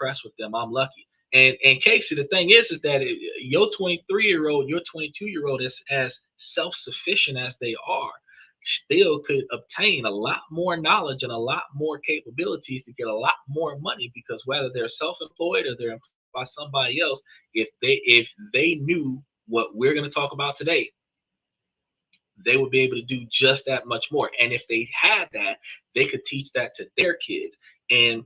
impressed with them, I'm lucky. And Casey, the thing is that your 23-year-old, your 22-year-old is as self-sufficient as they are, still could obtain a lot more knowledge and a lot more capabilities to get a lot more money, because whether they're self-employed or they're employed by somebody else, if they knew what we're going to talk about today, they would be able to do just that much more. And if they had that, they could teach that to their kids. And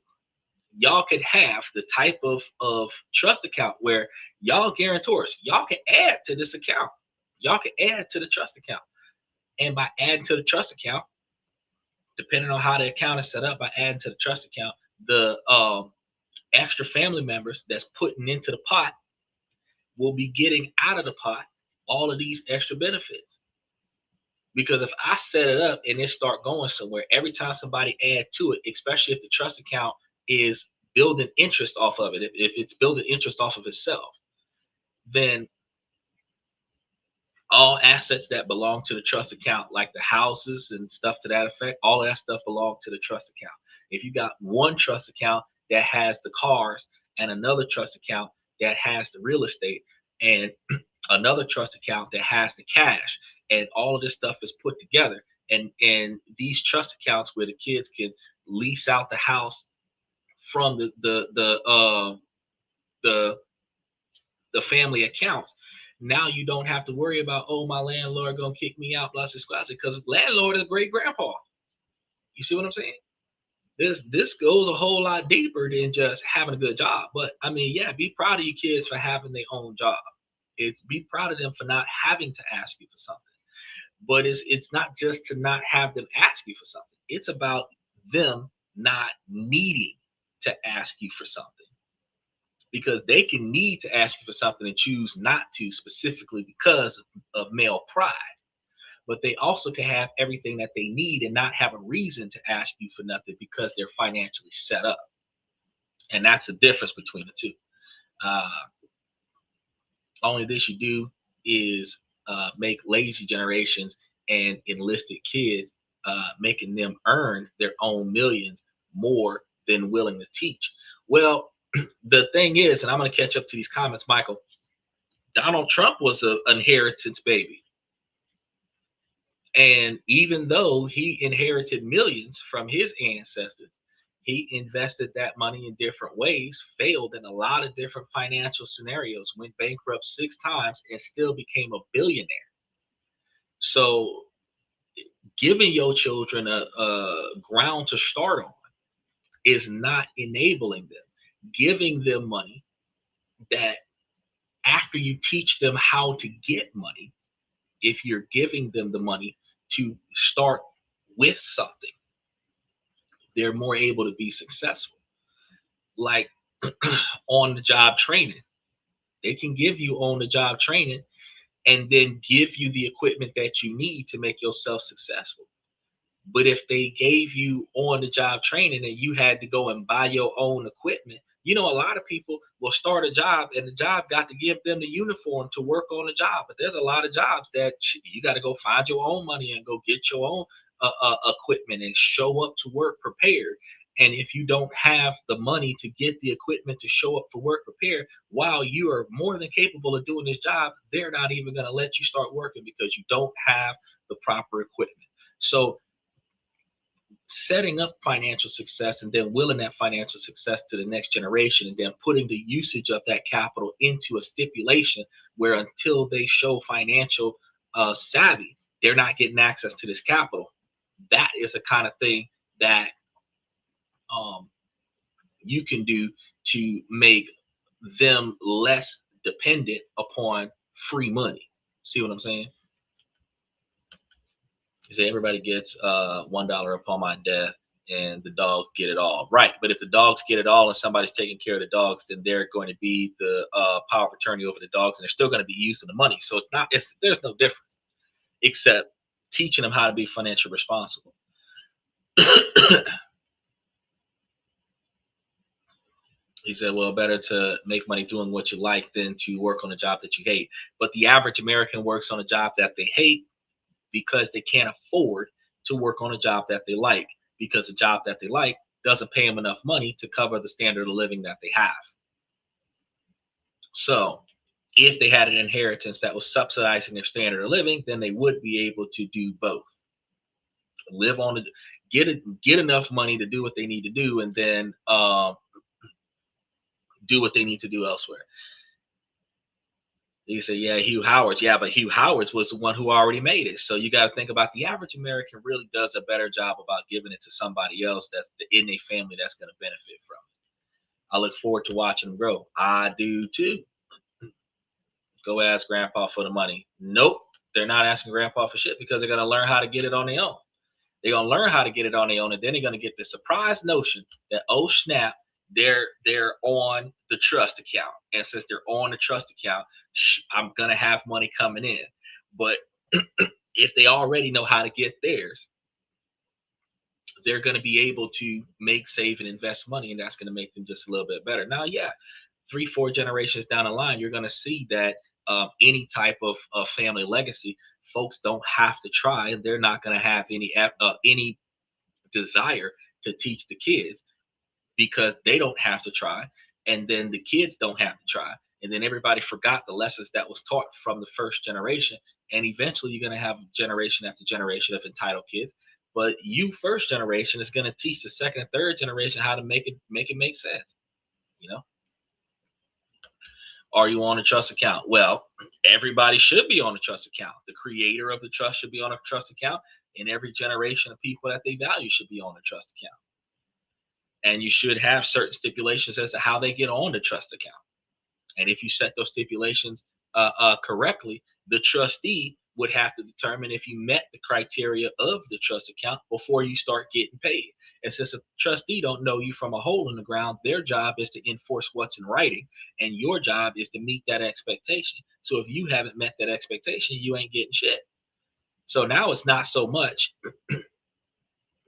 y'all could have the type of trust account where y'all guarantors, y'all can add to this account. Y'all can add to the trust account. And by adding to the trust account, depending on how the account is set up, by adding to the trust account, the extra family members that's putting into the pot will be getting out of the pot all of these extra benefits. Because if I set it up and it start going somewhere, every time somebody add to it, especially if the trust account is building interest off of it, if it's building interest off of itself, then all assets that belong to the trust account, like the houses and stuff to that effect, all of that stuff belong to the trust account. If you got one trust account that has the cars and another trust account that has the real estate and another trust account that has the cash, and all of this stuff is put together, and these trust accounts where the kids can lease out the house from the family accounts. Now you don't have to worry about, oh, my landlord gonna kick me out, blah, blah, blah, because landlord is great grandpa. You see what I'm saying? This goes a whole lot deeper than just having a good job. But I mean, yeah, be proud of your kids for having their own job. It's be proud of them for not having to ask you for something. But it's not just to not have them ask you for something. It's about them not needing to ask you for something, because they can need to ask you for something and choose not to, specifically because of male pride. But they also can have everything that they need and not have a reason to ask you for nothing because they're financially set up. And that's the difference between the two. Uh, only this you do is make lazy generations and enlisted kids, making them earn their own millions more than willing to teach. Well, the thing is, and I'm going to catch up to these comments, Michael, Donald Trump was an inheritance baby. And even though he inherited millions from his ancestors, he invested that money in different ways, failed in a lot of different financial scenarios, went bankrupt 6 times, and still became a billionaire. So giving your children a ground to start on is not enabling them. Giving them money that after you teach them how to get money, if you're giving them the money to start with something, they're more able to be successful. Like on the job training, they can give you on the job training and then give you the equipment that you need to make yourself successful. But if they gave you on the job training and you had to go and buy your own equipment, you know, a lot of people will start a job and the job got to give them the uniform to work on the job. But there's a lot of jobs that you got to go find your own money and go get your own equipment and show up to work prepared. And if you don't have the money to get the equipment to show up for work prepared, while you are more than capable of doing this job, they're not even going to let you start working because you don't have the proper equipment. So setting up financial success and then willing that financial success to the next generation, and then putting the usage of that capital into a stipulation where until they show financial savvy, they're not getting access to this capital. That is a kind of thing that you can do to make them less dependent upon free money. See what I'm saying? You say everybody gets $1 upon my death and the dogs get it all. Right. But if the dogs get it all and somebody's taking care of the dogs, then they're going to be the power of attorney over the dogs, and they're still going to be using the money. So there's no difference except teaching them how to be financially responsible. He said, well, better to make money doing what you like than to work on a job that you hate. But the average American works on a job that they hate because they can't afford to work on a job that they like, because a job that they like doesn't pay them enough money to cover the standard of living that they have. So if they had an inheritance that was subsidizing their standard of living, then they would be able to do both. Live on it, get enough money to do what they need to do, and then do what they need to do elsewhere. You say, yeah, Hugh Howard's. Yeah, but Hugh Howard's was the one who already made it. So you got to think about the average American really does a better job about giving it to somebody else that's in a family that's going to benefit from it. I look forward to watching them grow. I do too. Go ask grandpa for the money. Nope. They're not asking grandpa for shit because they're going to learn how to get it on their own. They're going to learn how to get it on their own, and then they're going to get the surprise notion that, oh snap, they're on the trust account. And since they're on the trust account, I'm going to have money coming in. But if they already know how to get theirs, they're going to be able to make, save, and invest money, and that's going to make them just a little bit better. Now, yeah, 3-4 generations down the line, you're going to see that any type of family legacy, folks don't have to try, and they're not going to have any desire to teach the kids because they don't have to try, and then the kids don't have to try, and then everybody forgot the lessons that was taught from the first generation, and eventually you're going to have generation after generation of entitled kids. But you, first generation, is going to teach the second and third generation how to make it make sense. You know. Are you on a trust account? Well, everybody should be on a trust account. The creator of the trust should be on a trust account, and every generation of people that they value should be on a trust account. And you should have certain stipulations as to how they get on the trust account. And if you set those stipulations correctly, the trustee would have to determine if you met the criteria of the trust account before you start getting paid. And since a trustee don't know you from a hole in the ground, their job is to enforce what's in writing, and your job is to meet that expectation. So if you haven't met that expectation, you ain't getting shit. So now it's not so much.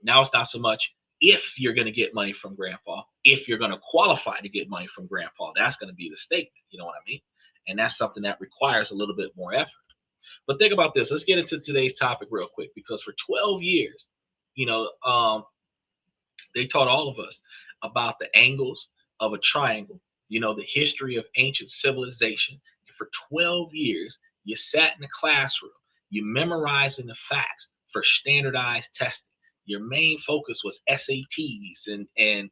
Now it's not so much if you're going to get money from grandpa, if you're going to qualify to get money from grandpa. That's going to be the statement. You know what I mean? And that's something that requires a little bit more effort. But think about this. Let's get into today's topic real quick, because for 12 years, they taught all of us about the angles of a triangle, the history of ancient civilization. And for 12 years, you sat in the classroom, you memorizing the facts for standardized testing. Your main focus was SATs and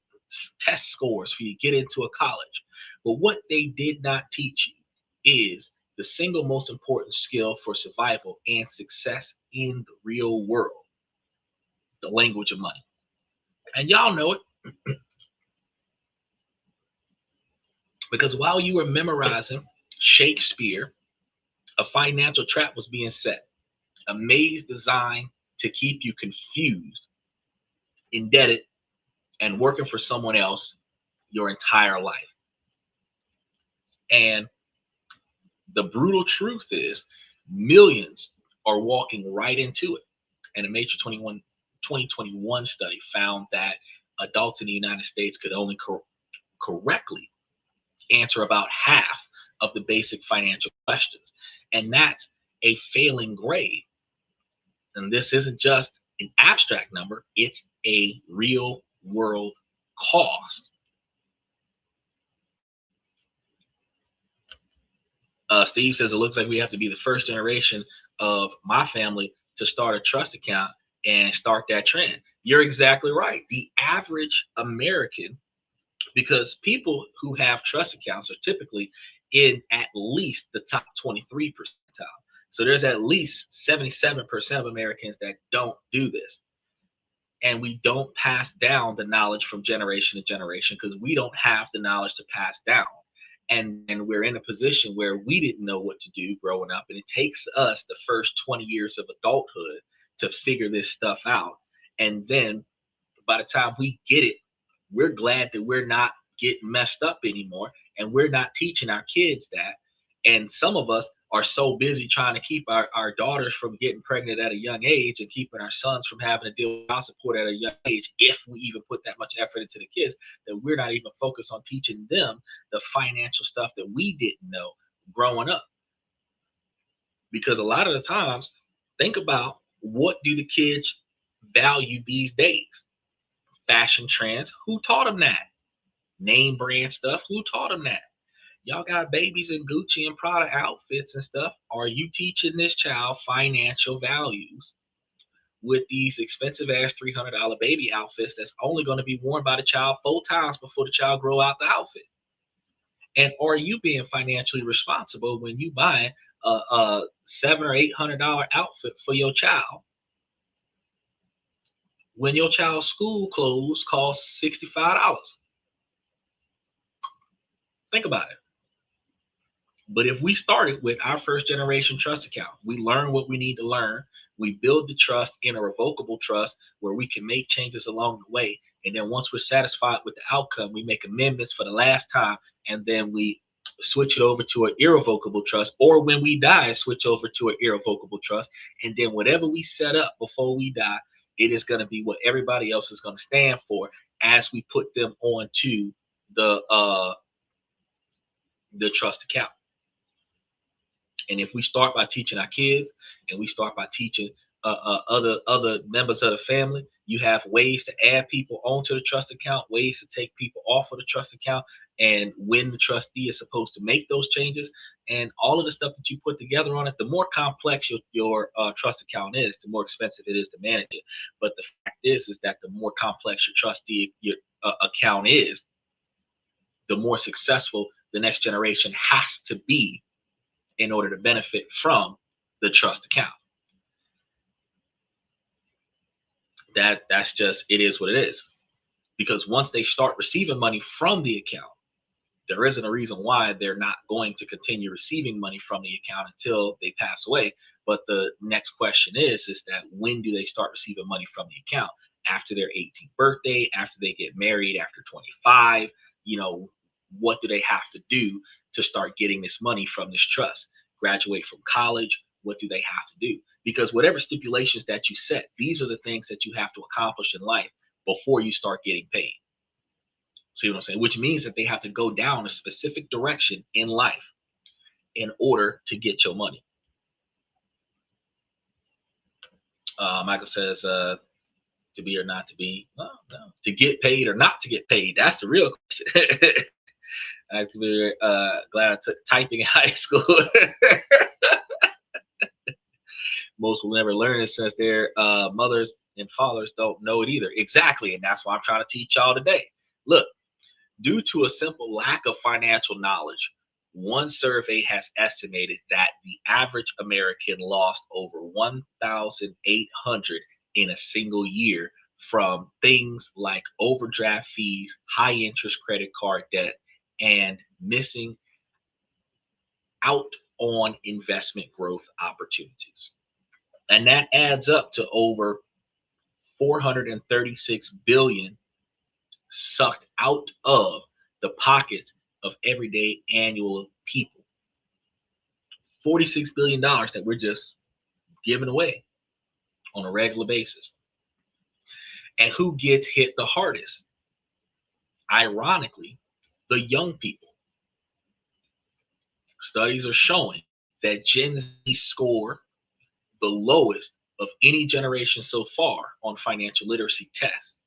test scores for you to get into a college. But what they did not teach you is the single most important skill for survival and success in the real world: the language of money. And y'all know it because while you were memorizing Shakespeare, a financial trap was being set, a maze designed to keep you confused, indebted, and working for someone else your entire life. And the brutal truth is, millions are walking right into it. And a major 2021 study found that adults in the United States could only correctly answer about half of the basic financial questions. And that's a failing grade. And this isn't just an abstract number, it's a real world cost. Steve says it looks like we have to be the first generation of my family to start a trust account and start that trend. You're exactly right. The average American, because people who have trust accounts are typically in at least the top 23 percentile. So there's at least 77% of Americans that don't do this. And we don't pass down the knowledge from generation to generation because we don't have the knowledge to pass down. And we're in a position where we didn't know what to do growing up, and it takes us the first 20 years of adulthood to figure this stuff out. And then by the time we get it, we're glad that we're not getting messed up anymore, and we're not teaching our kids that. And some of us are so busy trying to keep our daughters from getting pregnant at a young age and keeping our sons from having to deal with child support at a young age, if we even put that much effort into the kids, that we're not even focused on teaching them the financial stuff that we didn't know growing up. Because a lot of the times, think about, what do the kids value these days? Fashion trends, who taught them that? Name brand stuff, who taught them that? Y'all got babies in Gucci and Prada outfits and stuff. Are you teaching this child financial values with these expensive ass $300 baby outfits that's only going to be worn by the child 4 times before the child grow out the outfit? And are you being financially responsible when you buy a $700 or $800 outfit for your child when your child's school clothes cost $65? Think about it. But if we started with our first generation trust account, we learn what we need to learn. We build the trust in a revocable trust where we can make changes along the way. And then once we're satisfied with the outcome, we make amendments for the last time. And then we switch it over to an irrevocable trust. Or when we die, switch over to an irrevocable trust. And then whatever we set up before we die, it is going to be what everybody else is going to stand for as we put them onto the trust account. And if we start by teaching our kids, and we start by teaching other members of the family, you have ways to add people onto the trust account, ways to take people off of the trust account, and when the trustee is supposed to make those changes, and all of the stuff that you put together on it. The more complex your trust account is, the more expensive it is to manage it. But the fact is that the more complex your trustee your account is, the more successful the next generation has to be in order to benefit from the trust account. That's just, it is what it is. Because once they start receiving money from the account, there isn't a reason why they're not going to continue receiving money from the account until they pass away. But the next question is that when do they start receiving money from the account? After their 18th birthday, after they get married, after 25, what do they have to do to start getting this money from this trust? Graduate from college, what do they have to do? Because whatever stipulations that you set, these are the things that you have to accomplish in life before you start getting paid. See what I'm saying? Which means that they have to go down a specific direction in life in order to get your money. Michael says, to be or not to be? No. To get paid or not to get paid? That's the real question. I'm glad I took typing in high school. Most will never learn it since their mothers and fathers don't know it either. Exactly. And that's why I'm trying to teach y'all today. Look, due to a simple lack of financial knowledge, one survey has estimated that the average American lost over 1,800 in a single year from things like overdraft fees, high interest credit card debt, and missing out on investment growth opportunities. And that adds up to over 436 billion sucked out of the pockets of everyday annual people. $46 billion that we're just giving away on a regular basis. And who gets hit the hardest? Ironically, the young people. Studies are showing that Gen Z score the lowest of any generation so far on financial literacy tests,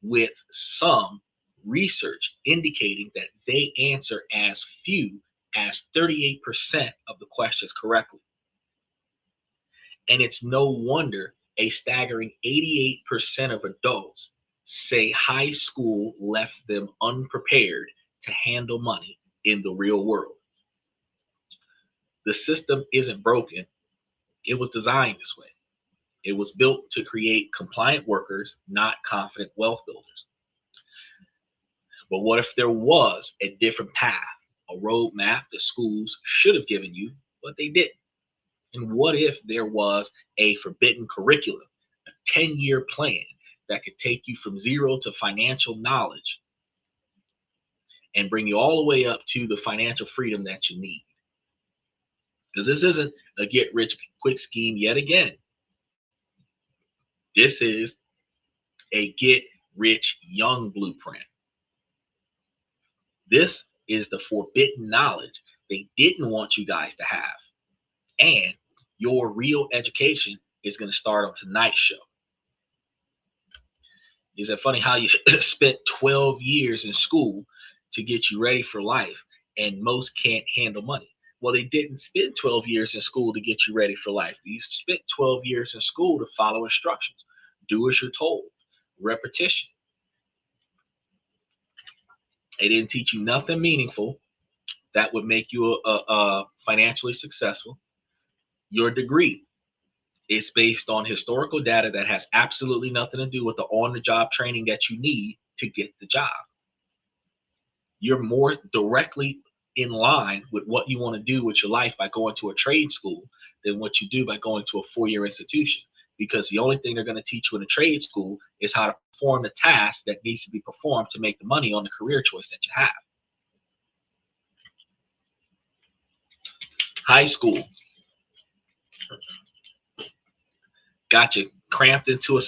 with some research indicating that they answer as few as 38% of the questions correctly. And it's no wonder a staggering 88% of adults say high school left them unprepared to handle money in the real world. The system isn't broken. It was designed this way. It was built to create compliant workers, not confident wealth builders. But what if there was a different path, a roadmap that schools should have given you, but they didn't? And what if there was a forbidden curriculum, a 10-year plan that could take you from zero to financial knowledge and bring you all the way up to the financial freedom that you need? Because this isn't a get rich quick scheme yet again. This is a get rich young blueprint. This is the forbidden knowledge they didn't want you guys to have. And your real education is going to start on tonight's show. Is it funny how you spent 12 years in school to get you ready for life, and most can't handle money? Well, they didn't spend 12 years in school to get you ready for life. You spent 12 years in school to follow instructions, do as you're told, repetition. They didn't teach you nothing meaningful that would make you financially successful. Your degree is based on historical data that has absolutely nothing to do with the on the job training that you need to get the job. You're more directly in line with what you want to do with your life by going to a trade school than what you do by going to a 4-year institution. Because the only thing they're going to teach you in a trade school is how to perform the task that needs to be performed to make the money on the career choice that you have. High school got you cramped into a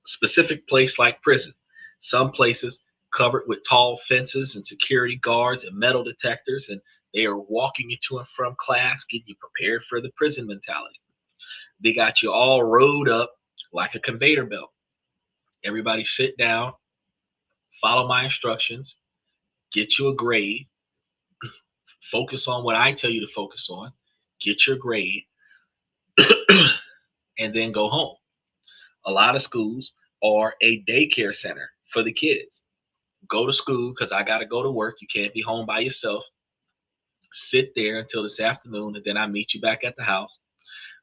specific place like prison. Some places covered with tall fences and security guards and metal detectors, and they are walking you to and from class, getting you prepared for the prison mentality. They got you all rode up like a conveyor belt. Everybody sit down, follow my instructions, get you a grade, focus on what I tell you to focus on, get your grade, and then go home. A lot of schools are a daycare center for the kids. Go to school because I got to go to work. You can't be home by yourself. Sit there until this afternoon, and then I meet you back at the house.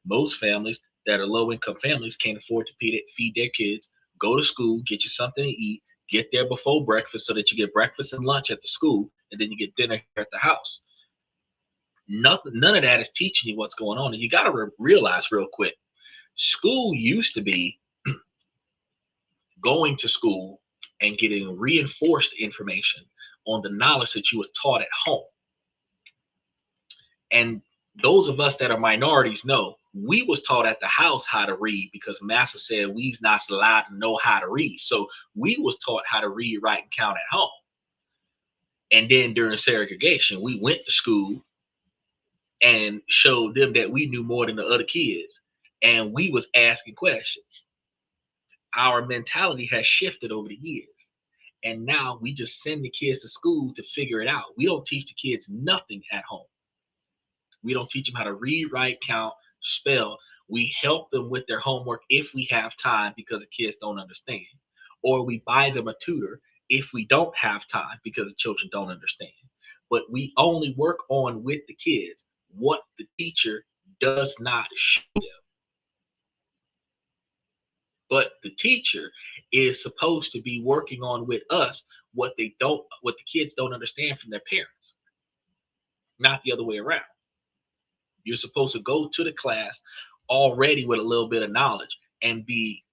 Most families that are low income families can't afford to feed their kids. Go to school, get you something to eat, get there before breakfast so that you get breakfast and lunch at the school, and then you get dinner here at the house. None of that is teaching you what's going on. And you got to realize real quick, school used to be going to school and getting reinforced information on the knowledge that you were taught at home. And those of us that are minorities know we was taught at the house how to read because master said we's not allowed to know how to read. So we was taught how to read, write, and count at home. And then during segregation, we went to school and showed them that we knew more than the other kids. And we was asking questions. Our mentality has shifted over the years. And now we just send the kids to school to figure it out. We don't teach the kids nothing at home. We don't teach them how to read, write, count, spell. We help them with their homework if we have time because the kids don't understand. Or we buy them a tutor if we don't have time because the children don't understand. But we only work on with the kids what the teacher does not show them. But the teacher is supposed to be working on with us what the kids don't understand from their parents, not the other way around. You're supposed to go to the class already with a little bit of knowledge and be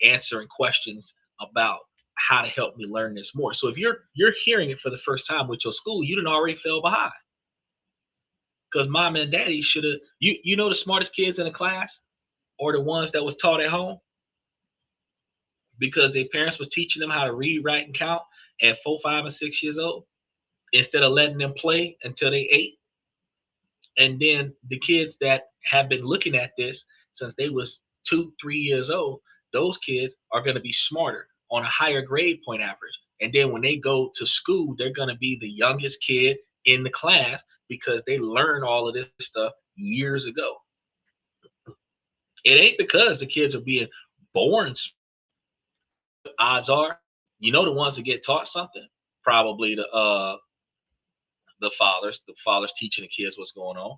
answering questions about how to help me learn this more. So if you're hearing it for the first time with your school, you didn't already fell behind. Because mom and daddy should have, you know, the smartest kids in the class or the ones that was taught at home because their parents was teaching them how to read, write, and count at 4, 5, and 6 years old instead of letting them play until they 8. And then the kids that have been looking at this since they was 2, 3 years old, those kids are going to be smarter on a higher grade point average. And then when they go to school, they're going to be the youngest kid in the class because they learned all of this stuff years ago. It ain't because the kids are being born. Odds are, you know, the ones that get taught something, probably the fathers teaching the kids what's going on.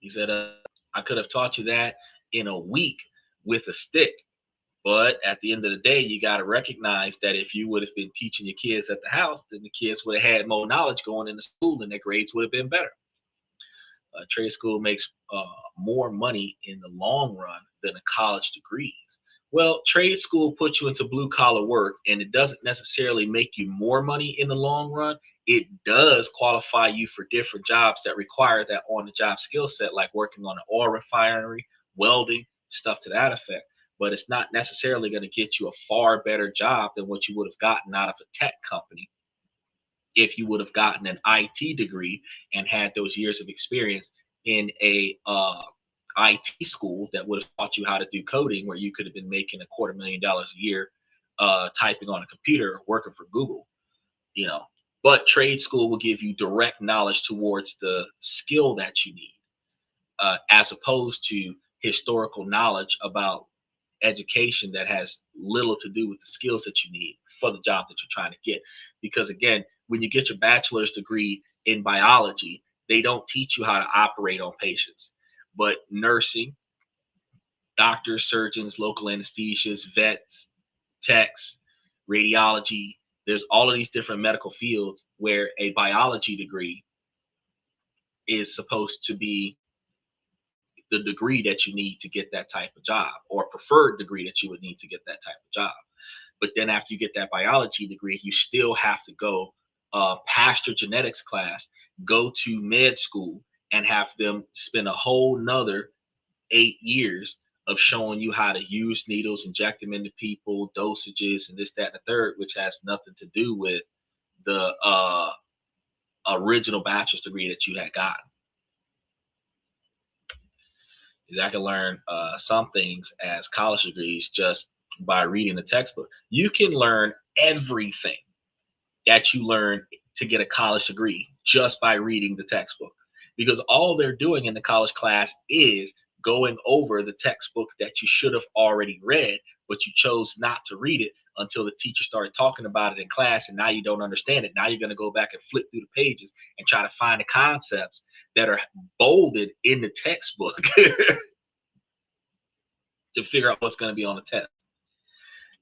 He said, I could have taught you that in a week with a stick. But at the end of the day, you got to recognize that if you would have been teaching your kids at the house, then the kids would have had more knowledge going into school and their grades would have been better. Trade school makes more money in the long run than a college degree. Well, trade school puts you into blue collar work, and it doesn't necessarily make you more money in the long run. It does qualify you for different jobs that require that on the job skill set, like working on an oil refinery, welding, stuff to that effect. But it's not necessarily going to get you a far better job than what you would have gotten out of a tech company if you would have gotten an IT degree and had those years of experience in a IT school that would have taught you how to do coding, where you could have been making $250,000 a year typing on a computer, working for Google, you know. But trade school will give you direct knowledge towards the skill that you need, as opposed to historical knowledge about education that has little to do with the skills that you need for the job that you're trying to get. Because again, when you get your bachelor's degree in biology, they don't teach you how to operate on patients. But nursing, doctors, surgeons, local anesthesias, vets, techs, radiology, there's all of these different medical fields where a biology degree is supposed to be the degree that you need to get that type of job, or preferred degree that you would need to get that type of job. But then after you get that biology degree, you still have to go past your genetics class, go to med school, and have them spend a whole nother 8 years of showing you how to use needles, inject them into people, dosages, and this, that, and the third, which has nothing to do with the original bachelor's degree that you had gotten. Is I can learn some things as college degrees just by reading the textbook. You can learn everything that you learn to get a college degree just by reading the textbook, because all they're doing in the college class is going over the textbook that you should have already read, but you chose not to read it until the teacher started talking about it in class, and now you don't understand it. Now you're going to go back and flip through the pages and try to find the concepts that are bolded in the textbook to figure out what's going to be on the test.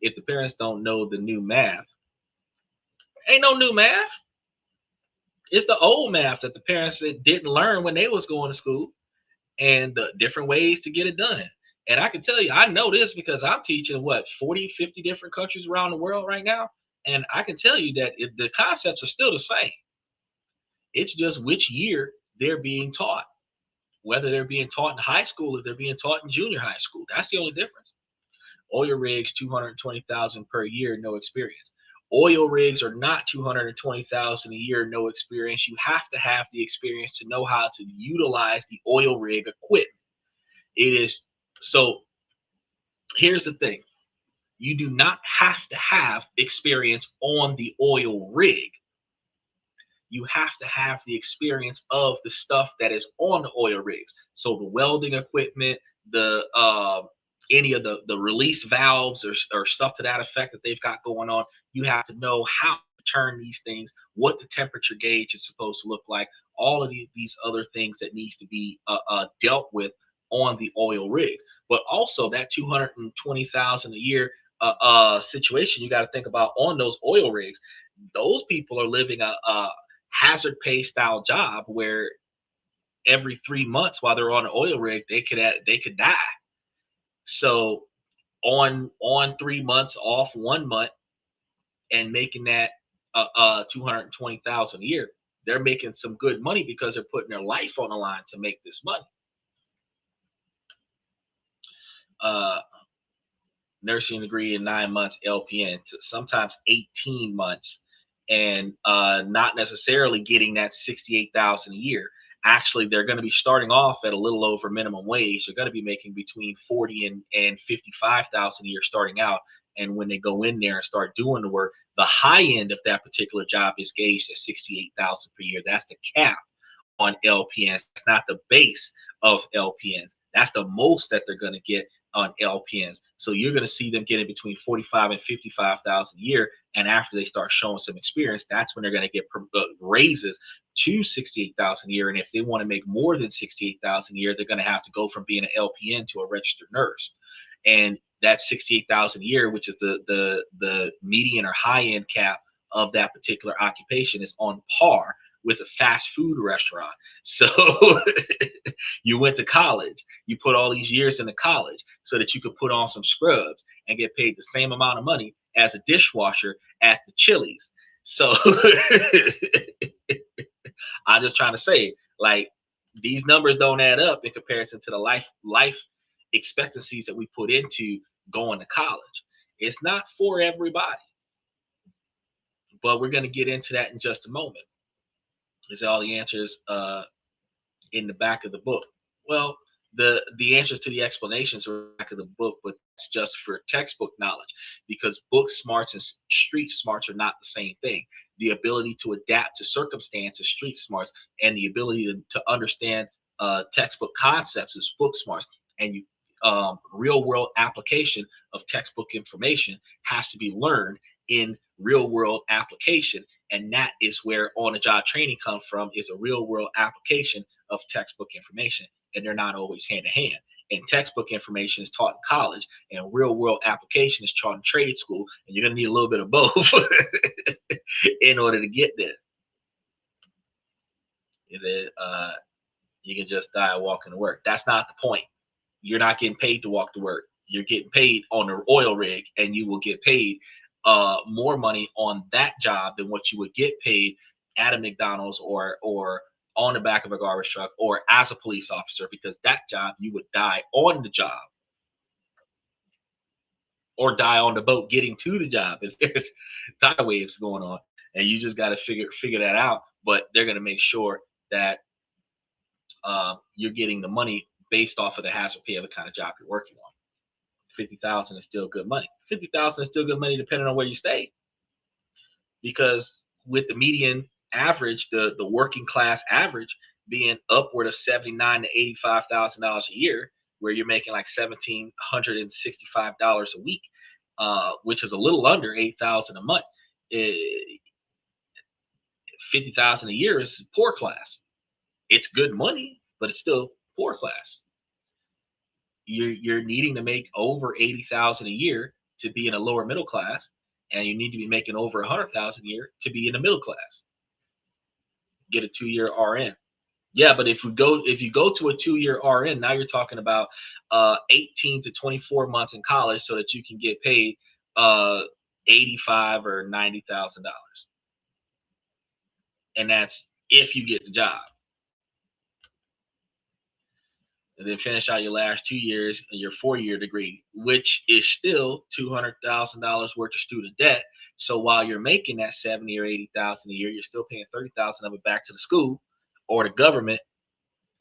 If the parents don't know the new math, ain't no new math. It's the old math that the parents didn't learn when they was going to school, and the different ways to get it done. And I can tell you, I know this because I'm teaching 40, 50 different countries around the world right now. And I can tell you that the concepts are still the same. It's just which year they're being taught, whether they're being taught in high school or they're being taught in junior high school. That's the only difference. Oil rigs, 220,000 per year, no experience. Oil rigs are not 220,000 a year, no experience. You have to have the experience to know how to utilize the oil rig equipment. It is so. Here's the thing: you do not have to have experience on the oil rig. You have to have the experience of the stuff that is on the oil rigs. So the welding equipment, the any of the release valves or stuff to that effect that they've got going on. You have to know how to turn these things, what the temperature gauge is supposed to look like, all of these other things that needs to be dealt with on the oil rig. But also that 220,000 a year situation you got to think about on those oil rigs. Those people are living a hazard pay style job where every 3 months while they're on an oil rig, they could die. So on 3 months, off 1 month, and making that 220,000 a year, they're making some good money because they're putting their life on the line to make this money. Nursing degree in 9 months, LPN, sometimes 18 months, and not necessarily getting that 68,000 a year. Actually, they're going to be starting off at a little over minimum wage. They're going to be making between 40 and 55,000 a year starting out. And when they go in there and start doing the work, the high end of that particular job is gauged at 68,000 per year. That's the cap on LPNs. It's not the base of LPNs. That's the most that they're going to get on LPNs. So you're going to see them getting between 45 and 55,000 a year. And after they start showing some experience, that's when they're going to get raises to 68,000 a year. And if they want to make more than 68,000 a year, they're going to have to go from being an LPN to a registered nurse. And that 68,000 a year, which is the median or high end cap of that particular occupation, is on par with a fast food restaurant. So you went to college, you put all these years into college so that you could put on some scrubs and get paid the same amount of money as a dishwasher at the Chili's. So I'm just trying to say, like, these numbers don't add up in comparison to the life expectancies that we put into going to college. It's not for everybody, but we're going to get into that in just a moment. Is all the answers in the back of the book? Well, The answers to the explanations are back of the book, but it's just for textbook knowledge, because book smarts and street smarts are not the same thing. The ability to adapt to circumstances, street smarts, and the ability to understand textbook concepts is book smarts. And you real world application of textbook information has to be learned in real world application, and that is where on the job training comes from, is a real world application of textbook information, and they're not always hand in hand. And textbook information is taught in college, and real world application is taught in trade school, and you're going to need a little bit of both in order to get there. Is it you can just die walking to work? That's not the point. You're not getting paid to walk to work. You're getting paid on an oil rig, and you will get paid more money on that job than what you would get paid at a McDonald's or on the back of a garbage truck or as a police officer, because that job you would die on the job or die on the boat getting to the job if there's tidal waves going on, and you just got to figure that out. But they're going to make sure that you're getting the money based off of the hazard pay of the kind of job you're working on. 50,000 is still good money. 50,000 is still good money depending on where you stay, because with the median average, the working class average being upward of 79 to $85,000 a year, where you're making like $1,765 a week, which is a little under 8,000 a month. 50,000 a year is poor class. It's good money, but it's still poor class. You're needing to make over 80,000 a year to be in a lower middle class, and you need to be making over 100,000 a year to be in the middle class. Get a 2-year RN. Yeah, but if you go to a 2-year RN, now you're talking about 18 to 24 months in college so that you can get paid $85,000 or $90,000, and that's if you get the job. And then finish out your last 2 years in your 4-year degree, which is still $200,000 worth of student debt. So while you're making that 70 or 80,000 a year, you're still paying 30,000 of it back to the school or the government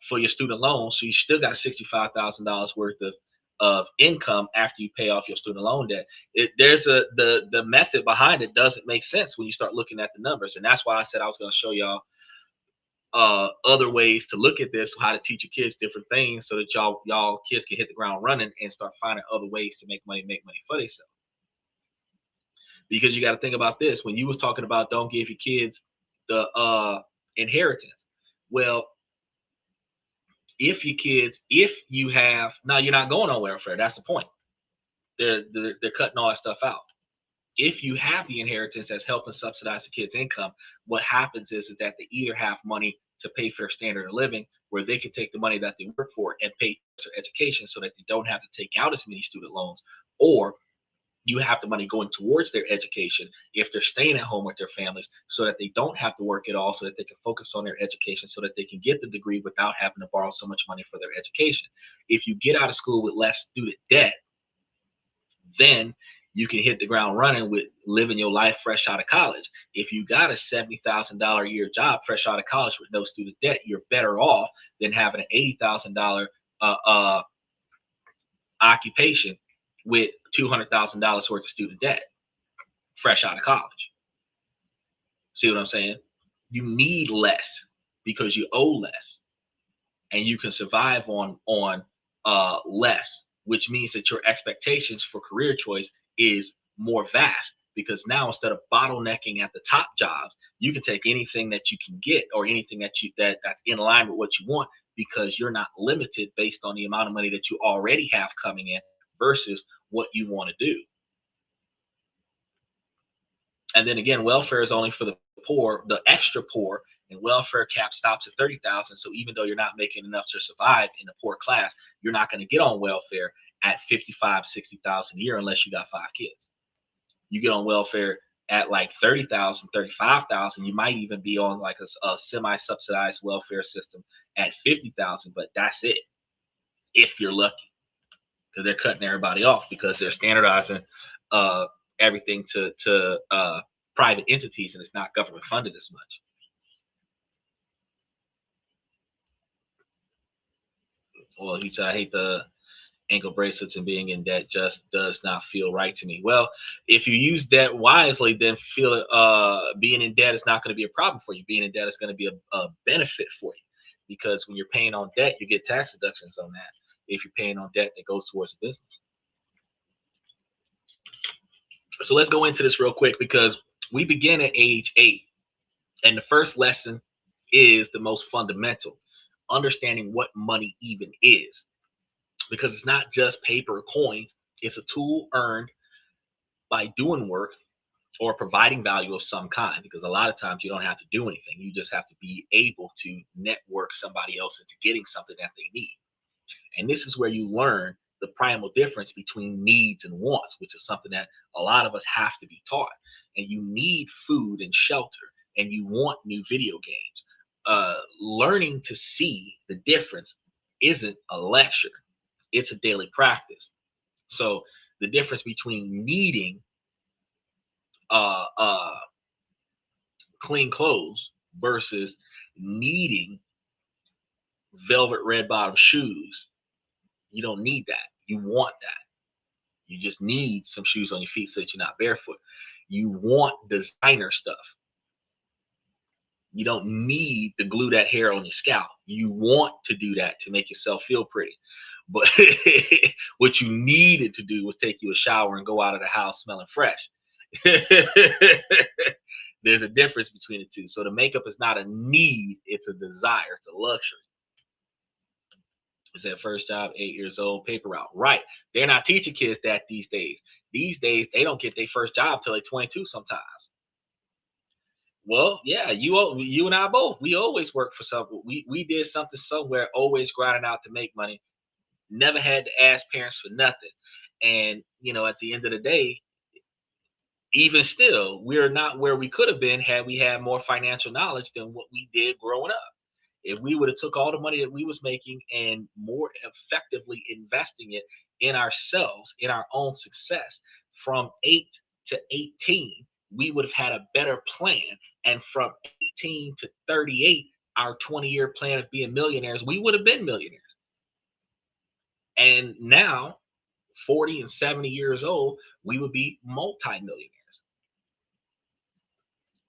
for your student loan. So you still got $65,000 worth of income after you pay off your student loan debt. The method behind it doesn't make sense when you start looking at the numbers, and that's why I said I was going to show y'all other ways to look at this, how to teach your kids different things, so that y'all kids can hit the ground running and start finding other ways to make money for themselves. Because you got to think about this: when you was talking about don't give your kids the inheritance, well, if you have, now you're not going on welfare. That's the point. They're cutting all that stuff out. If you have the inheritance that's helping subsidize the kid's income, what happens is that they either have money to pay for their standard of living, where they can take the money that they work for and pay for their education so that they don't have to take out as many student loans, or you have the money going towards their education if they're staying at home with their families, so that they don't have to work at all, so that they can focus on their education, so that they can get the degree without having to borrow so much money for their education. If you get out of school with less student debt, then you can hit the ground running with living your life fresh out of college. If you got a $70,000 a year job fresh out of college with no student debt, you're better off than having an $80,000 occupation with $200,000 worth of student debt fresh out of college. See what I'm saying? You need less because you owe less, and you can survive on less, which means that your expectations for career choice is more vast, because now instead of bottlenecking at the top jobs, you can take anything that you can get, or anything that's in line with what you want, because you're not limited based on the amount of money that you already have coming in versus what you want to do. And then again, welfare is only for the poor, the extra poor, and welfare cap stops at 30,000. So even though you're not making enough to survive in a poor class, you're not going to get on welfare at 55, 60,000 a year unless you got 5 kids. You get on welfare at like 30,000, 35,000. You might even be on like a semi-subsidized welfare system at 50,000, but that's it if you're lucky, because they're cutting everybody off because they're standardizing everything to private entities, and it's not government funded as much. Well, he said, I hate the ankle bracelets and being in debt just does not feel right to me. Well, if you use debt wisely, then being in debt is not going to be a problem for you. Being in debt is going to be a benefit for you, because when you're paying on debt, you get tax deductions on that. If you're paying on debt that goes towards the business. So let's go into this real quick, because we begin at age 8, and the first lesson is the most fundamental, understanding what money even is, because it's not just paper or coins. It's a tool earned by doing work or providing value of some kind, because a lot of times you don't have to do anything. You just have to be able to network somebody else into getting something that they need. And this is where you learn the primal difference between needs and wants, which is something that a lot of us have to be taught. And you need food and shelter, and you want new video games. Learning to see the difference isn't a lecture, it's a daily practice. So the difference between needing uh, uh, clean clothes versus needing velvet red bottom shoes, you don't need that. You want that. You just need some shoes on your feet so that you're not barefoot. You want designer stuff. You don't need to glue that hair on your scalp. You want to do that to make yourself feel pretty. But what you needed to do was take you a shower and go out of the house smelling fresh. There's a difference between the two. So the makeup is not a need, it's a desire, it's a luxury. It's that first job, 8 years old, paper route. Right. They're not teaching kids that these days. These days, they don't get their first job till they're 22 sometimes. Well, yeah, you and I both. We always work for something. We did something somewhere, always grinding out to make money. Never had to ask parents for nothing. And at the end of the day, even still, we're not where we could have been had we had more financial knowledge than what we did growing up. If we would have took all the money that we was making and more effectively investing it in ourselves, in our own success, from 8 to 18, we would have had a better plan. And from 18 to 38, our 20-year plan of being millionaires, we would have been millionaires. And now, 40 and 70 years old, we would be multimillionaires.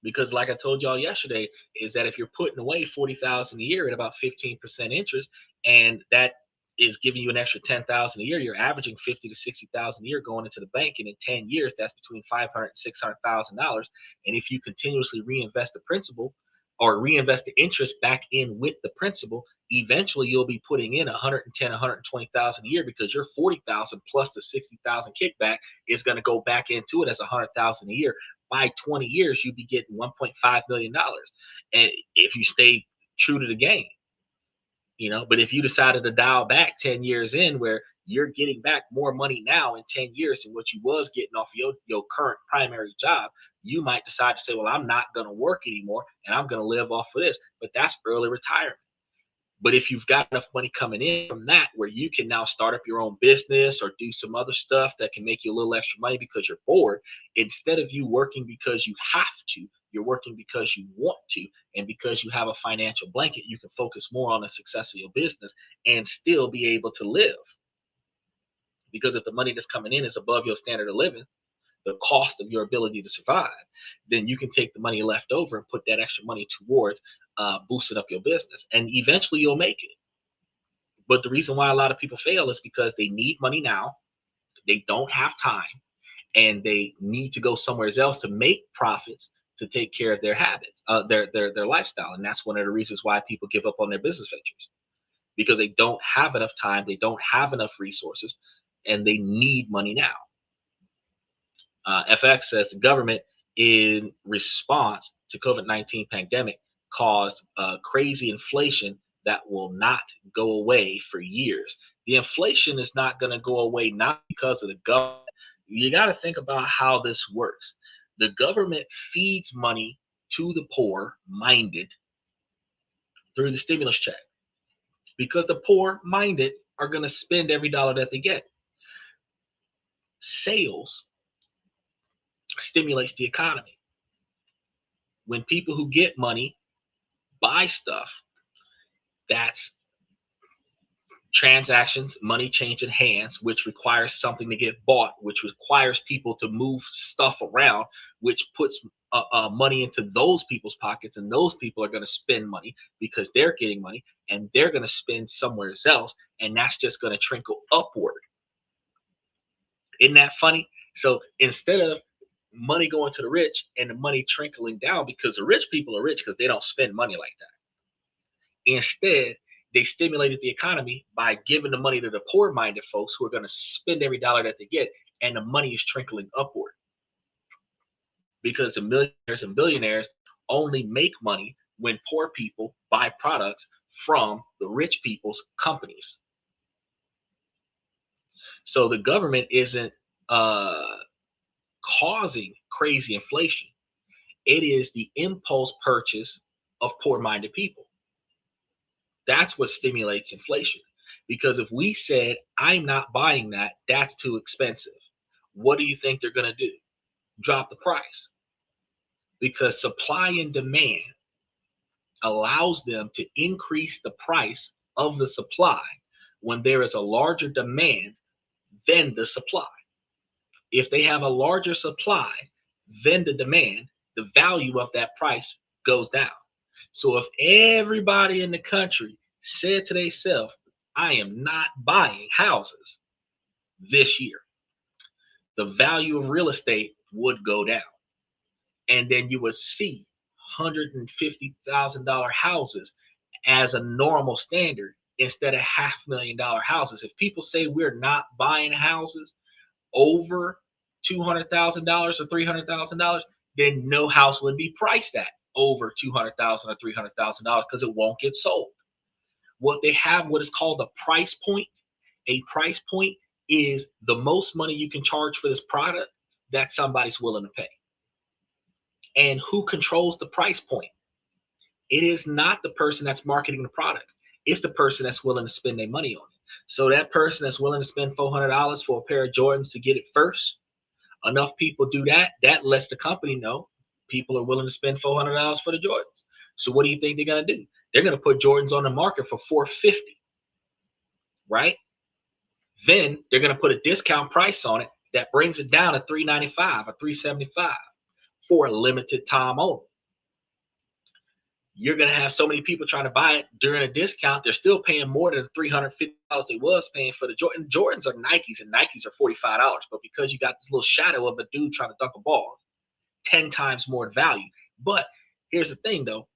Because like I told y'all yesterday, is that if you're putting away 40,000 a year at about 15% interest, and that is giving you an extra 10,000 a year, you're averaging 50 to 60,000 a year going into the bank, and in 10 years, that's between 500 and 600,000 dollars. And if you continuously reinvest the principal or reinvest the interest back in with the principal, eventually you'll be putting in 110, 120,000 a year, because your 40,000 plus the 60,000 kickback is going to go back into it as 100,000 a year. By 20 years, you'd be getting $1.5 million. And if you stay true to the game, but if you decided to dial back 10 years in, where you're getting back more money now in 10 years than what you was getting off your current primary job, you might decide to say, well, I'm not going to work anymore and I'm going to live off of this. But that's early retirement. But if you've got enough money coming in from that, where you can now start up your own business or do some other stuff that can make you a little extra money because you're bored, instead of you working because you have to, you're working because you want to. And because you have a financial blanket, you can focus more on the success of your business and still be able to live. Because if the money that's coming in is above your standard of living, the cost of your ability to survive, then you can take the money left over and put that extra money towards boosting up your business. And eventually you'll make it. But the reason why a lot of people fail is because they need money now, they don't have time, and they need to go somewhere else to make profits to take care of their habits, their lifestyle. And that's one of the reasons why people give up on their business ventures, because they don't have enough time, they don't have enough resources, and they need money now. FX says the government, in response to COVID-19 pandemic, caused crazy inflation that will not go away for years. The inflation is not going to go away, not because of the government. You got to think about how this works. The government feeds money to the poor minded through the stimulus check, because the poor minded are going to spend every dollar that they get. Sales stimulates the economy. When people who get money buy stuff, that's transactions, money changing hands, which requires something to get bought, which requires people to move stuff around, which puts money into those people's pockets, and those people are going to spend money because they're getting money, and they're going to spend somewhere else, and that's just going to trickle upward. Isn't that funny? So instead of money going to the rich and the money trickling down, because the rich people are rich because they don't spend money like that. Instead, they stimulated the economy by giving the money to the poor-minded folks who are going to spend every dollar that they get, and the money is trickling upward because the millionaires and billionaires only make money when poor people buy products from the rich people's companies. So the government isn't causing crazy inflation. It is the impulse purchase of poor-minded people. That's what stimulates inflation. Because if we said, I'm not buying that, that's too expensive, what do you think they're going to do? Drop the price. Because supply and demand allows them to increase the price of the supply when there is a larger demand than the supply. If they have a larger supply than the demand, the value of that price goes down. So if everybody in the country said to themselves, I am not buying houses this year, the value of real estate would go down. And then you would see $150,000 houses as a normal standard instead of $500,000 houses. If people say we're not buying houses over $200,000 or $300,000, then no house would be priced at over $200,000 or $300,000 because it won't get sold. What they have, what is called a price point. A price point is the most money you can charge for this product that somebody's willing to pay. And who controls the price point? It is not the person that's marketing the product. It's the person that's willing to spend their money on it. So that person that's willing to spend $400 for a pair of Jordans to get it first, enough people do that, that lets the company know people are willing to spend $400 for the Jordans. So what do you think they're going to do? They're going to put Jordans on the market for $450, right? Then they're going to put a discount price on it that brings it down to $395 or $375 for a limited time only. You're going to have so many people trying to buy it during a discount. They're still paying more than $350 they was paying for the Jordan. Jordans are Nikes, and Nikes are $45. But because you got this little shadow of a dude trying to dunk a ball, 10 times more value. But here's the thing, though.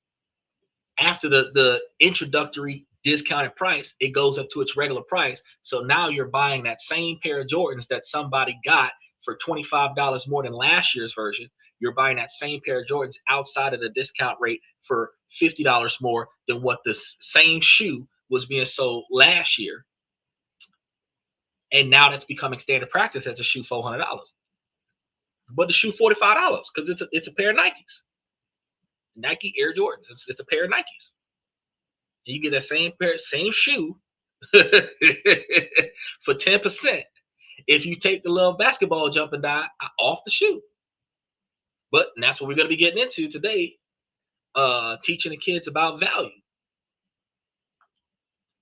After the introductory discounted price, it goes up to its regular price. So now you're buying that same pair of Jordans that somebody got for $25 more than last year's version. You're buying that same pair of Jordans outside of the discount rate for $50 more than what the same shoe was being sold last year. And now that's becoming standard practice as a shoe $400. But the shoe $45 because it's a pair of Nikes. Nike Air Jordans. It's a pair of Nikes. And you get that same shoe for 10% if you take the little basketball jumping die off the shoe. But that's what we're going to be getting into today, teaching the kids about value.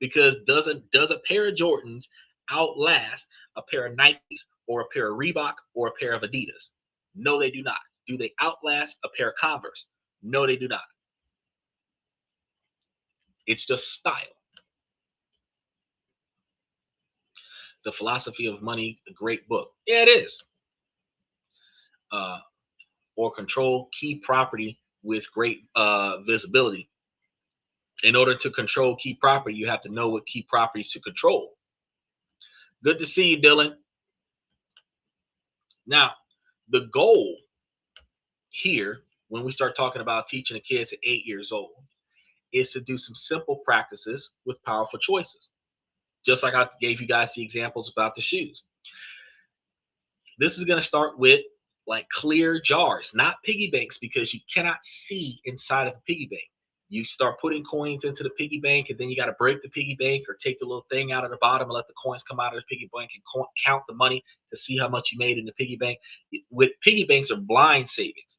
Because does a pair of Jordans outlast a pair of Nikes or a pair of Reebok or a pair of Adidas? No, they do not. Do they outlast a pair of Converse? No, they do not. It's just style. The Philosophy of Money, a great book. Yeah, it is. Or control key property with great visibility. In order to control key property, you have to know what key properties to control. Good to see you, Dylan. Now, the goal here, when we start talking about teaching the kids at 8 years old, is to do some simple practices with powerful choices. Just like I gave you guys the examples about the shoes. This is going to start with like clear jars, not piggy banks, because you cannot see inside of a piggy bank. You start putting coins into the piggy bank, and then you got to break the piggy bank or take the little thing out of the bottom and let the coins come out of the piggy bank and count the money to see how much you made in the piggy bank. With piggy banks are blind savings.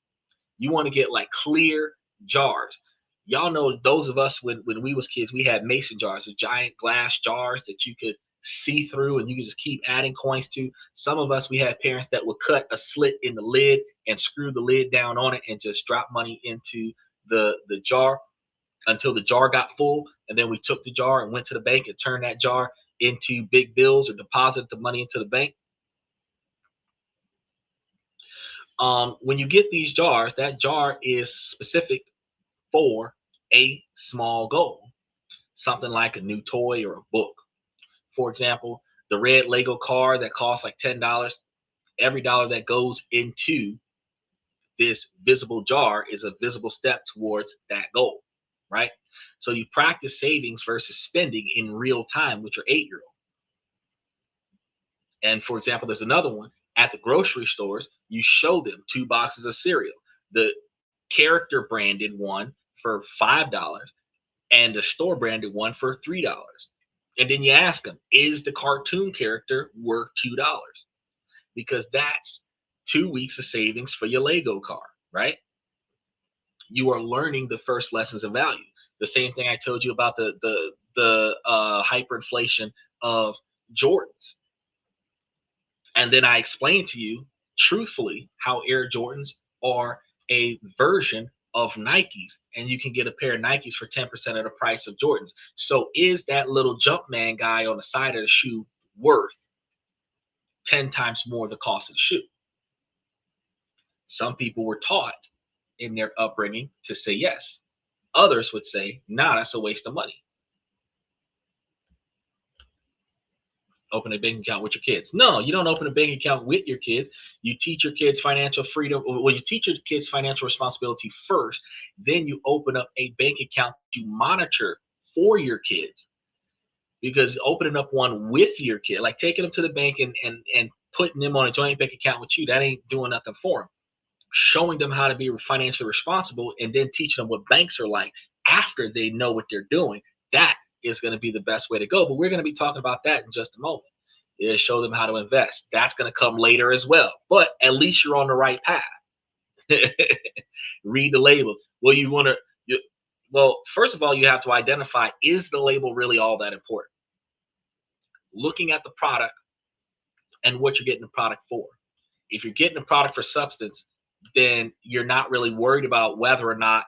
You want to get like clear jars. Y'all know those of us when we was kids, we had mason jars, the giant glass jars that you could see through and you could just keep adding coins to. Some of us, we had parents that would cut a slit in the lid and screw the lid down on it and just drop money into the jar until the jar got full. And then we took the jar and went to the bank and turned that jar into big bills or deposited the money into the bank. When you get these jars, that jar is specific for a small goal, something like a new toy or a book. For example, the red Lego car that costs like $10, every dollar that goes into this visible jar is a visible step towards that goal, right? So you practice savings versus spending in real time with your 8-year-old. And for example, there's another one at the grocery stores. You show them 2 boxes of cereal, the character branded one for $5 and the store branded one for $3. And then you ask them, is the cartoon character worth $2? Because that's 2 weeks of savings for your Lego car, right? You are learning the first lessons of value. The same thing I told you about the hyperinflation of Jordans. And then I explained to you truthfully how Air Jordans are a version of Nikes, and you can get a pair of Nikes for 10% of the price of Jordans. So is that little Jumpman guy on the side of the shoe worth 10 times more the cost of the shoe? Some people were taught in their upbringing to say yes. Others would say, nah, that's a waste of money. Open a bank account with your kids. No, you don't open a bank account with your kids. You teach your kids financial freedom. Well, you teach your kids financial responsibility first. Then you open up a bank account to monitor for your kids. Because opening up one with your kid, like taking them to the bank and putting them on a joint bank account with you, that ain't doing nothing for them. Showing them how to be financially responsible and then teaching them what banks are like after they know what they're doing, that is going to be the best way to go. But we're going to be talking about that in just a moment. Yeah, show them how to invest. That's going to come later as well. But at least you're on the right path. Read the label. Well, you want to, well, first of all, you have to identify, is the label really all that important? Looking at the product and what you're getting the product for. If you're getting a product for substance, then you're not really worried about whether or not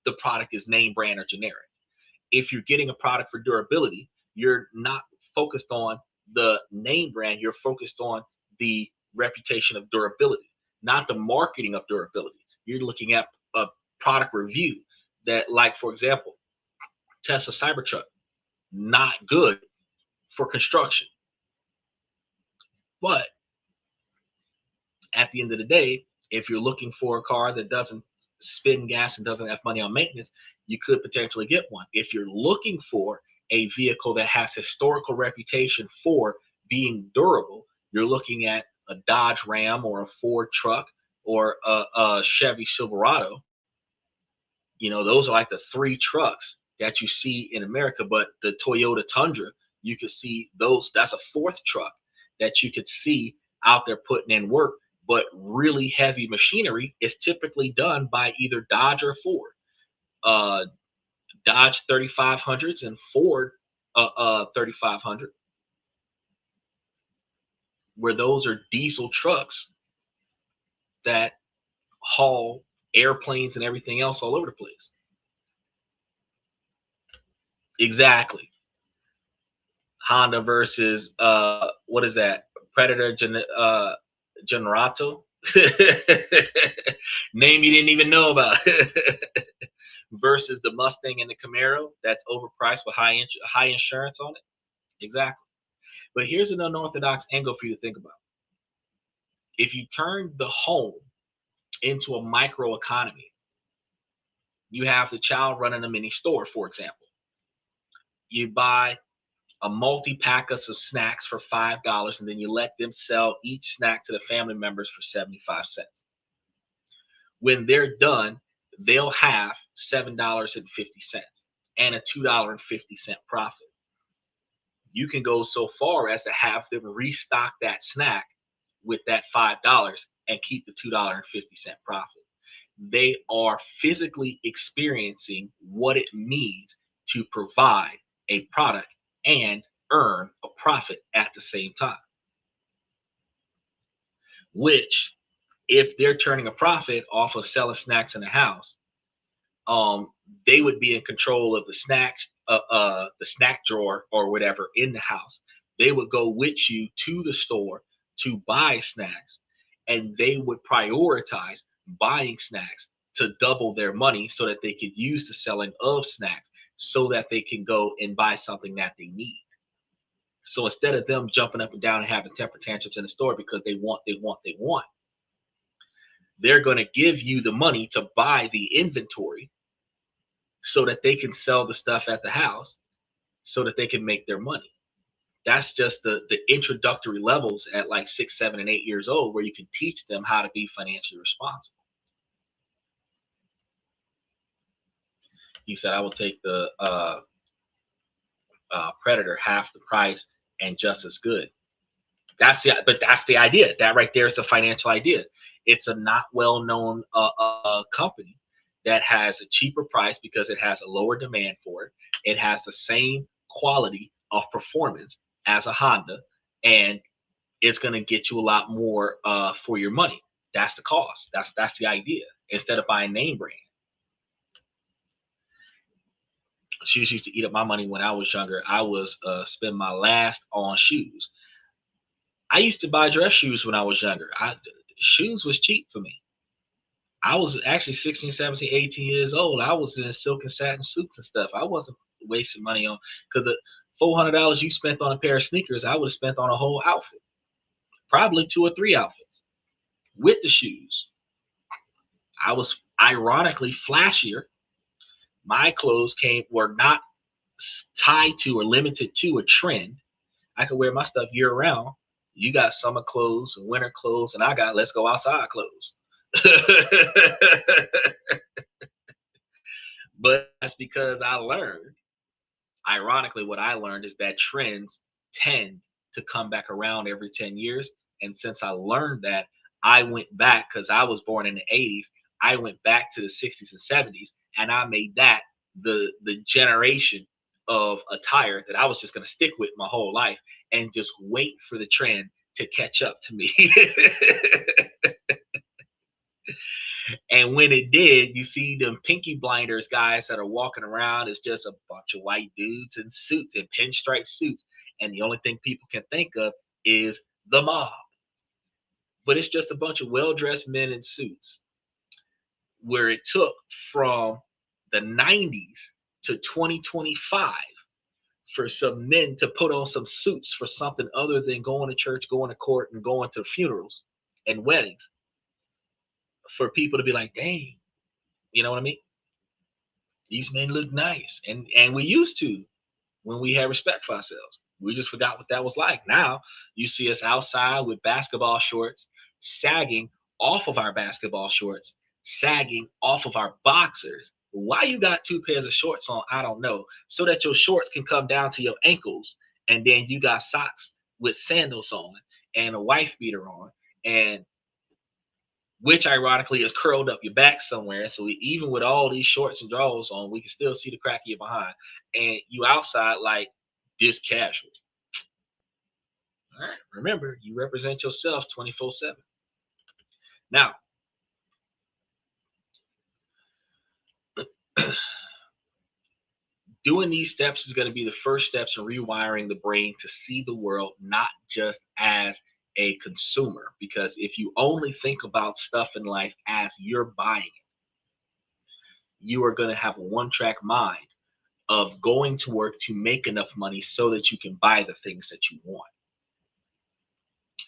the product is name brand or generic. If you're getting a product for durability, you're not focused on the name brand, you're focused on the reputation of durability, not the marketing of durability. You're looking at a product review that, like, for example, Tesla Cybertruck, not good for construction. But at the end of the day, if you're looking for a car that doesn't spin gas and doesn't have money on maintenance, you could potentially get one. If you're looking for a vehicle that has historical reputation for being durable, you're looking at a Dodge Ram or a Ford truck or a Chevy Silverado. You know, those are like the 3 trucks that you see in America. But the Toyota Tundra, you could see those. That's a 4th truck that you could see out there putting in work. But really heavy machinery is typically done by either Dodge or Ford. Dodge 3500s and Ford 3500, where those are diesel trucks that haul airplanes and everything else all over the place. Exactly. Honda versus what is that? Predator Generato. Name you didn't even know about. Versus the Mustang and the Camaro that's overpriced with high insurance on it. Exactly. But here's an unorthodox angle for you to think about. If you turn the home into a micro economy, you have the child running a mini store, for example. You buy a multi-pack of snacks for $5, and then you let them sell each snack to the family members for 75 cents. When they're done, they'll have $7.50 and a $2.50 profit. You can go so far as to have them restock that snack with that $5 and keep the $2.50 profit. they are physically experiencing what it means to provide a product and earn a profit at the same time. Which, if they're turning a profit off of selling snacks in the house, um, they would be in control of the snack drawer or whatever in the house. They would go with you to the store to buy snacks, and they would prioritize buying snacks to double their money so that they could use the selling of snacks so that they can go and buy something that they need. So instead of them jumping up and down and having temper tantrums in the store because they want, they're going to give you the money to buy the inventory so that they can sell the stuff at the house so that they can make their money. That's just the introductory levels at like 6, 7, and 8 years old, where you can teach them how to be financially responsible. He said, I will take the Predator half the price and just as good. That's the idea. That right there is a financial idea. It's a not well known company that has a cheaper price because it has a lower demand for it. It has the same quality of performance as a Honda, and it's going to get you a lot more for your money. That's the cost. That's the idea. Instead of buying name brand, shoes used to eat up my money when I was younger. I was spend my last on shoes. I used to buy dress shoes when I was younger. Shoes was cheap for me. I was actually 16, 17, 18 years old. I was in silk and satin suits and stuff. I wasn't wasting money on, because the $400 you spent on a pair of sneakers, I would have spent on a whole outfit, probably 2 or 3 outfits with the shoes. I was ironically flashier. My clothes were not tied to or limited to a trend. I could wear my stuff year round. You got summer clothes and winter clothes, and I got let's go outside clothes. But that's because I learned, ironically, what I learned is that trends tend to come back around every 10 years. And since I learned that, I went back, because I was born in the 80s. I went back to the 60s and 70s, and I made that the generation of attire that I was just going to stick with my whole life and just wait for the trend to catch up to me. And when it did, you see them pinky blinders guys that are walking around. It's just a bunch of white dudes in suits, in pinstripe suits. And the only thing people can think of is the mob. But it's just a bunch of well-dressed men in suits. Where it took from the 90s to 2025 for some men to put on some suits for something other than going to church, going to court, and going to funerals and weddings, for people to be like, dang, you know what I mean? These men look nice. And we used to, when we had respect for ourselves. We just forgot what that was like. Now you see us outside with basketball shorts sagging off of our basketball shorts, sagging off of our boxers. Why you got 2 pairs of shorts on, I don't know. So that your shorts can come down to your ankles, and then you got socks with sandals on and a wife beater on, and which ironically is curled up your back somewhere. So even with all these shorts and drawers on, we can still see the crack of your behind. And you outside like this casual. All right. Remember, you represent yourself 24/7. Now, doing these steps is going to be the first steps in rewiring the brain to see the world not just as a consumer. Because if you only think about stuff in life as you're buying it, you are going to have a one-track mind of going to work to make enough money so that you can buy the things that you want.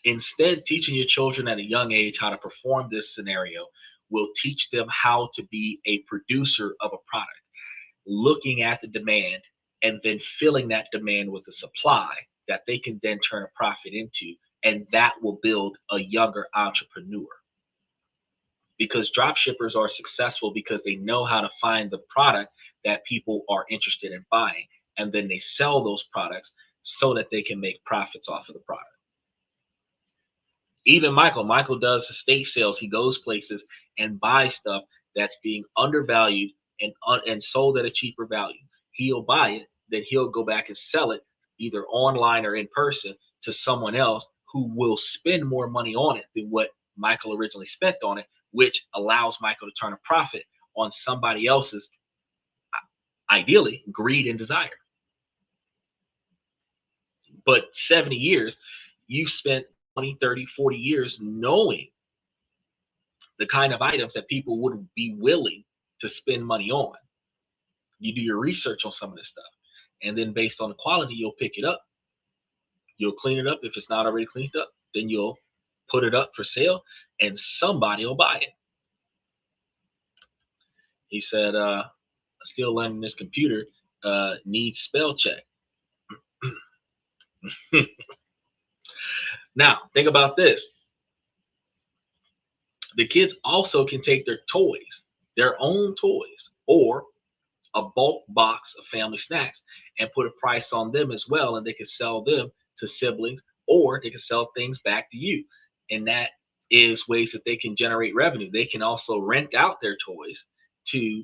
Instead, teaching your children at a young age how to perform this scenario will teach them how to be a producer of a product, looking at the demand and then filling that demand with a supply that they can then turn a profit into. And that will build a younger entrepreneur. Because drop shippers are successful because they know how to find the product that people are interested in buying, and then they sell those products so that they can make profits off of the product. Even Michael does estate sales. He goes places and buys stuff that's being undervalued and sold at a cheaper value. He'll buy it, then he'll go back and sell it either online or in person to someone else who will spend more money on it than what Michael originally spent on it, which allows Michael to turn a profit on somebody else's, ideally, greed and desire. But 70 years, you've spent 20, 30, 40 years knowing the kind of items that people would be willing to spend money on. You do your research on some of this stuff. And then based on the quality, you'll pick it up. You'll clean it up. If it's not already cleaned up, then you'll put it up for sale and somebody will buy it. He said, still learning this computer, needs spell check. Now, think about this. The kids also can take their toys, their own toys, or a bulk box of family snacks and put a price on them as well. And they can sell them to siblings, or they can sell things back to you. And that is ways that they can generate revenue. They can also rent out their toys to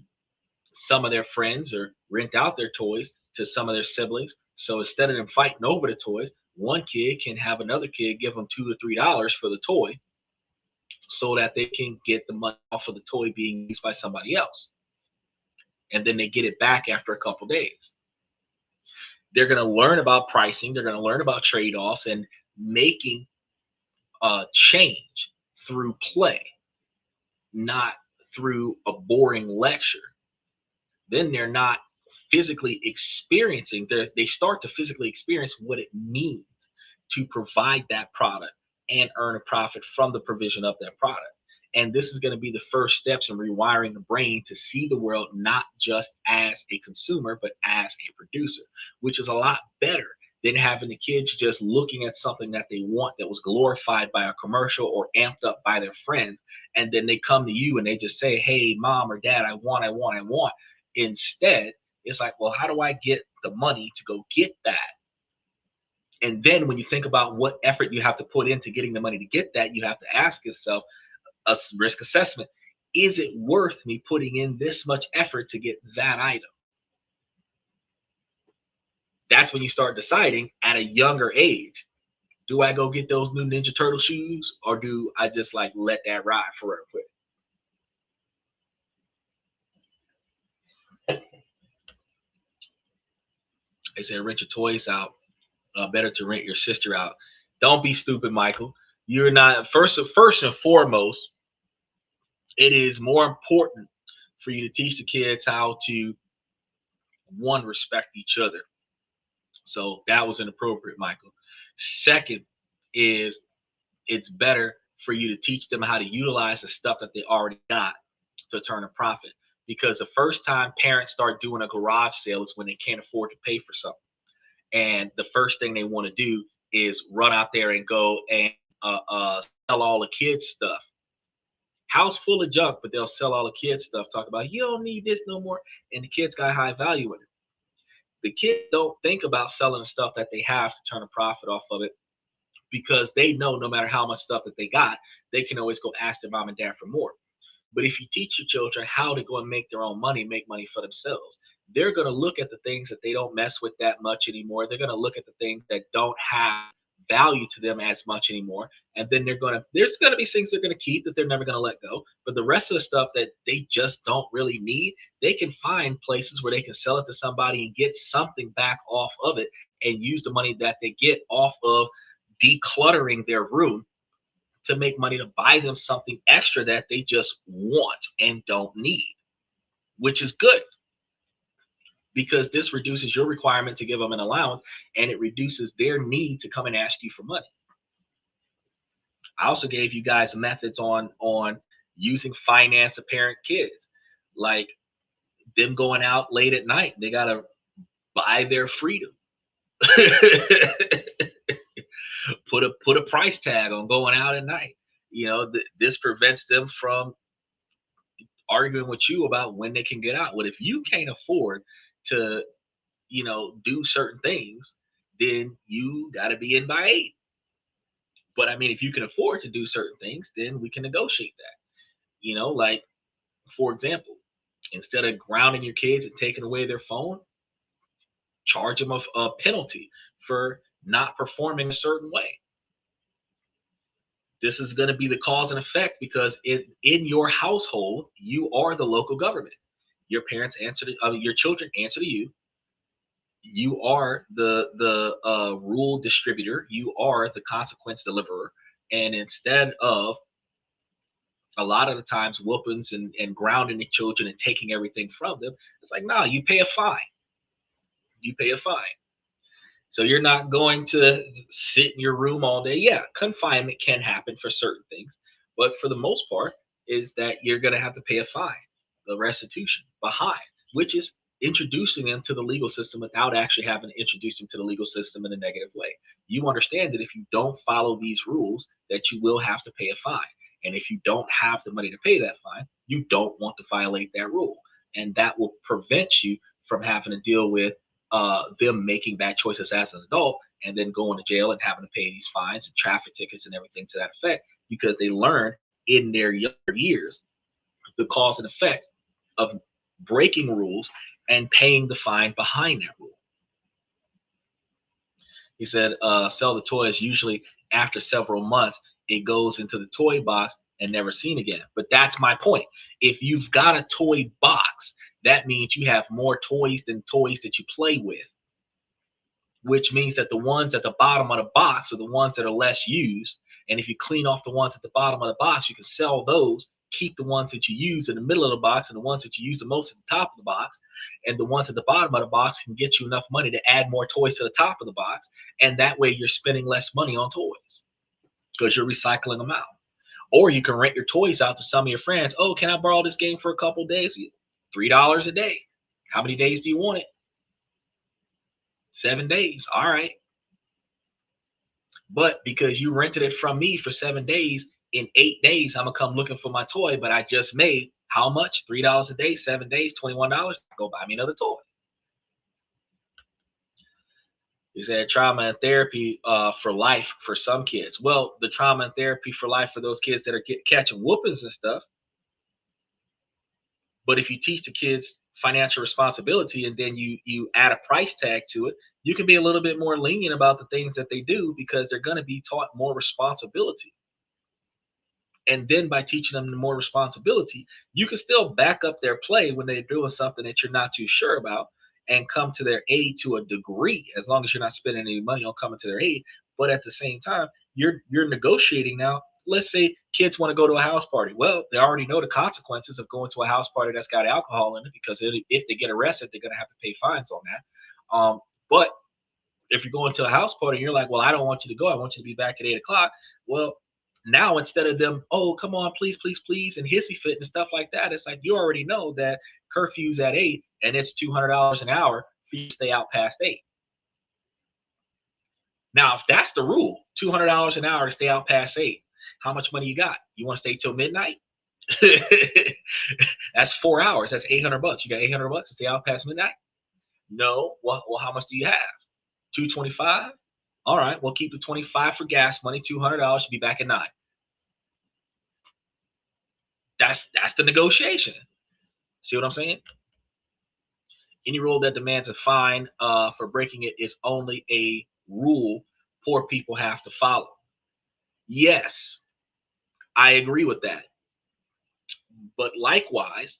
some of their friends or rent out their toys to some of their siblings. So instead of them fighting over the toys, one kid can have another kid give them $2 or $3 for the toy so that they can get the money off of the toy being used by somebody else. And then they get it back after a couple days. They're going to learn about pricing. They're going to learn about trade-offs and making a change through play, not through a boring lecture. Then they're not physically experiencing, they start to physically experience what it means to provide that product and earn a profit from the provision of that product. And this is going to be the first steps in rewiring the brain to see the world not just as a consumer, but as a producer, which is a lot better than having the kids just looking at something that they want that was glorified by a commercial or amped up by their friends. And then they come to you and they just say, hey, mom or dad, I want. Instead, it's like, well, how do I get the money to go get that? And then when you think about what effort you have to put into getting the money to get that, you have to ask yourself a risk assessment. Is it worth me putting in this much effort to get that item? That's when you start deciding at a younger age, do I go get those new Ninja Turtle shoes, or do I just like let that ride for real quick? They said rent your toys out. Better to rent your sister out. Don't be stupid, Michael. You're not first and foremost. It is more important for you to teach the kids how to, one, respect each other. So that was inappropriate, Michael. Second is it's better for you to teach them how to utilize the stuff that they already got to turn a profit. Because the first time parents start doing a garage sale is when they can't afford to pay for something. And the first thing they want to do is run out there and go and sell all the kids' stuff. House full of junk, but they'll sell all the kids' stuff. Talk about, you don't need this no more. And the kids got high value in it. The kids don't think about selling the stuff that they have to turn a profit off of it, because they know no matter how much stuff that they got, they can always go ask their mom and dad for more. But if you teach your children how to go and make their own money, make money for themselves, they're going to look at the things that they don't mess with that much anymore. They're going to look at the things that don't have value to them as much anymore. And then there's going to be things they're going to keep that they're never going to let go. But the rest of the stuff that they just don't really need, they can find places where they can sell it to somebody and get something back off of it, and use the money that they get off of decluttering their room to make money to buy them something extra that they just want and don't need, which is good, because this reduces your requirement to give them an allowance, and it reduces their need to come and ask you for money. I also gave you guys methods on using finance to parent kids, like them going out late at night. They got to buy their freedom. Put a price tag on going out at night. This prevents them from arguing with you about when they can get out. What if you can't afford to, do certain things, then you got to be in by 8. But I mean, if you can afford to do certain things, then we can negotiate that. Like For example, instead of grounding your kids and taking away their phone, charge them a penalty for not performing a certain way. This is going to be the cause and effect because in your household, you are the local government. Your parents answer to, your children answer to you. You are the rule distributor. You are the consequence deliverer. And instead of a lot of the times whoopings and grounding the children and taking everything from them, it's like, nah, you pay a fine. You pay a fine. So you're not going to sit in your room all day. Yeah, confinement can happen for certain things, but for the most part, is that you're going to have to pay a fine, the restitution behind, which is introducing them to the legal system without actually having to introduce them to the legal system in a negative way. You understand that if you don't follow these rules, that you will have to pay a fine. And if you don't have the money to pay that fine, you don't want to violate that rule. And that will prevent you from having to deal with them making bad choices as an adult and then going to jail and having to pay these fines and traffic tickets and everything to that effect because they learned in their younger years the cause and effect of breaking rules and paying the fine behind that rule. He said, sell the toys usually after several months, it goes into the toy box and never seen again. But that's my point. If you've got a toy box, that means you have more toys than toys that you play with, which means that the ones at the bottom of the box are the ones that are less used. And if you clean off the ones at the bottom of the box, you can sell those, keep the ones that you use in the middle of the box and the ones that you use the most at the top of the box. And the ones at the bottom of the box can get you enough money to add more toys to the top of the box. And that way you're spending less money on toys because you're recycling them out. Or you can rent your toys out to some of your friends. Oh, can I borrow this game for a couple of days? $3 a day. How many days do you want it? 7 days. All right. But because you rented it from me for 7 days, in 8 days, I'm going to come looking for my toy, but I just made how much? $3 a day, 7 days, $21. Go buy me another toy. You said trauma and therapy for life for some kids. Well, the trauma and therapy for life for those kids that are catching whoopings and stuff. But if you teach the kids financial responsibility and then you add a price tag to it, you can be a little bit more lenient about the things that they do because they're going to be taught more responsibility. And then by teaching them more responsibility, you can still back up their play when they're doing something that you're not too sure about and come to their aid to a degree, as long as you're not spending any money on coming to their aid. But at the same time, you're negotiating now. Let's say kids want to go to a house party. Well, they already know the consequences of going to a house party that's got alcohol in it because if they get arrested, they're going to have to pay fines on that. But if you're going to a house party and you're like, well, I don't want you to go. I want you to be back at 8 o'clock. Well, now instead of them, oh, come on, please, please, please, and hissy fit and stuff like that, it's like you already know that curfew's at 8 and it's $200 an hour for you to stay out past 8. Now, if that's the rule, $200 an hour to stay out past 8, how much money you got? You want to stay till midnight? That's 4 hours. That's $800. You got $800 to stay out past midnight? No. Well, how much do you have? 225. All right, we'll keep the 25 for gas money. $200 should be back at 9. That's the negotiation. See what I'm saying? Any rule that demands a fine for breaking it is only a rule poor people have to follow. Yes, I agree with that. But likewise,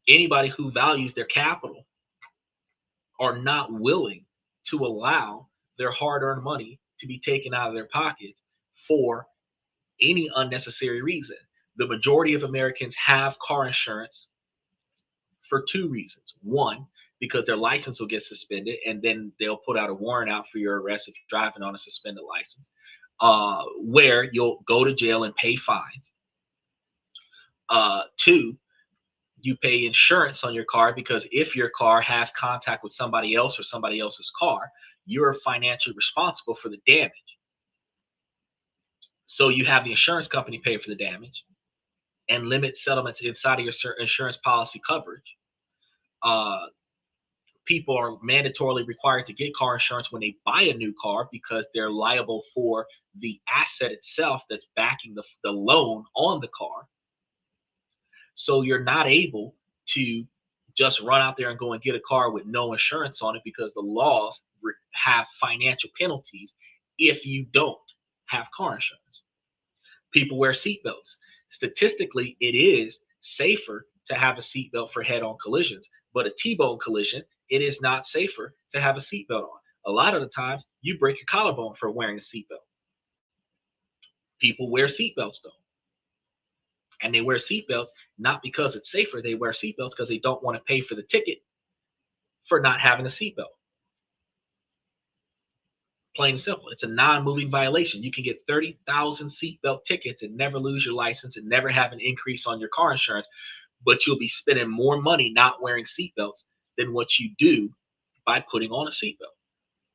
anybody who values their capital are not willing to allow their hard-earned money to be taken out of their pockets for any unnecessary reason. The majority of Americans have car insurance for 2 reasons. One, because their license will get suspended and then they'll put out a warrant out for your arrest if you're driving on a suspended license, where you'll go to jail and pay fines. 2, you pay insurance on your car because if your car has contact with somebody else or somebody else's car, you're financially responsible for the damage. So you have the insurance company pay for the damage and limit settlements inside of your insurance policy coverage. People are mandatorily required to get car insurance when they buy a new car because they're liable for the asset itself that's backing the loan on the car. So you're not able to just run out there and go and get a car with no insurance on it, because the laws have financial penalties if you don't have car insurance. People wear seatbelts. Statistically, it is safer to have a seatbelt for head-on collisions, but a T-bone collision, it is not safer to have a seatbelt on. A lot of the times, you break your collarbone for wearing a seatbelt. People wear seatbelts though, and they wear seatbelts not because it's safer. They wear seatbelts because they don't want to pay for the ticket for not having a seatbelt. Plain and simple. It's a non-moving violation. You can get 30,000 seatbelt tickets and never lose your license and never have an increase on your car insurance, but you'll be spending more money not wearing seatbelts than what you do by putting on a seatbelt.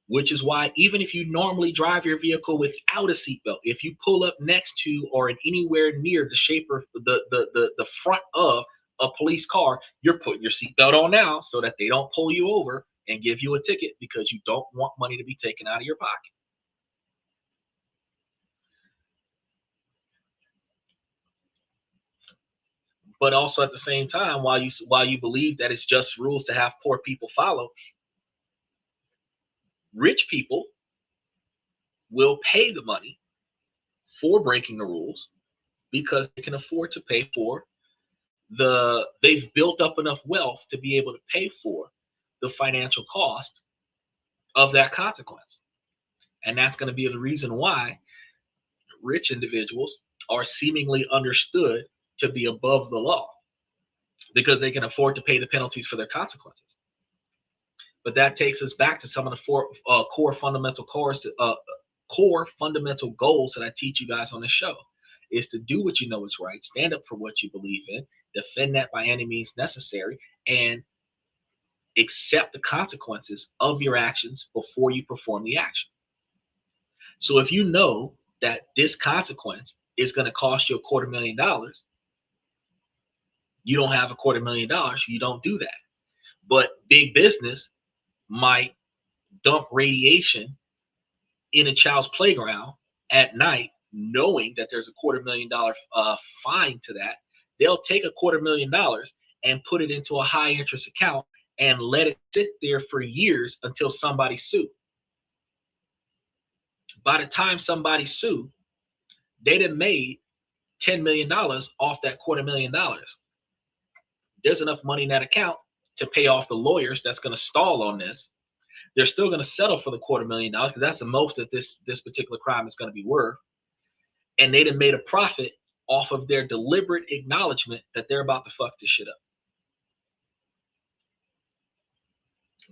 Which is why, even if you normally drive your vehicle without a seatbelt, if you pull up next to or in anywhere near the shape or the front of a police car, you're putting your seatbelt on now so that they don't pull you over and give you a ticket, because you don't want money to be taken out of your pocket. But also at the same time, while you believe that it's just rules to have poor people follow, rich people will pay the money for breaking the rules because they can afford to pay for they've built up enough wealth to be able to pay for the financial cost of that consequence. And that's going to be the reason why rich individuals are seemingly understood to be above the law, because they can afford to pay the penalties for their consequences. But that takes us back to some of the core fundamental goals that I teach you guys on this show, is to do what you know is right, stand up for what you believe in, defend that by any means necessary, and accept the consequences of your actions before you perform the action. So if you know that this consequence is going to cost you $250,000, you don't have $250,000, you don't do that. But big business might dump radiation in a child's playground at night, knowing that there's $250,000 fine to that. They'll take $250,000 and put it into a high interest account and let it sit there for years until somebody sues. By the time somebody sues, they'd have made $10 million off that $250,000. There's enough money in that account to pay off the lawyers that's going to stall on this. They're still going to settle for the $250,000 because that's the most that this particular crime is going to be worth. And they'd have made a profit off of their deliberate acknowledgement that they're about to fuck this shit up.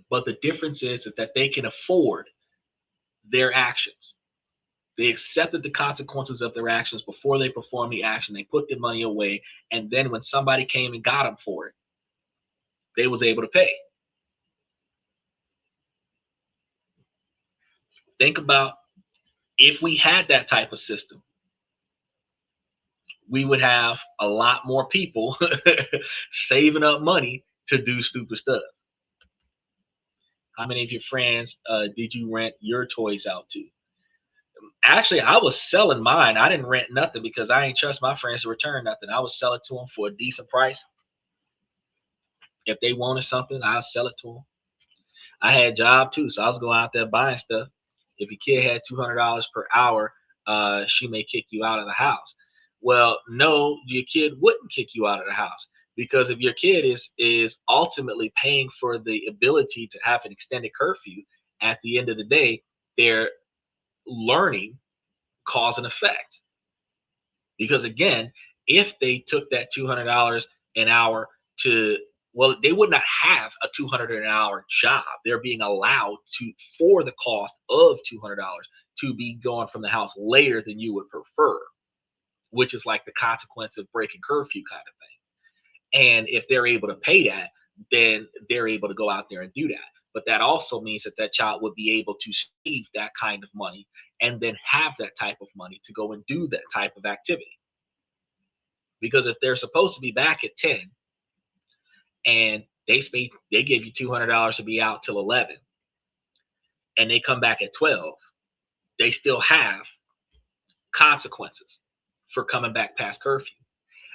But the difference is that they can afford their actions. They accepted the consequences of their actions before they performed the action. They put the money away, and then when somebody came and got them for it, they was able to pay. Think about if we had that type of system, we would have a lot more people saving up money to do stupid stuff. How many of your friends did you rent your toys out to? Actually, I was selling mine. I didn't rent nothing because I ain't trust my friends to return nothing. I would sell it to them for a decent price. If they wanted something, I'll sell it to them. I had a job too, so I was going out there buying stuff. If your kid had $200 per hour, she may kick you out of the house. Well, no, your kid wouldn't kick you out of the house, because if your kid is ultimately paying for the ability to have an extended curfew, at the end of the day, they're learning cause and effect. Because again, if they took that $200 an hour to, well, they would not have a $200 an hour job. They're being allowed to, for the cost of $200, to be gone from the house later than you would prefer, which is like the consequence of breaking curfew kind of thing. And if they're able to pay that, then they're able to go out there and do that. But that also means that that child would be able to save that kind of money and then have that type of money to go and do that type of activity. Because if they're supposed to be back at 10 and they give you $200 to be out till 11 and they come back at 12, they still have consequences for coming back past curfew.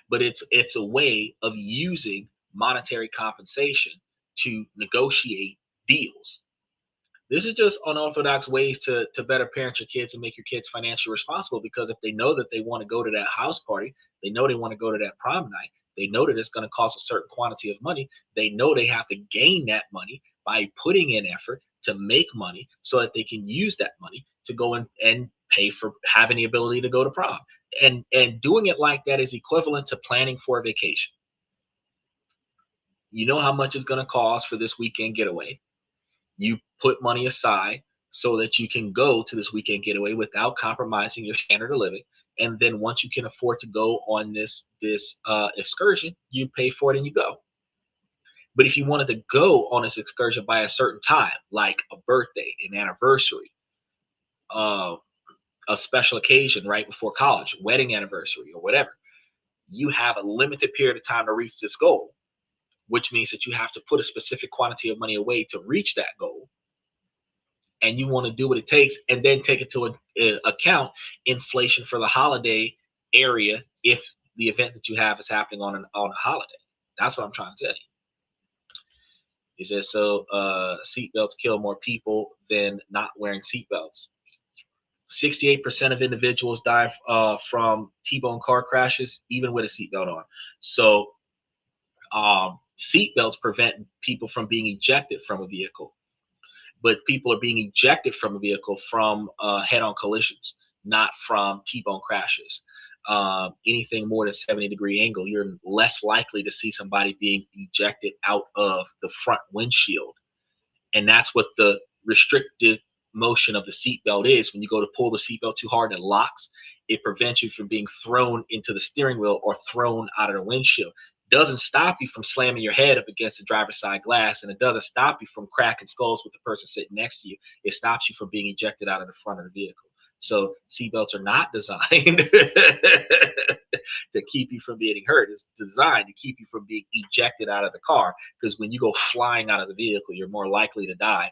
but it's a way of using monetary compensation to negotiate deals. This is just unorthodox ways to better parent your kids and make your kids financially responsible, because if they know that they want to go to that house party, they know they want to go to that prom night, they know that it's going to cost a certain quantity of money, they know they have to gain that money by putting in effort to make money so that they can use that money to go and pay for having the ability to go to prom. And doing it like that is equivalent to planning for a vacation. You know how much it's going to cost for this weekend getaway. You put money aside so that you can go to this weekend getaway without compromising your standard of living. And then once you can afford to go on this excursion, you pay for it and you go. But if you wanted to go on this excursion by a certain time, like a birthday, an anniversary, uh, a special occasion right before college, wedding anniversary, or whatever, you have a limited period of time to reach this goal, which means that you have to put a specific quantity of money away to reach that goal. And you want to do what it takes, and then take it to account inflation for the holiday area if the event that you have is happening on a holiday. That's what I'm trying to tell you. He says, so seatbelts kill more people than not wearing seatbelts. 68% of individuals die from T-bone car crashes, even with a seatbelt on. So seatbelts prevent people from being ejected from a vehicle, but people are being ejected from a vehicle from head-on collisions, not from T-bone crashes. Anything more than 70-degree angle, you're less likely to see somebody being ejected out of the front windshield. And that's what the restricted motion of the seatbelt is. When you go to pull the seatbelt too hard and it locks, it prevents you from being thrown into the steering wheel or thrown out of the windshield. Doesn't stop you from slamming your head up against the driver's side glass, and it doesn't stop you from cracking skulls with the person sitting next to you. It stops you from being ejected out of the front of the vehicle. So seatbelts are not designed to keep you from getting hurt. It's designed to keep you from being ejected out of the car, because when you go flying out of the vehicle, you're more likely to die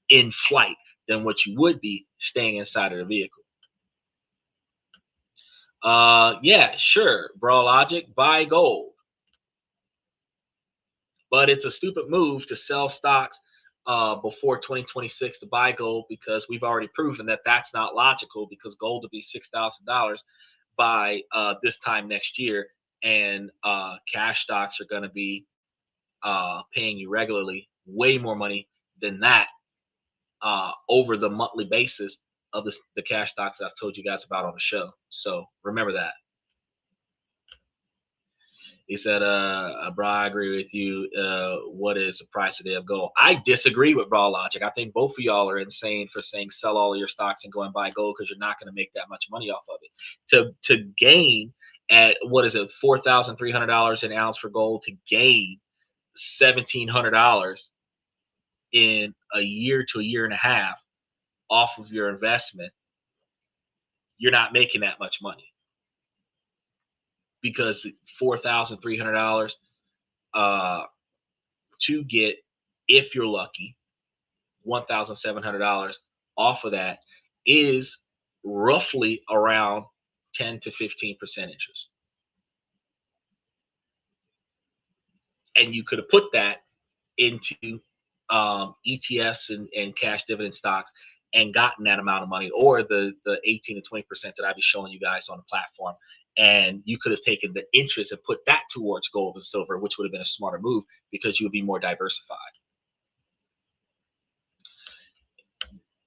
in flight than what you would be staying inside of the vehicle. Yeah, sure, bro. Logic, buy gold. But it's a stupid move to sell stocks before 2026 to buy gold, because we've already proven that that's not logical, because gold will be $6,000 by this time next year, and cash stocks are going to be paying you regularly way more money than that over the monthly basis of the cash stocks that I've told you guys about on the show. So remember that. He said, bro, I agree with you. What is the price today of gold? I disagree with Bra Logic. I think both of y'all are insane for saying sell all of your stocks and go and buy gold, because you're not going to make that much money off of it. To gain at, what is it, $4,300 an ounce for gold, to gain $1,700 in a year to a year and a half off of your investment, you're not making that much money, because $4,300 to get, if you're lucky, $1,700 off of that is roughly around 10 to 15% interest. And you could have put that into ETFs and cash dividend stocks and gotten that amount of money, or the 18 to 20% that I'd be showing you guys on the platform. And you could have taken the interest and put that towards gold and silver, which would have been a smarter move, because you would be more diversified.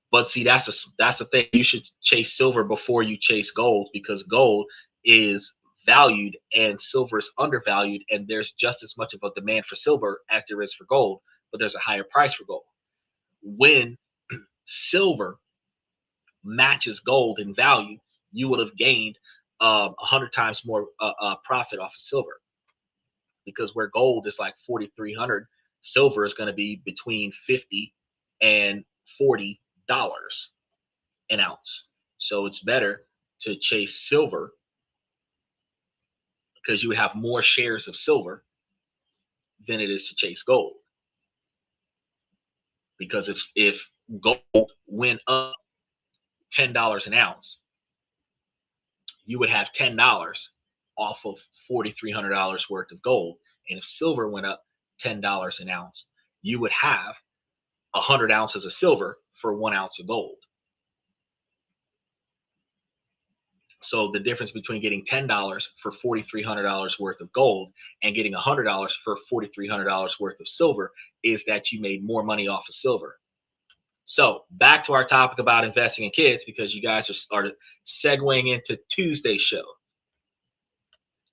But see, that's the thing. You should chase silver before you chase gold, because gold is valued and silver is undervalued, and there's just as much of a demand for silver as there is for gold, but there's a higher price for gold. When silver matches gold in value, you would have gained 100 times more profit off of silver, because where gold is like 4,300, silver is going to be between $50 and $40 an ounce. So it's better to chase silver, because you would have more shares of silver than it is to chase gold. Because if gold went up $10 an ounce, you would have $10 off of $4,300 worth of gold. And if silver went up $10 an ounce, you would have 100 ounces of silver for 1 ounce of gold. So the difference between getting $10 for $4,300 worth of gold and getting $100 for $4,300 worth of silver is that you made more money off of silver. So back to our topic about investing in kids, because you guys are started segueing into Tuesday's show.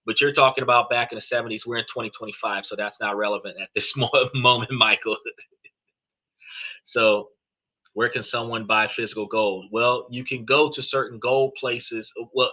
But you're talking about back in the 70s. We're in 2025, so that's not relevant at this moment, Michael. So where can someone buy physical gold? Well, you can go to certain gold places. Well,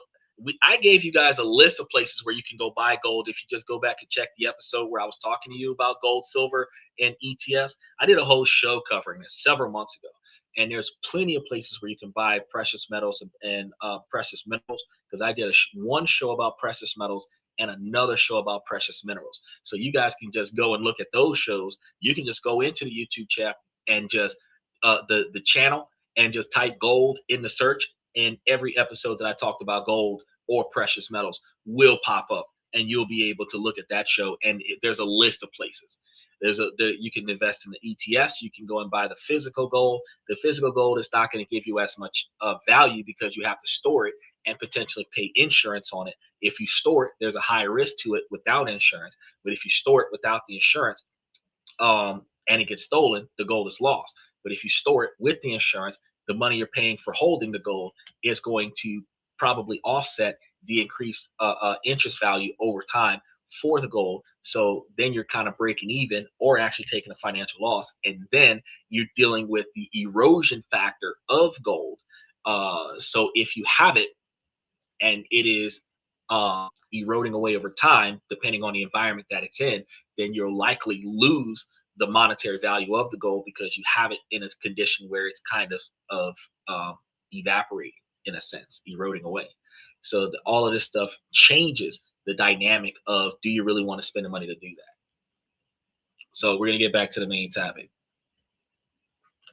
I gave you guys a list of places where you can go buy gold. If you just go back and check the episode where I was talking to you about gold, silver, and ETFs, I did a whole show covering this several months ago. And there's plenty of places where you can buy precious metals and precious minerals, because I did one show about precious metals and another show about precious minerals. So you guys can just go and look at those shows. You can just go into the YouTube chat and just the channel and just type gold in the search, and every episode that I talked about gold or precious metals will pop up, and you'll be able to look at that show. And there's a list of places. You can invest in the ETFs. You can go and buy the physical gold. The physical gold is not going to give you as much value because you have to store it and potentially pay insurance on it. If you store it, there's a higher risk to it without insurance. But if you store it without the insurance, and it gets stolen, the gold is lost. But if you store it with the insurance, the money you're paying for holding the gold is going to probably offset the increased interest value over time for the gold. So then you're kind of breaking even or actually taking a financial loss. And then you're dealing with the erosion factor of gold. So if you have it and it is eroding away over time, depending on the environment that it's in, then you'll likely lose the monetary value of the gold because you have it in a condition where it's kind of evaporating, in a sense, eroding away. So all of this stuff changes the dynamic of, do you really want to spend the money to do that? So we're going to get back to the main topic.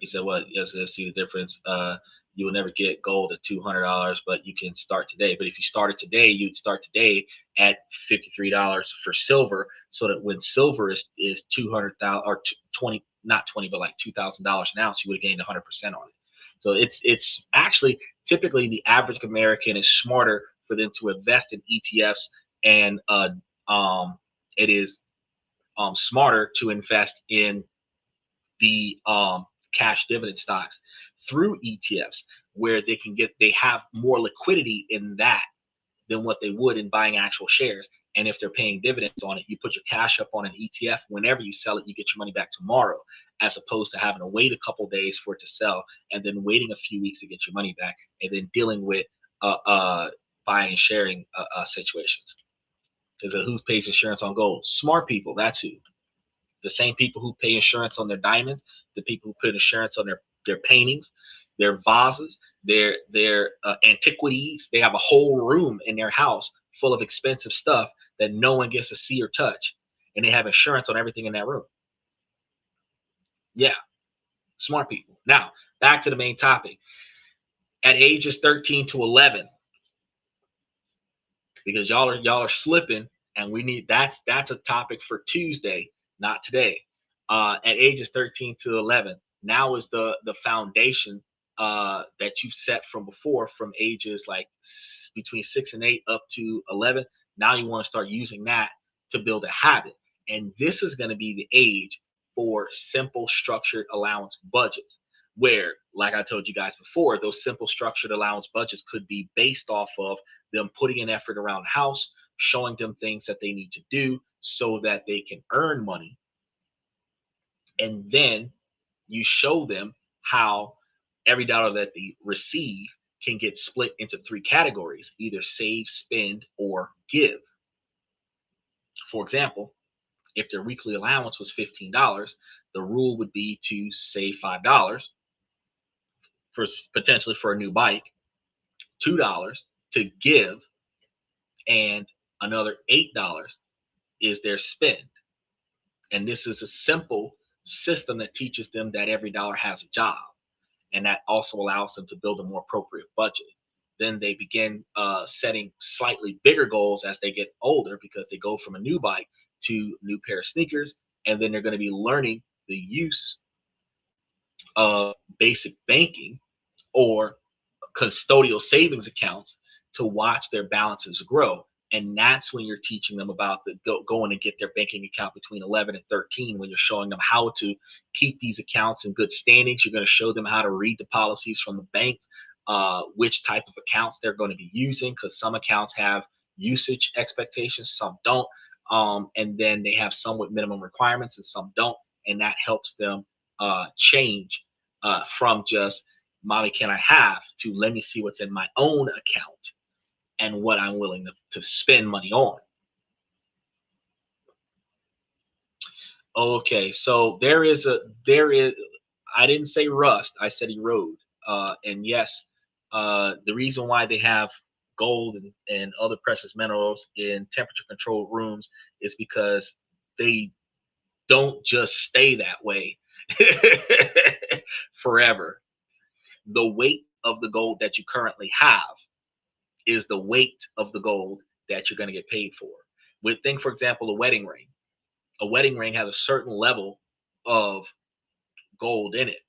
He said, "What? Yes, let's see the difference. You will never get gold at $200, but you can start today. But if you started today, you'd start today at $53 for silver, so that when silver is 200,000 or 20, not 20, but like $2,000 an ounce, you would have gained 100% on it. So it's actually typically the average American is smarter for them to invest in ETFs, and it is smarter to invest in the cash dividend stocks through ETFs, where they have more liquidity in that than what they would in buying actual shares. And if they're paying dividends on it, you put your cash up on an ETF. Whenever you sell it, you get your money back tomorrow, as opposed to having to wait a couple days for it to sell and then waiting a few weeks to get your money back, and then dealing with buying and sharing situations. Because who pays insurance on gold? Smart people. That's who. The same people who pay insurance on their diamonds, the people who put insurance on their paintings, their vases, their antiquities. They have a whole room in their house full of expensive stuff that no one gets to see or touch, and they have insurance on everything in that room. Yeah, smart people. Now, back to the main topic. At ages 13 to 11, because y'all are slipping, and we need that's a topic for Tuesday, not today. At ages 13 to 11, now is the foundation that you've set from before, from ages like between 6 and 8 up to 11. Now you want to start using that to build a habit, and this is going to be the age for simple structured allowance budgets, where, like I told you guys before, those simple structured allowance budgets could be based off of them putting an effort around the house, showing them things that they need to do so that they can earn money. And then you show them how every dollar that they receive can get split into 3 categories: either save, spend, or give. For example, if their weekly allowance was $15, the rule would be to save $5 for potentially for a new bike, $2 to give, and another $8 is their spend. And this is a simple system that teaches them that every dollar has a job. And that also allows them to build a more appropriate budget. Then they begin setting slightly bigger goals as they get older because they go from a new bike to a new pair of sneakers. And then they're going to be learning the use of basic banking or custodial savings accounts to watch their balances grow. And that's when you're teaching them about going to get their banking account between 11 and 13, when you're showing them how to keep these accounts in good standings. You're going to show them how to read the policies from the banks, which type of accounts they're going to be using, because some accounts have usage expectations, some don't. And then they have some with minimum requirements and some don't. And that helps them change from just money can I have to let me see what's in my own account and what I'm willing to spend money on. Okay, so there is I didn't say rust, I said erode. And yes, the reason why they have gold and other precious minerals in temperature controlled rooms is because they don't just stay that way forever. The weight of the gold that you currently have is the weight of the gold that you're going to get paid for. With think, for example, a wedding ring. A wedding ring has a certain level of gold in it,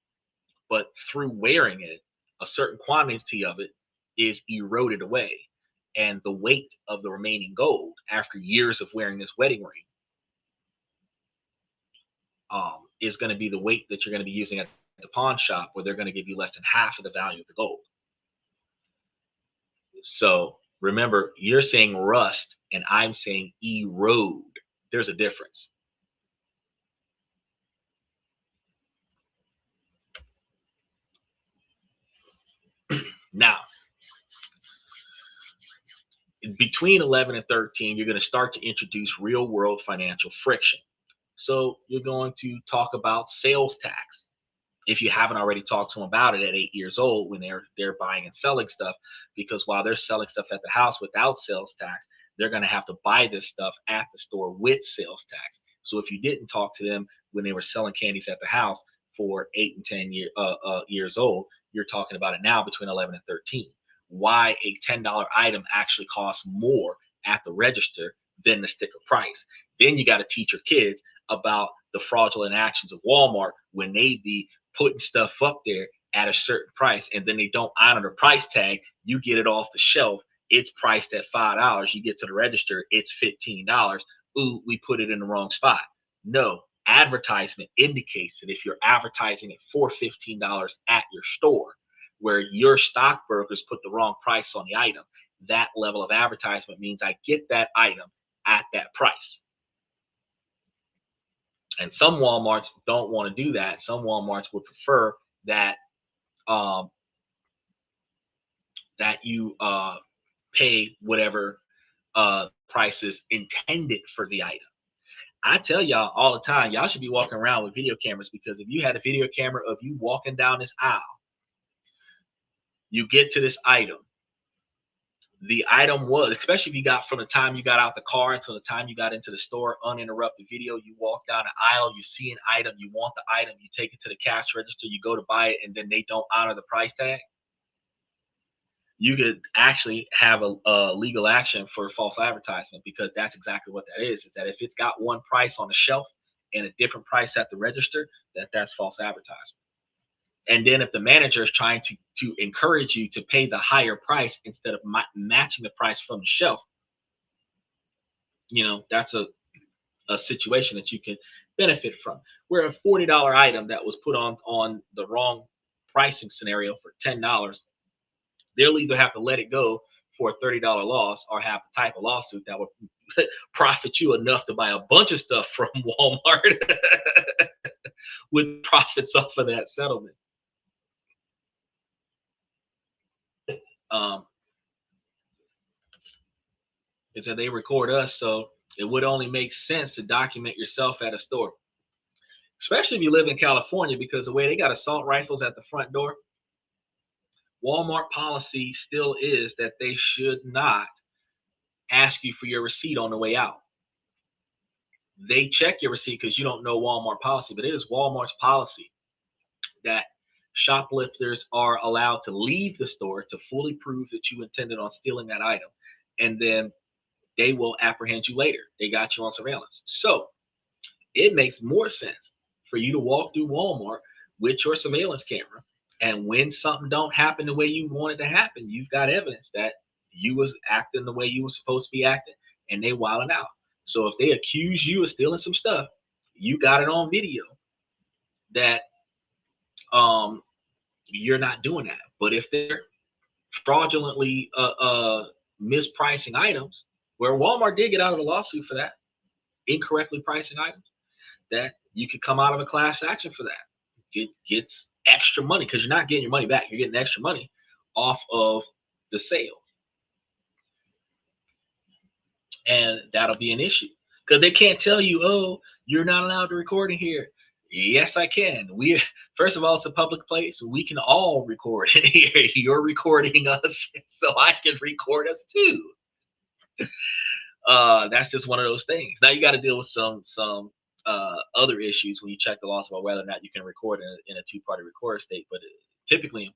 but through wearing it, a certain quantity of it is eroded away. And the weight of the remaining gold after years of wearing this wedding ring is going to be the weight that you're going to be using at the pawn shop, where they're going to give you less than half of the value of the gold. So remember, you're saying rust and I'm saying erode. There's a difference. Now, between 11 and 13, you're going to start to introduce real world financial friction. So you're going to talk about sales tax. If you haven't already talked to them about it at 8 years old, when they're buying and selling stuff, because while they're selling stuff at the house without sales tax, they're going to have to buy this stuff at the store with sales tax. So if you didn't talk to them when they were selling candies at the house for 8 and 10 years old, you're talking about it now between 11 and 13. Why a $10 item actually costs more at the register than the sticker price. Then you got to teach your kids about the fraudulent actions of Walmart when they be putting stuff up there at a certain price and then they don't honor the price tag. You get it off the shelf, it's priced at $5. You get to the register, it's $15. Ooh, we put it in the wrong spot. No, advertisement indicates that if you're advertising it for $15 at your store, where your stockbrokers put the wrong price on the item, that level of advertisement means I get that item at that price. And some Walmarts don't want to do that. Some Walmarts would prefer that um, that you pay whatever price is intended for the item. I tell y'all all the time, y'all should be walking around with video cameras, because if you had a video camera of you walking down this aisle, you get to this item. The item was, especially if you got from the time you got out the car until the time you got into the store, uninterrupted video, you walk down the aisle, you see an item, you want the item, you take it to the cash register, you go to buy it, and then they don't honor the price tag. You could actually have a legal action for false advertisement, because that's exactly what that is that if it's got one price on the shelf and a different price at the register, that's false advertisement. And then if the manager is trying to encourage you to pay the higher price instead of matching the price from the shelf, that's a situation that you can benefit from. Where a $40 item that was put on the wrong pricing scenario for $10, they'll either have to let it go for a $30 loss or have the type of lawsuit that would profit you enough to buy a bunch of stuff from Walmart with profits off of that settlement. Is that they record us, so it would only make sense to document yourself at a store, especially if you live in California, because the way they got assault rifles at the front door, Walmart policy still is that they should not ask you for your receipt on the way out. They check your receipt because you don't know Walmart policy, but it is Walmart's policy that shoplifters are allowed to leave the store to fully prove that you intended on stealing that item, and then they will apprehend you later. They got you on surveillance. So it makes more sense for you to walk through Walmart with your surveillance camera, and when something don't happen the way you want it to happen, you've got evidence that you was acting the way you were supposed to be acting, and they wilding out. So if they accuse you of stealing some stuff, you got it on video that um you're not doing that. But if they're fraudulently mispricing items, where Walmart did get out of the lawsuit for that, incorrectly pricing items, that you could come out of a class action for that. Gets extra money because you're not getting your money back. You're getting extra money off of the sale. And that'll be an issue because they can't tell you, oh, you're not allowed to record in here. Yes, I can. We First of all, it's a public place. We can all record in here. You're recording us, so I can record us too. That's just one of those things. Now you got to deal with some other issues when you check the laws about whether or not you can record in a two-party recorder state. But typically in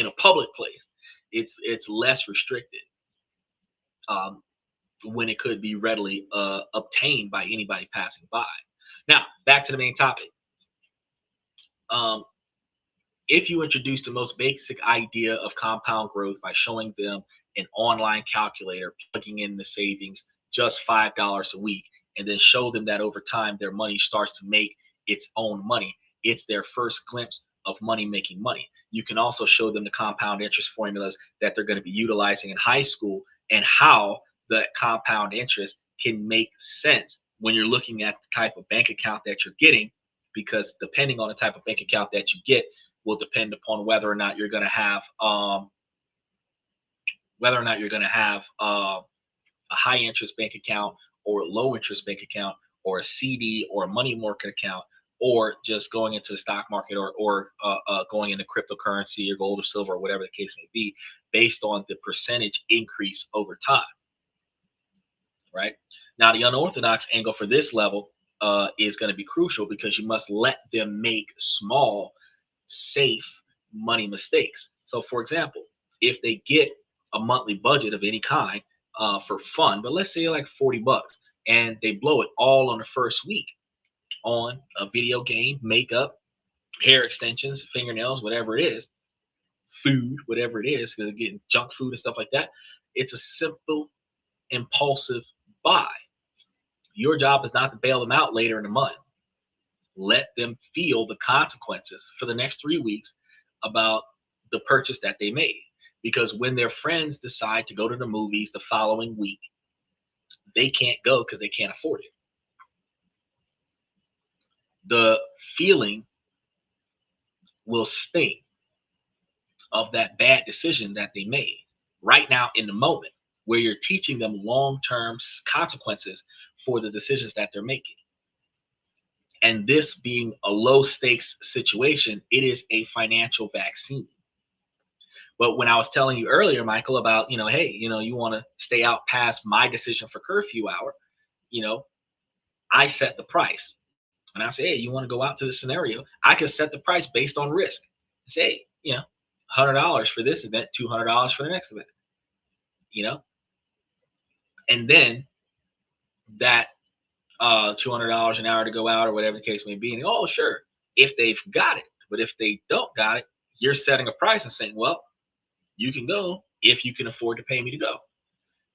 a public place, it's less restricted when it could be readily obtained by anybody passing by. Now back to the main topic. If you introduce the most basic idea of compound growth by showing them an online calculator, plugging in the savings, just $5 a week, and then show them that over time their money starts to make its own money, it's their first glimpse of money making money. You can also show them the compound interest formulas that they're going to be utilizing in high school and how the compound interest can make sense when you're looking at the type of bank account that you're getting, because depending on the type of bank account that you get will depend upon whether or not you're going to have a high interest bank account or a low interest bank account or a CD or a money market account, or just going into the stock market or going into cryptocurrency or gold or silver or whatever the case may be, based on the percentage increase over time. Right now, the unorthodox angle for this level is going to be crucial because you must let them make small, safe money mistakes. So, for example, if they get a monthly budget of any kind for fun, but let's say like $40, and they blow it all on the first week on a video game, makeup, hair extensions, fingernails, whatever it is, food, whatever it is, because they're getting junk food and stuff like that. It's a simple, impulsive buy. Your job is not to bail them out later in the month. Let them feel the consequences for the next 3 weeks about the purchase that they made. Because when their friends decide to go to the movies the following week, they can't go because they can't afford it. The feeling will sting of that bad decision that they made right now in the moment, where you're teaching them long-term consequences for the decisions that they're making. And this being a low stakes situation, it is a financial vaccine. But when I was telling you earlier, Michael, about, hey, you want to stay out past my decision for curfew hour, I set the price. And I say, hey, you want to go out to the scenario? I can set the price based on risk. I say, hey, $100 for this event, $200 for the next event, and then that $200 an hour to go out or whatever the case may be. And oh, sure, if they've got it. But if they don't got it, you're setting a price and saying, well, you can go if you can afford to pay me to go.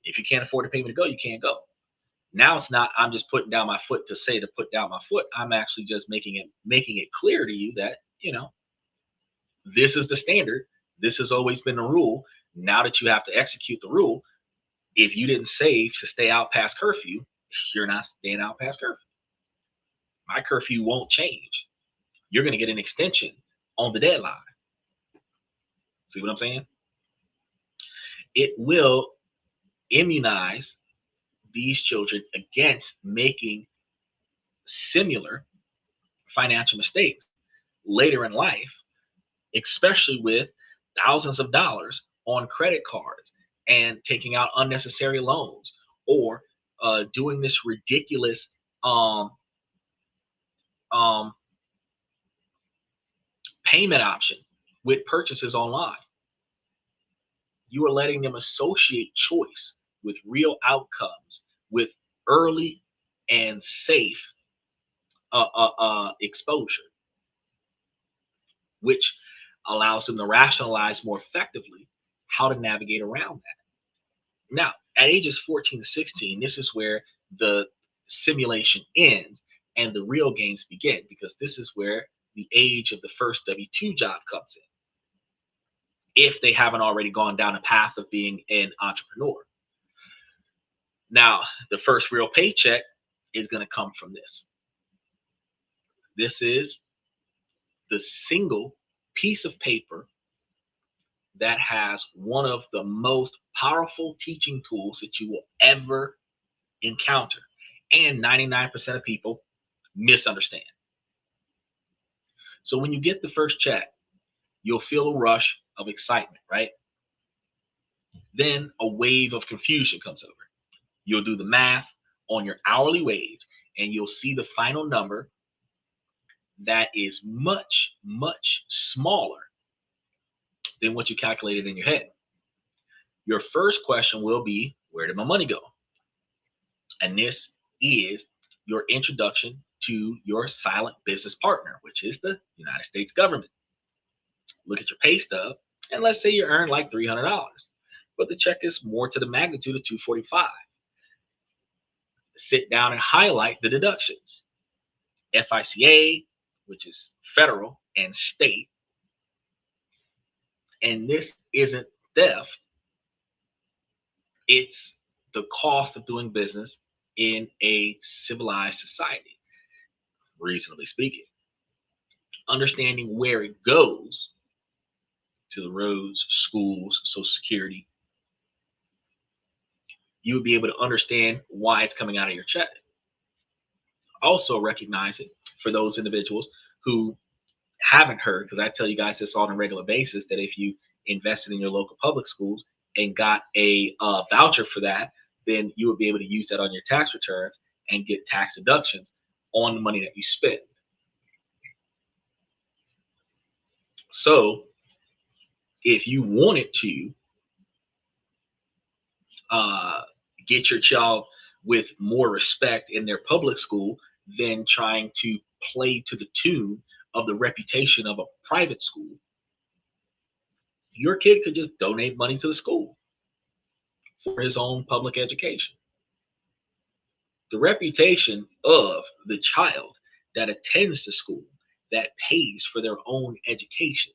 If you can't afford to pay me to go, you can't go. Now it's not, I'm just putting down my foot to say to put down my foot. I'm actually just making it clear to you that, this is the standard. This has always been the rule. Now that you have to execute the rule, if you didn't save to stay out past curfew, you're not staying out past curfew. My curfew won't change. You're going to get an extension on the deadline. See what I'm saying? It will immunize these children against making similar financial mistakes later in life, especially with thousands of dollars on credit cards and taking out unnecessary loans, or doing this ridiculous payment option with purchases online. You are letting them associate choice with real outcomes, with early and safe exposure, which allows them to rationalize more effectively how to navigate around that. Now, at ages 14 to 16, this is where the simulation ends and the real games begin, because this is where the age of the first W-2 job comes in, if they haven't already gone down a path of being an entrepreneur. Now, the first real paycheck is going to come from this. This is the single piece of paper that has one of the most powerful teaching tools that you will ever encounter. And 99% of people misunderstand. So when you get the first check, you'll feel a rush of excitement, right? Then a wave of confusion comes over. You'll do the math on your hourly wage and you'll see the final number that is much, much smaller than what you calculated in your head. Your first question will be, where did my money go? And this is your introduction to your silent business partner, which is the United States government. Look at your pay stub, and let's say you earn like $300, but the check is more to the magnitude of $245. Sit down and highlight the deductions. FICA, which is federal and state, and this isn't theft, it's the cost of doing business in a civilized society, reasonably speaking. Understanding where it goes to the roads, schools, Social Security, you would be able to understand why it's coming out of your check. Also recognize it for those individuals who haven't heard, because I tell you guys this on a regular basis, that if you invested in your local public schools and got a voucher for that, then you would be able to use that on your tax returns and get tax deductions on the money that you spend. So if you wanted to get your child with more respect in their public school than trying to play to the tune of the reputation of a private school, your kid could just donate money to the school for his own public education. The reputation of the child that attends the school, that pays for their own education,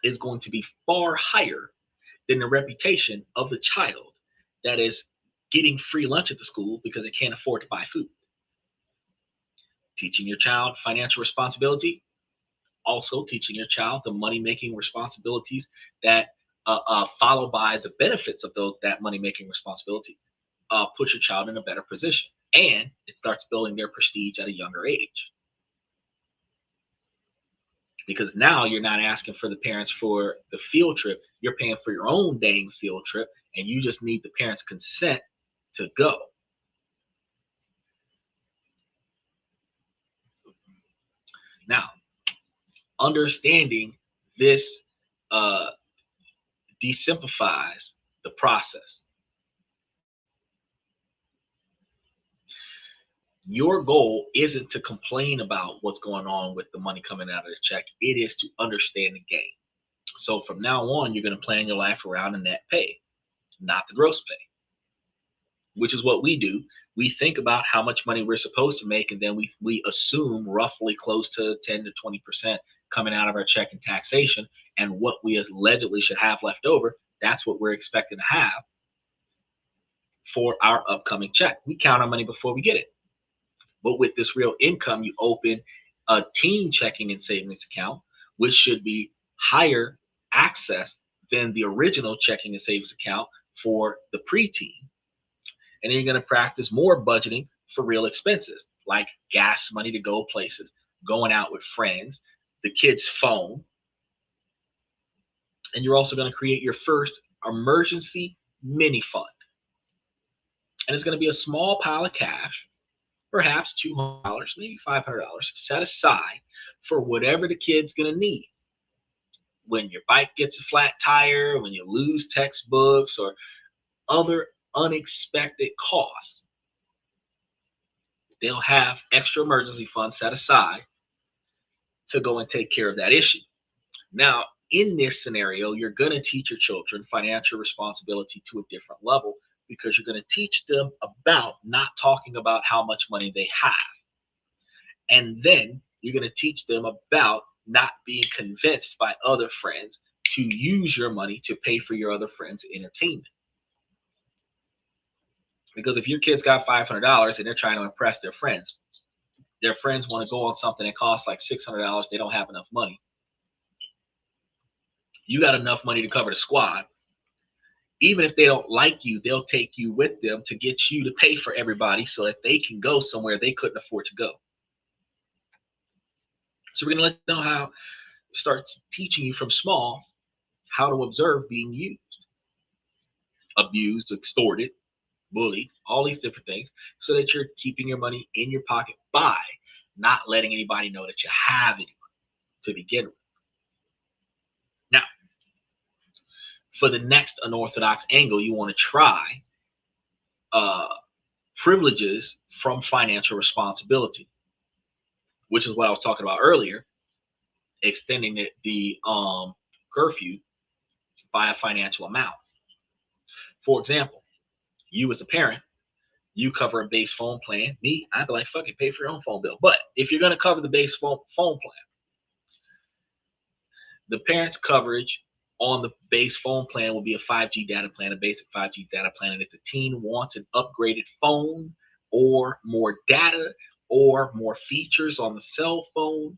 is going to be far higher than the reputation of the child that is getting free lunch at the school because it can't afford to buy food. Teaching your child financial responsibility, also teaching your child the money-making responsibilities that follow by the benefits of that money-making responsibility, puts your child in a better position, and it starts building their prestige at a younger age. Because now you're not asking for the parents for the field trip, you're paying for your own dang field trip, and you just need the parents' consent to go. Now, understanding this desimplifies the process. Your goal isn't to complain about what's going on with the money coming out of the check. It is to understand the game. So from now on, you're going to plan your life around the net pay, not the gross pay, which is what we do. We think about how much money we're supposed to make, and then we assume roughly close to 10 to 20% coming out of our check in taxation, and what we allegedly should have left over, that's what we're expecting to have for our upcoming check. We count our money before we get it. But with this real income, you open a teen checking and savings account, which should be higher access than the original checking and savings account for the preteen. And then you're going to practice more budgeting for real expenses, like gas money to go places, going out with friends, the kid's phone. And you're also going to create your first emergency mini fund. And it's going to be a small pile of cash perhaps $200, maybe $500 set aside for whatever the kid's going to need. When your bike gets a flat tire, when you lose textbooks, or other unexpected costs, they'll have extra emergency funds set aside to go and take care of that issue. Now, in this scenario, you're going to teach your children financial responsibility to a different level because you're going to teach them about not talking about how much money they have. And then you're going to teach them about not being convinced by other friends to use your money to pay for your other friends' entertainment. Because if your kids got $500 and they're trying to impress their friends want to go on something that costs like $600, they don't have enough money. You got enough money to cover the squad. Even if they don't like you, they'll take you with them to get you to pay for everybody so that they can go somewhere they couldn't afford to go. So we're going to let them know how, start teaching you from small how to observe being used, abused, extorted, bullied, all these different things, so that you're keeping your money in your pocket by not letting anybody know that you have any to begin with. Now, for the next unorthodox angle, you want to try privileges from financial responsibility, which is what I was talking about earlier, extending the curfew by a financial amount. For example, you as a parent, you cover a base phone plan. Me, I'd be like, fuck it, pay for your own phone bill. But if you're going to cover the base phone plan, the parent's coverage on the base phone plan will be a 5G data plan, a basic 5G data plan. And if the teen wants an upgraded phone or more data or more features on the cell phone,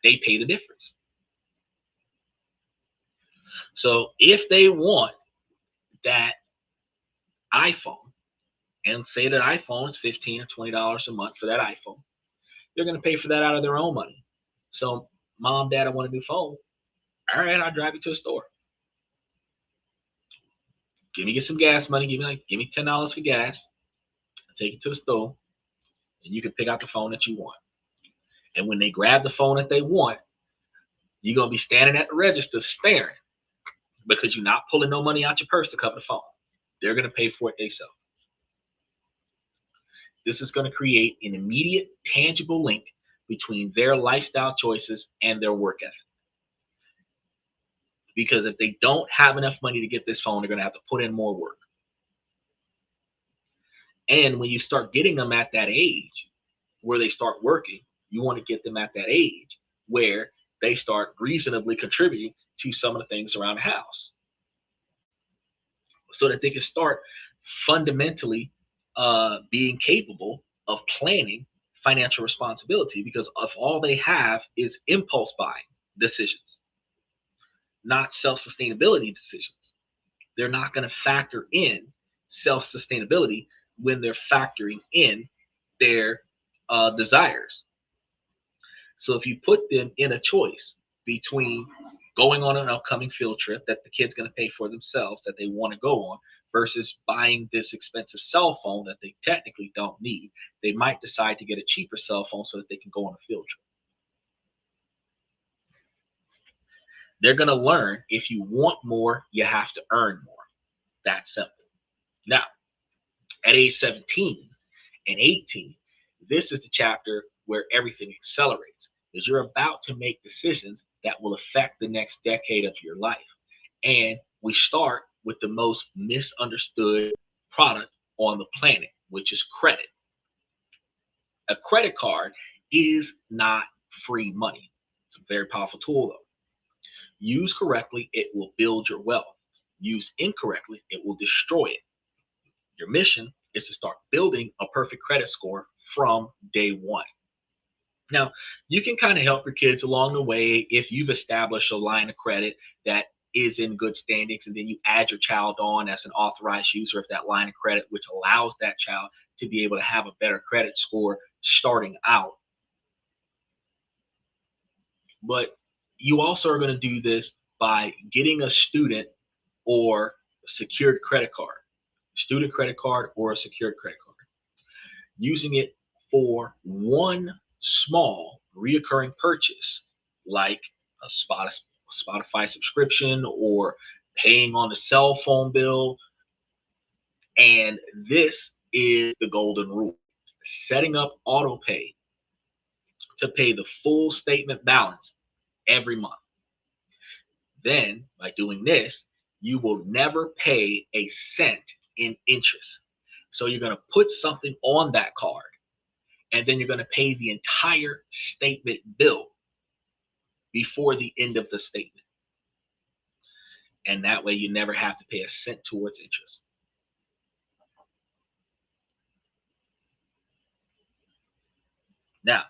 they pay the difference. So if they want that iPhone, and say that iPhone is $15 or $20 a month for that iPhone, they're going to pay for that out of their own money. So, mom, dad, I want a new phone. All right, I'll drive you to a store. Get some gas money. Give me $10 for gas. I'll take you to the store, and you can pick out the phone that you want. And when they grab the phone that they want, you're going to be standing at the register staring because you're not pulling no money out your purse to cover the phone. They're going to pay for it themselves. This is going to create an immediate, tangible link between their lifestyle choices and their work ethic. Because if they don't have enough money to get this phone, they're going to have to put in more work. And when you start getting them at that age where they start working, you want to get them at that age where they start reasonably contributing to some of the things around the house so that they can start fundamentally being capable of planning financial responsibility, because if all they have is impulse buying decisions, not self-sustainability decisions, they're not going to factor in self-sustainability when they're factoring in their desires. So if you put them in a choice between going on an upcoming field trip that the kid's going to pay for themselves, that they want to go on, versus buying this expensive cell phone that they technically don't need, they might decide to get a cheaper cell phone so that they can go on a field trip. They're going to learn if you want more, you have to earn more. That's simple. Now, at age 17 and 18, this is the chapter where everything accelerates, because you're about to make decisions that will affect the next decade of your life. And we start with the most misunderstood product on the planet, which is credit. A credit card is not free money. It's a very powerful tool, though. Used correctly, it will build your wealth. Used incorrectly, it will destroy it. Your mission is to start building a perfect credit score from day one. Now, you can kind of help your kids along the way if you've established a line of credit that is in good standings, and then you add your child on as an authorized user of that line of credit, which allows that child to be able to have a better credit score starting out. But you also are going to do this by getting a student or a secured credit card, student credit card or a secured credit card. using it for one small reoccurring purchase, like a Spotify subscription or paying on a cell phone bill. And this is the golden rule: setting up auto pay to pay the full statement balance every month. Then, by doing this, you will never pay a cent in interest. So you're going to put something on that card, and then you're going to pay the entire statement bill before the end of the statement. And that way you never have to pay a cent towards interest. Now,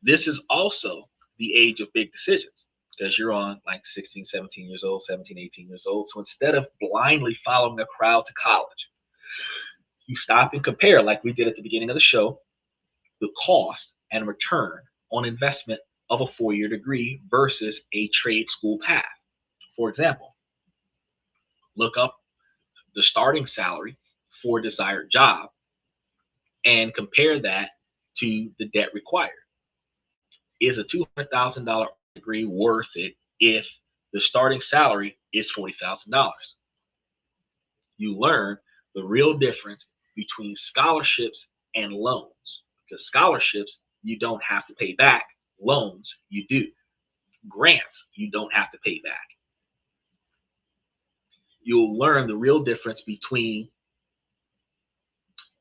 this is also the age of big decisions, because you're on like 16, 17 years old, 17, 18 years old. So instead of blindly following a crowd to college, you stop and compare, like we did at the beginning of the show, the cost and return on investment of a 4-year degree versus a trade school path. For example, look up the starting salary for a desired job and compare that to the debt required. Is a $200,000 degree worth it if the starting salary is $40,000? You learn the real difference between scholarships and loans, because scholarships you don't have to pay back, loans you do. Grants you don't have to pay back. You'll learn the real difference between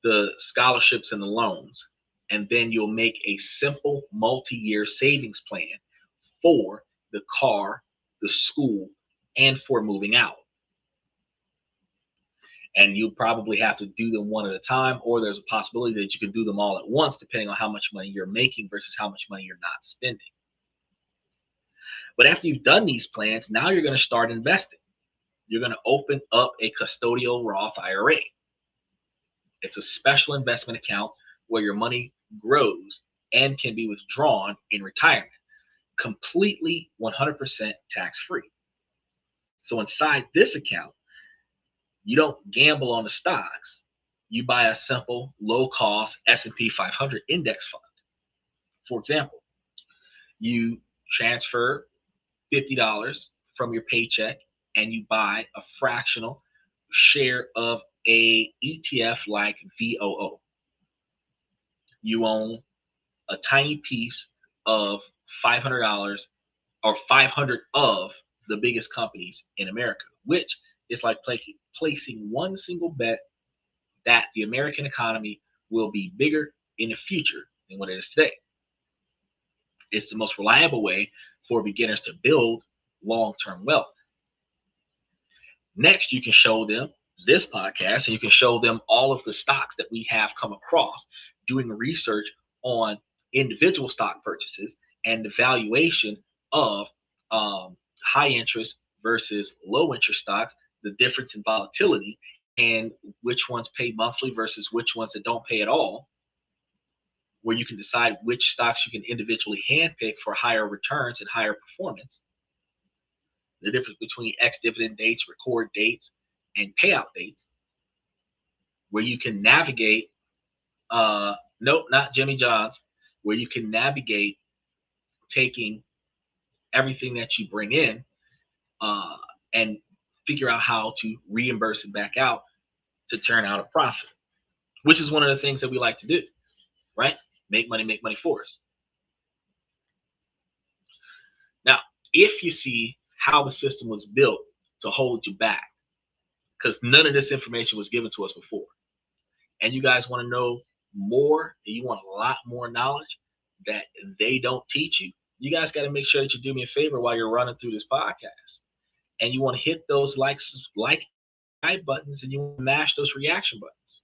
the scholarships and the loans, and then you'll make a simple multi-year savings plan for the car, the school, and for moving out. And you probably have to do them one at a time, or there's a possibility that you can do them all at once, depending on how much money you're making versus how much money you're not spending. But after you've done these plans, now you're going to start investing. You're going to open up a custodial Roth IRA. It's a special investment account where your money grows and can be withdrawn in retirement, completely 100% tax-free. So inside this account, you don't gamble on the stocks. You buy a simple, low-cost S&P 500 index fund. For example, you transfer $50 from your paycheck and you buy a fractional share of a ETF like VOO. You own a tiny piece of $500 or 500 of the biggest companies in America, which is like placing one single bet that the American economy will be bigger in the future than what it is today. It's the most reliable way for beginners to build long-term wealth. Next, you can show them this podcast, and you can show them all of the stocks that we have come across doing research on individual stock purchases and the valuation of high interest versus low interest stocks, the difference in volatility, and which ones pay monthly versus which ones that don't pay at all, where you can decide which stocks you can individually handpick for higher returns and higher performance. The difference between ex-dividend dates, record dates, and payout dates, where you can navigate, nope, not Jimmy John's, where you can navigate taking everything that you bring in and figure out how to reimburse it back out to turn out a profit, which is one of the things that we like to do, right? Make money for us. Now, if you see how the system was built to hold you back, because none of this information was given to us before, and you guys want to know more, and you want a lot more knowledge that they don't teach you, you guys got to make sure that you do me a favor while you're running through this podcast. And you want to hit those like buttons, and you want to mash those reaction buttons,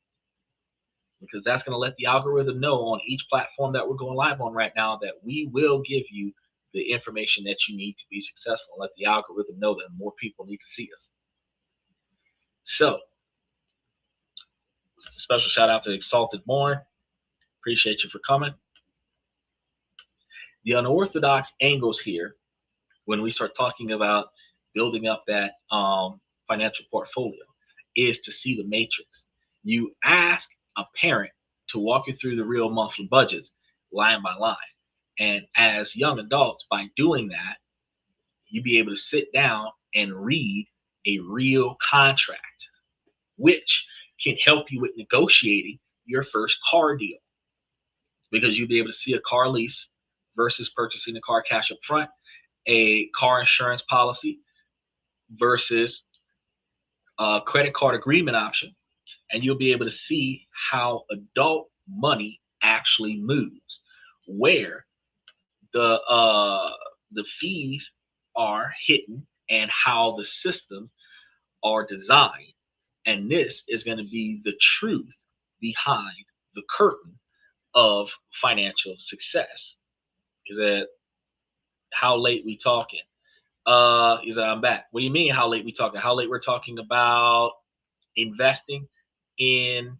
because that's going to let the algorithm know on each platform that we're going live on right now that we will give you the information that you need to be successful. Let the algorithm know that more people need to see us. So, special shout out to Exalted Born. Appreciate you for coming. The unorthodox angles here, when we start talking about building up that financial portfolio, is to see the matrix. You ask a parent to walk you through the real monthly budgets line by line. And as young adults, by doing that, you be able to sit down and read a real contract, which can help you with negotiating your first car deal, because you'll be able to see a car lease versus purchasing the car cash up front, a car insurance policy versus a credit card agreement option, and you'll be able to see how adult money actually moves, where the fees are hidden, and how the systems are designed. And this is going to be the truth behind the curtain of financial success. Is that how late we talking? Is that I'm back. What do you mean how late we talking? How late we're talking about investing in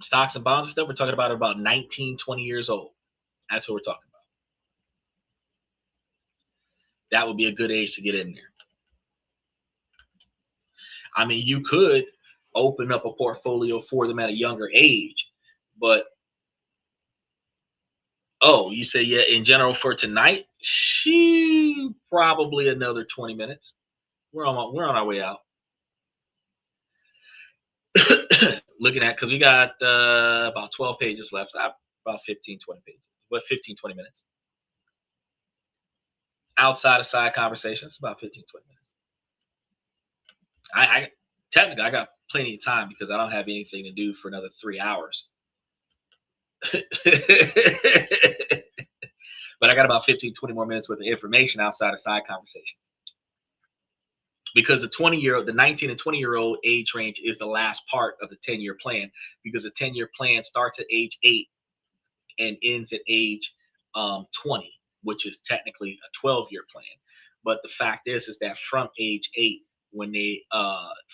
stocks and bonds and stuff. We're talking about 19, 20 years old. That's what we're talking about. That would be a good age to get in there. I mean, you could open up a portfolio for them at a younger age, but oh, you say yeah, in general for tonight? Probably another 20 minutes. We're on our way out. Looking at, because we got about 12 pages left, about 15, 20 pages, but 15, 20 minutes. Outside of side conversations, about 15, 20 minutes. I technically I got plenty of time because I don't have anything to do for another 3 hours. But I got about 15, 20 more minutes worth of information outside of side conversations. Because the 19 and 20-year-old age range is the last part of the 10-year plan, because the 10-year plan starts at age 8 and ends at age 20, which is technically a 12-year plan. But the fact is that from age 8, when they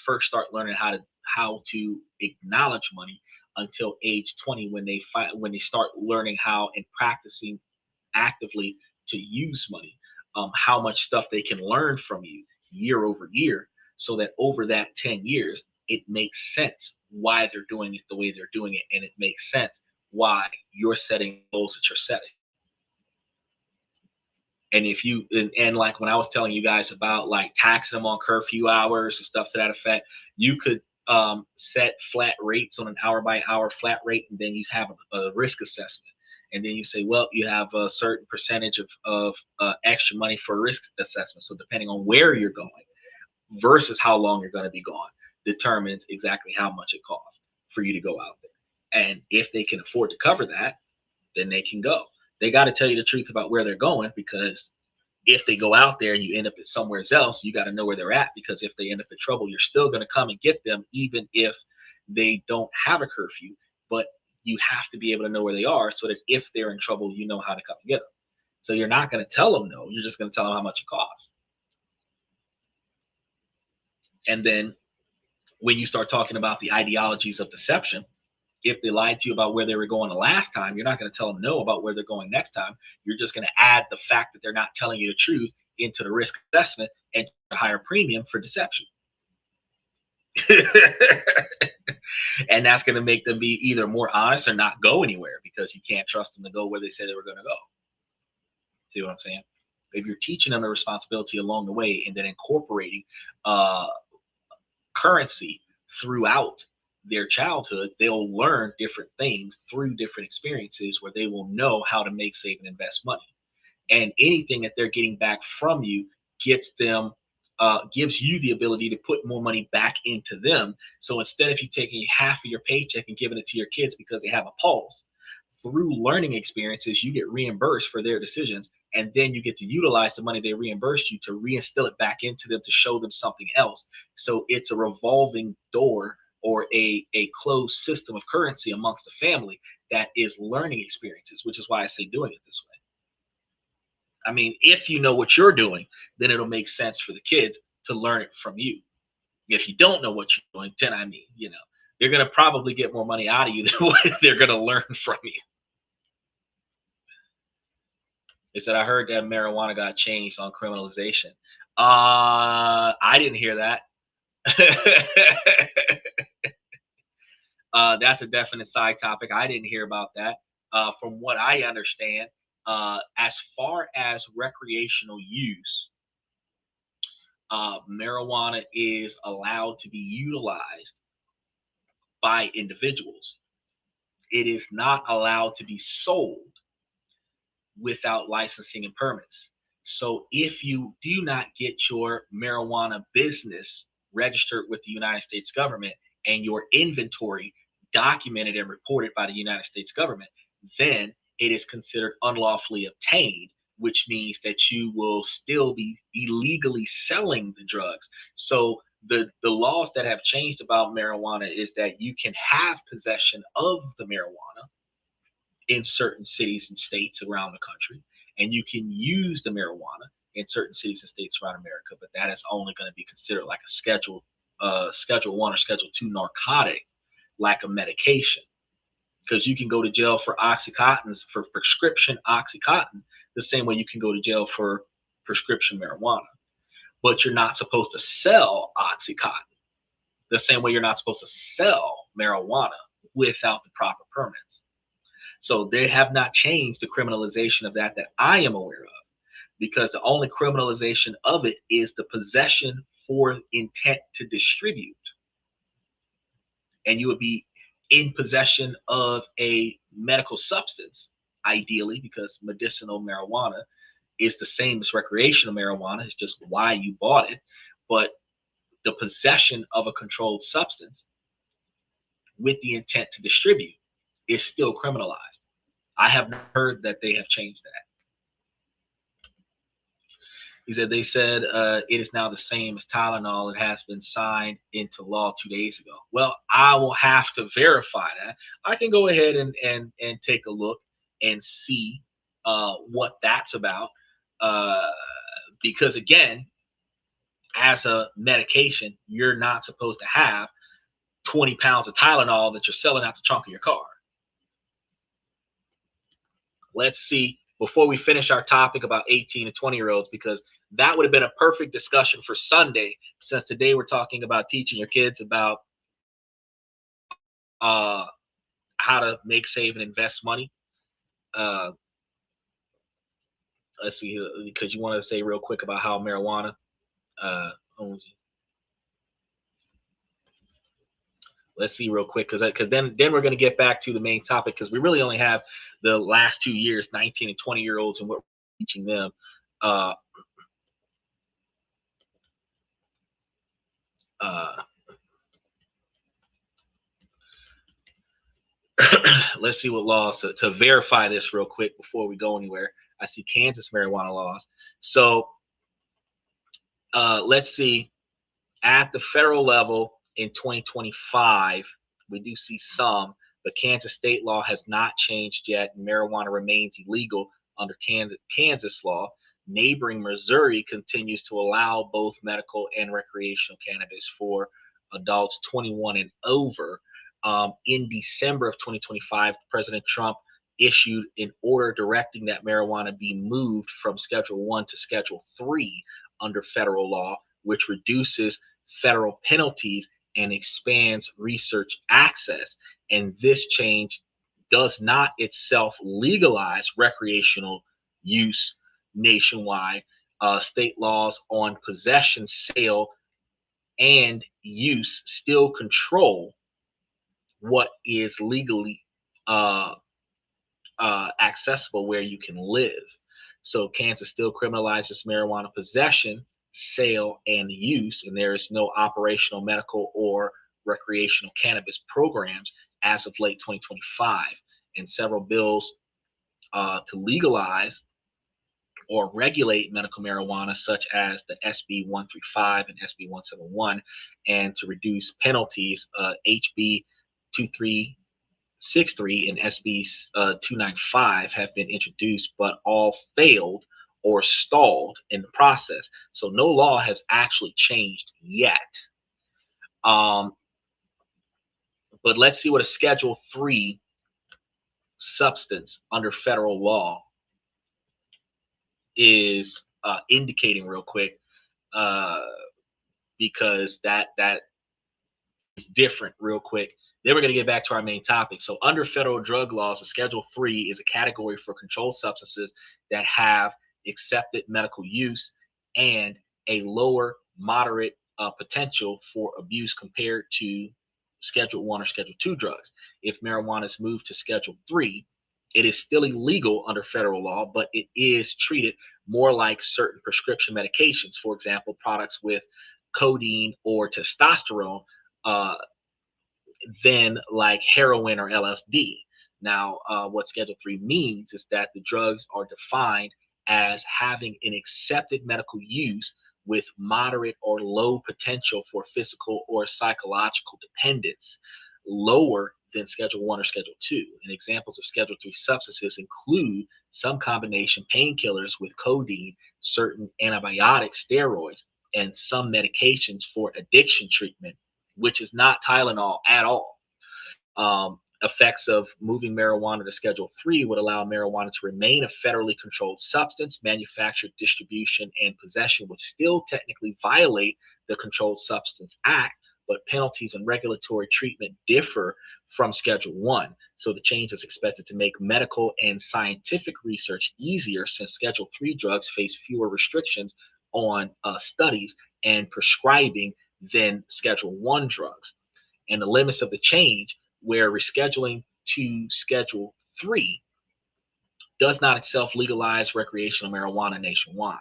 first start learning how to acknowledge money, until age 20, when they start learning how and practicing actively to use money, how much stuff they can learn from you year over year, so that over that 10 years, it makes sense why they're doing it the way they're doing it. And it makes sense why you're setting goals that you're setting. And if you, and like when I was telling you guys about like taxing them on curfew hours and stuff to that effect, you could set flat rates on an hour by hour flat rate, and then you have a risk assessment. And then you say, well, you have a certain percentage of extra money for risk assessment. So depending on where you're going versus how long you're going to be gone determines exactly how much it costs for you to go out there. And if they can afford to cover that, then they can go. They got to tell you the truth about where they're going, because if they go out there and you end up at somewhere else, you got to know where they're at, because if they end up in trouble, you're still going to come and get them, even if they don't have a curfew. But you have to be able to know where they are, so that if they're in trouble, you know how to come and get them. So you're not going to tell them no, you're just going to tell them how much it costs. And then when you start talking about the ideologies of deception, if they lied to you about where they were going the last time, you're not going to tell them no about where they're going next time. You're just going to add the fact that they're not telling you the truth into the risk assessment and a higher premium for deception. And that's going to make them be either more honest or not go anywhere, because you can't trust them to go where they say they were going to go. See what I'm saying? If you're teaching them the responsibility along the way, and then incorporating currency throughout their childhood, they'll learn different things through different experiences, where they will know how to make, save, and invest money. And anything that they're getting back from you gives you the ability to put more money back into them. So instead of you taking half of your paycheck and giving it to your kids because they have a pulse, through learning experiences, you get reimbursed for their decisions. And then you get to utilize the money they reimbursed you to reinstill it back into them, to show them something else. So it's a revolving door, or a closed system of currency amongst the family that is learning experiences, which is why I say doing it this way. I mean, if you know what you're doing, then it'll make sense for the kids to learn it from you. If you don't know what you're doing, then I mean, they're going to probably get more money out of you than what they're going to learn from you. They said, I heard that marijuana got changed on criminalization. I didn't hear that. That's a definite side topic. I didn't hear about that. From what I understand, as far as recreational use, marijuana is allowed to be utilized by individuals. It is not allowed to be sold without licensing and permits. So if you do not get your marijuana business registered with the United States government and your inventory documented and reported by the United States government, then it is considered unlawfully obtained, which means that you will still be illegally selling the drugs. So the laws that have changed about marijuana is that you can have possession of the marijuana in certain cities and states around the country, and you can use the marijuana in certain cities and states around America, but that is only going to be considered like a Schedule 1 or Schedule 2 narcotic, like a medication. Because you can go to jail for Oxycontins, for prescription Oxycontin, the same way you can go to jail for prescription marijuana. But you're not supposed to sell Oxycontin the same way you're not supposed to sell marijuana without the proper permits. So they have not changed the criminalization of that I am aware of, because the only criminalization of it is the possession for intent to distribute. And you would be in possession of a medical substance, ideally, because medicinal marijuana is the same as recreational marijuana. It's just why you bought it. But the possession of a controlled substance with the intent to distribute is still criminalized. I have not heard that they have changed that. He said they said it is now the same as Tylenol. It has been signed into law 2 days ago. Well, I will have to verify that. I can go ahead and take a look and see what that's about. Because again, as a medication, you're not supposed to have 20 pounds of Tylenol that you're selling out the trunk of your car. Let's see, before we finish our topic about 18 to 20-year-olds, because that would have been a perfect discussion for Sunday, since today we're talking about teaching your kids about how to make, save, and invest money. Let's see, because you wanted to say real quick about how marijuana owns you. Let's see real quick, because then we're going to get back to the main topic, because we really only have the last 2 years, 19 and 20-year-olds, and what we're teaching them. Let's see what laws to verify this real quick before we go anywhere. I see Kansas marijuana laws. So let's see, at the federal level in 2025, we do see some, but Kansas state law has not changed yet. Marijuana remains illegal under Kansas law. Neighboring Missouri continues to allow both medical and recreational cannabis for adults 21 and over. In December of 2025, President Trump issued an order directing that marijuana be moved from Schedule 1 to Schedule 3 under federal law, which reduces federal penalties and expands research access. And this change does not itself legalize recreational use nationwide. State laws on possession, sale, and use still control what is legally accessible where you can live. So Kansas still criminalizes marijuana possession, sale, and use, and there is no operational medical or recreational cannabis programs as of late 2025. And several bills to legalize or regulate medical marijuana, such as the SB 135 and SB 171, and to reduce penalties, HB 2363 and SB 295 have been introduced, but all failed or stalled in the process. So no law has actually changed yet. But let's see what a Schedule 3 substance under federal law is indicating real quick, uh, because that is different real quick. Then we're going to get back to our main topic. So under federal drug laws, a Schedule 3 is a category for controlled substances that have accepted medical use and a lower moderate potential for abuse compared to Schedule 1 or Schedule 2 drugs. If marijuana is moved to Schedule 3, it is still illegal under federal law, but it is treated more like certain prescription medications. For example, products with codeine or testosterone, uh, than like heroin or LSD. Now, what Schedule 3 means is that the drugs are defined as having an accepted medical use with moderate or low potential for physical or psychological dependence, lower than Schedule 1 or Schedule 2. And examples of Schedule 3 substances include some combination painkillers with codeine, certain antibiotic steroids, and some medications for addiction treatment, which is not Tylenol at all. Effects of moving marijuana to Schedule 3 would allow marijuana to remain a federally controlled substance. Manufacture, distribution, and possession would still technically violate the Controlled Substance Act, but penalties and regulatory treatment differ from Schedule 1. So the change is expected to make medical and scientific research easier, since Schedule 3 drugs face fewer restrictions on studies and prescribing than Schedule 1 drugs. And the limits of the change, where rescheduling to Schedule 3 does not itself legalize recreational marijuana nationwide.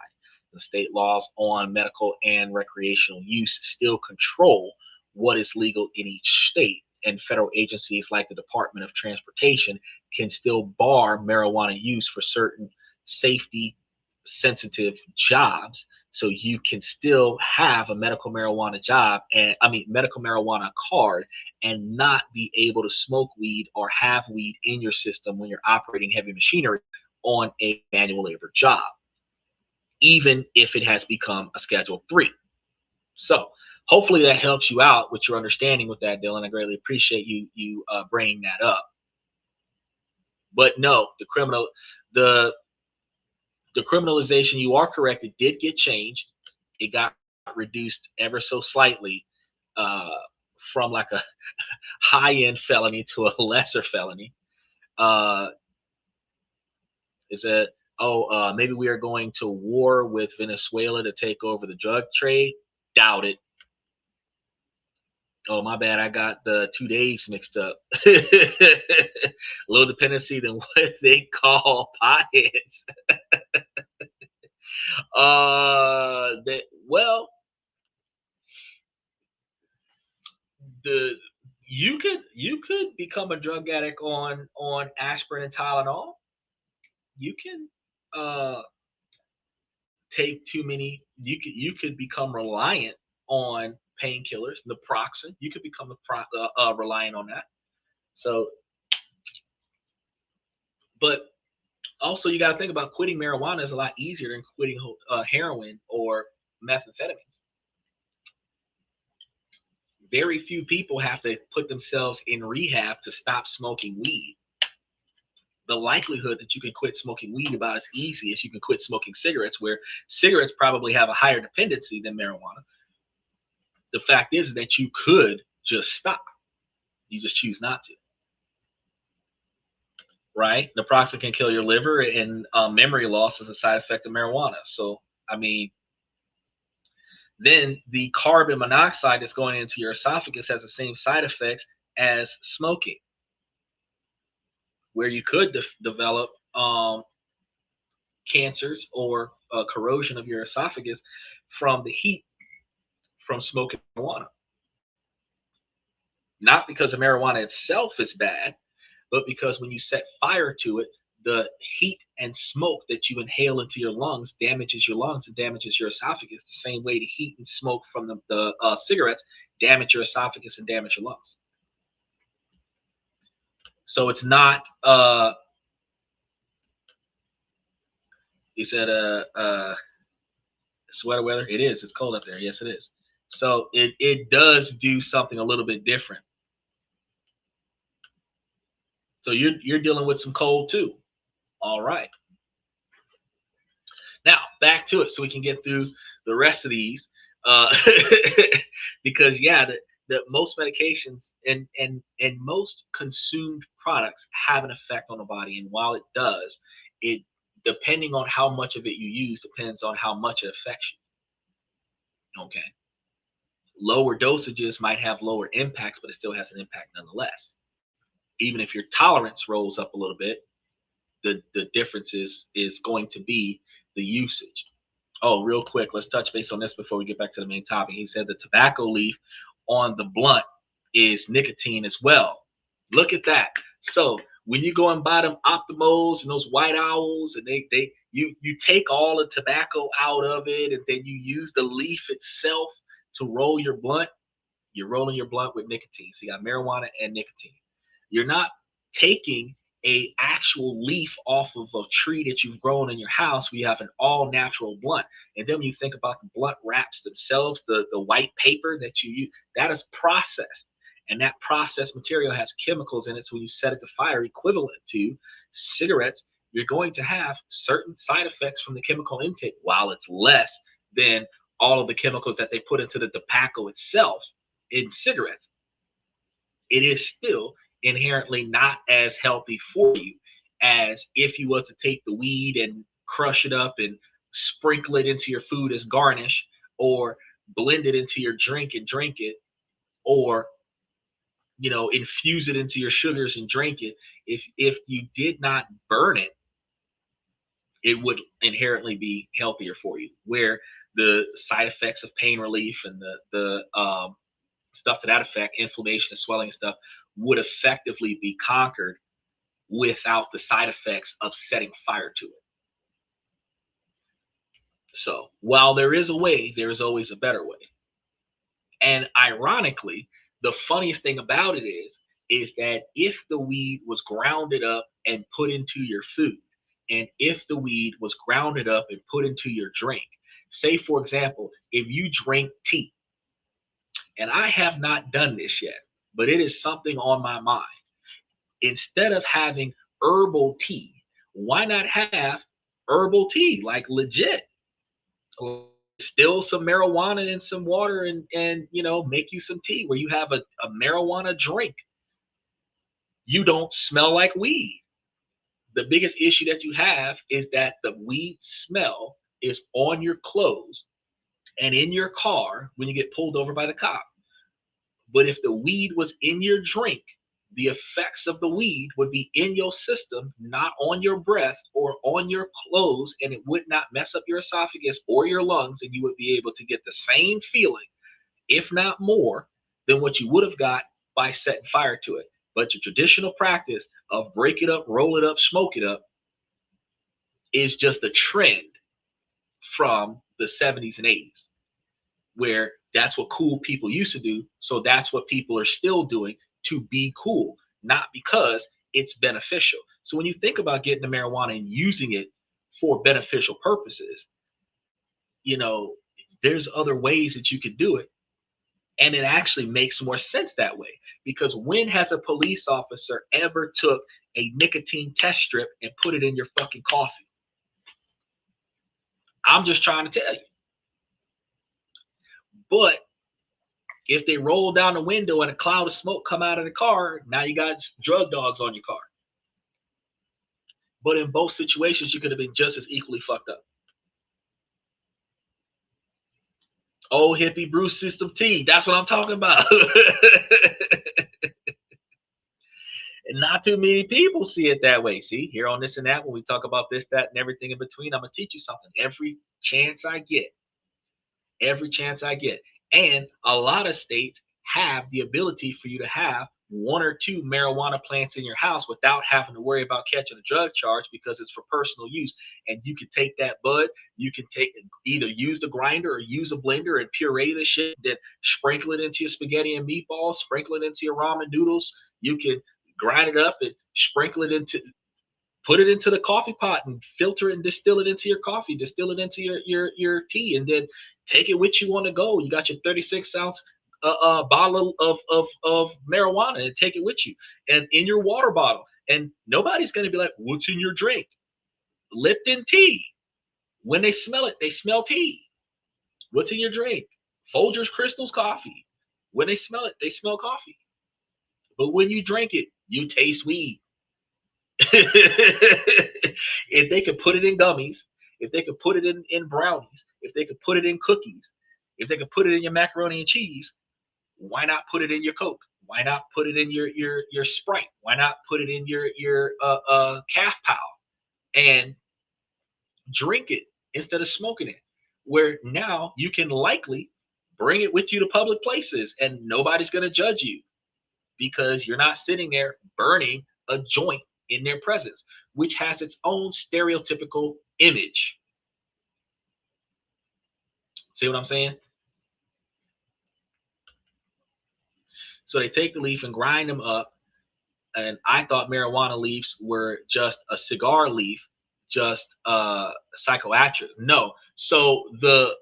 The state laws on medical and recreational use still control what is legal in each state, and federal agencies like the Department of Transportation can still bar marijuana use for certain safety sensitive jobs. So you can still have a medical marijuana job, and medical marijuana card, and not be able to smoke weed or have weed in your system when you're operating heavy machinery on a manual labor job, even if it has become a Schedule 3. So hopefully that helps you out with your understanding with that, Dylan. I greatly appreciate you bringing that up. But no, the the criminalization, you are correct, it did get changed. It got reduced ever so slightly, uh, from like a high-end felony to a lesser felony. Uh, is that, maybe we are going to war with Venezuela to take over the drug trade? Doubt it. Oh, my bad. I got the 2 days mixed up. Low dependency than what they call potheads. Well, the you could become a drug addict on aspirin and Tylenol. You can uh take too many. You could become reliant on painkillers, naproxen. You could become reliant on that. So, but also you got to think about quitting marijuana is a lot easier than quitting heroin or methamphetamines. Very few people have to put themselves in rehab to stop smoking weed. The likelihood that you can quit smoking weed about as easy as you can quit smoking cigarettes, where cigarettes probably have a higher dependency than marijuana. The fact is that you could just stop. You just choose not to. Right? Naproxen can kill your liver, and memory loss is a side effect of marijuana. So, I mean, then the carbon monoxide that's going into your esophagus has the same side effects as smoking, where you could develop cancers or corrosion of your esophagus from the heat from smoking marijuana. Not because the marijuana itself is bad, but because when you set fire to it, the heat and smoke that you inhale into your lungs damages your lungs and damages your esophagus the same way the heat and smoke from the cigarettes damage your esophagus and damage your lungs. So it's not, he said, sweater weather. It is. It's cold up there. Yes, it is. So it does do something a little bit different. So you're dealing with some cold too. All right. Now back to it so we can get through the rest of these. Uh, because yeah, the most medications and most consumed products have an effect on the body, and while it does, it depending on how much of it you use depends on how much it affects you. Okay, lower dosages might have lower impacts, but it still has an impact nonetheless. Even if your tolerance rolls up a little bit, the difference is going to be the usage. Oh, real quick, let's touch base on this before we get back to the main topic. He said the tobacco leaf on the blunt is nicotine as well. Look at that. So when you go and buy them Optimos and those White Owls, and you take all the tobacco out of it, and then you use the leaf itself to roll your blunt, you're rolling your blunt with nicotine. So you got marijuana and nicotine. You're not taking a actual leaf off of a tree that you've grown in your house. We have an all natural blunt. And then when you think about the blunt wraps themselves, the white paper that you use, that is processed. And that processed material has chemicals in it. So when you set it to fire, equivalent to cigarettes, you're going to have certain side effects from the chemical intake, while it's less than all of the chemicals that they put into the tobacco itself in cigarettes. It is still inherently not as healthy for you as if you was to take the weed and crush it up and sprinkle it into your food as garnish, or blend it into your drink and drink it, or infuse it into your sugars and drink it. If you did not burn it, it would inherently be healthier for you, where the side effects of pain relief and the stuff to that effect, inflammation and swelling and stuff, would effectively be conquered without the side effects of setting fire to it. So while there is a way, there is always a better way. And ironically, the funniest thing about it is that if the weed was grounded up and put into your food, and if the weed was grounded up and put into your drink, say for example, if you drink tea, and I have not done this yet, but it is something on my mind. Instead of having herbal tea, why not have herbal tea, like legit? Still some marijuana and some water, and make you some tea where you have a marijuana drink. You don't smell like weed. The biggest issue that you have is that the weed smell is on your clothes and in your car when you get pulled over by the cop. But if the weed was in your drink, the effects of the weed would be in your system, not on your breath or on your clothes, and it would not mess up your esophagus or your lungs, and you would be able to get the same feeling, if not more, than what you would have got by setting fire to it. But your traditional practice of break it up, roll it up, smoke it up is just a trend from the 70s and 80s, where that's what cool people used to do. So that's what people are still doing to be cool, not because it's beneficial. So when you think about getting the marijuana and using it for beneficial purposes, there's other ways that you could do it. And it actually makes more sense that way, because when has a police officer ever took a nicotine test strip and put it in your fucking coffee? I'm just trying to tell you. But if they roll down the window and a cloud of smoke come out of the car, now you got drug dogs on your car. But in both situations, you could have been just as equally fucked up. Old hippie Bruce System T. That's what I'm talking about. And not too many people see it that way. See, here on This and That, when we talk about this, that, and everything in between, I'm going to teach you something every chance I get. Every chance I get. And a lot of states have the ability for you to have one or two marijuana plants in your house without having to worry about catching a drug charge, because it's for personal use. And you can take that bud, you can take either use the grinder or use a blender and puree the shit, then sprinkle it into your spaghetti and meatballs, sprinkle it into your ramen noodles. You can grind it up and sprinkle it into, put it into the coffee pot and filter it and distill it into your coffee, distill it into your tea, and then take it with you on the go. You got your 36-ounce bottle of marijuana, and take it with you, and in your water bottle. And nobody's going to be like, what's in your drink? Lipton tea. When they smell it, they smell tea. What's in your drink? Folgers Crystals coffee. When they smell it, they smell coffee. But when you drink it, you taste weed. If they could put it in gummies, if they could put it in brownies, if they could put it in cookies, if they could put it in your macaroni and cheese, why not put it in your Coke? Why not put it in your Sprite? Why not put it in your calf pal and drink it instead of smoking it? Where now you can likely bring it with you to public places and nobody's going to judge you because you're not sitting there burning a joint in their presence, which has its own stereotypical image. See what I'm saying? So they take the leaf and grind them up. And I thought marijuana leaves were just a cigar leaf, just psychoactive. No. So the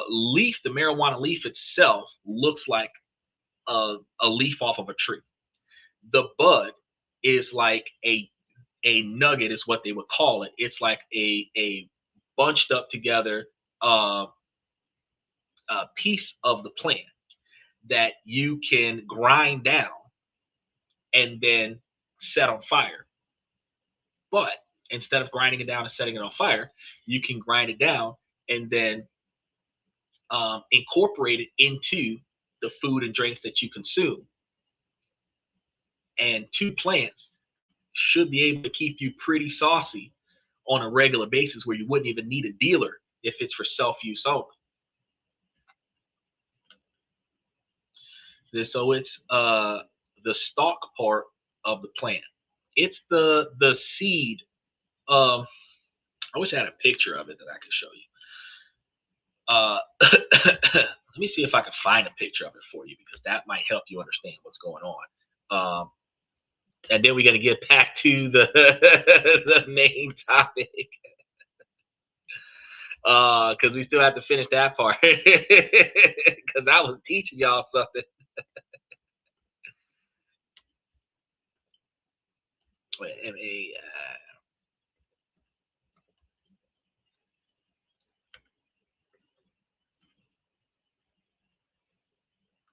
leaf, the marijuana leaf itself, looks like a leaf off of a tree. The bud is like a nugget, is what they would call it. It's like a bunched up together piece of the plant that you can grind down and then set on fire. But instead of grinding it down and setting it on fire, you can grind it down and then incorporate it into the food and drinks that you consume. And two plants should be able to keep you pretty saucy on a regular basis where you wouldn't even need a dealer if it's for self-use only. So it's the stalk part of the plant. It's the seed. I wish I had a picture of it that I could show you. Let me see if I can find a picture of it for you because that might help you understand what's going on. And then we're gonna get back to the the main topic because we still have to finish that part because I was teaching y'all something. Wait,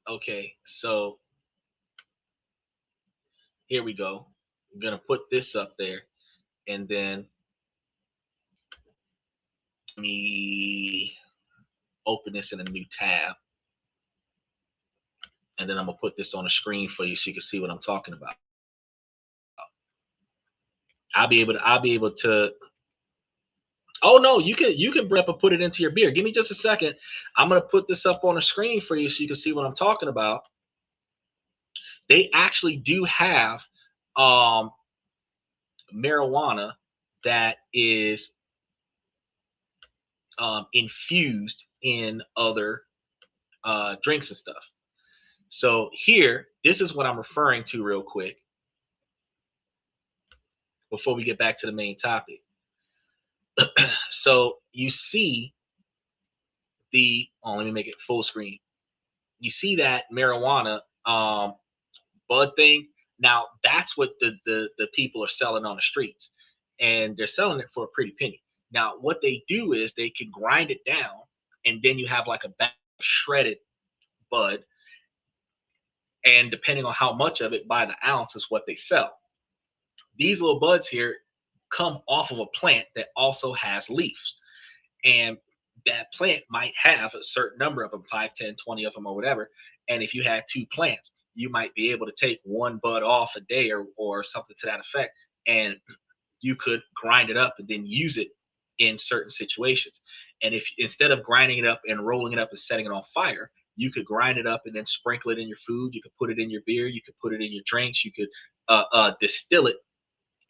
okay, so here we go. I'm gonna put this up there, and then let me open this in a new tab, and then I'm gonna put this on the screen for you so you can see what I'm talking about. I'll be able to. Oh no, you can bring up and put it into your beer. Give me just a second. I'm gonna put this up on the screen for you so you can see what I'm talking about. They actually do have marijuana that is infused in other drinks and stuff. So here, this is what I'm referring to real quick before we get back to the main topic. So you see let me make it full screen. You see that marijuana bud thing. Now that's what the people are selling on the streets, and they're selling it for a pretty penny. Now what they do is they can grind it down, and then you have like a bag of shredded bud, and depending on how much of it by the ounce is what they sell. These little buds here come off of a plant that also has leaves, and that plant might have a certain number of them, 5, 10, 20 of them or whatever. And if you had two plants, you might be able to take one bud off a day or something to that effect, and you could grind it up and then use it in certain situations. And if instead of grinding it up and rolling it up and setting it on fire, you could grind it up and then sprinkle it in your food. You could put it in your beer. You could put it in your drinks. You could distill it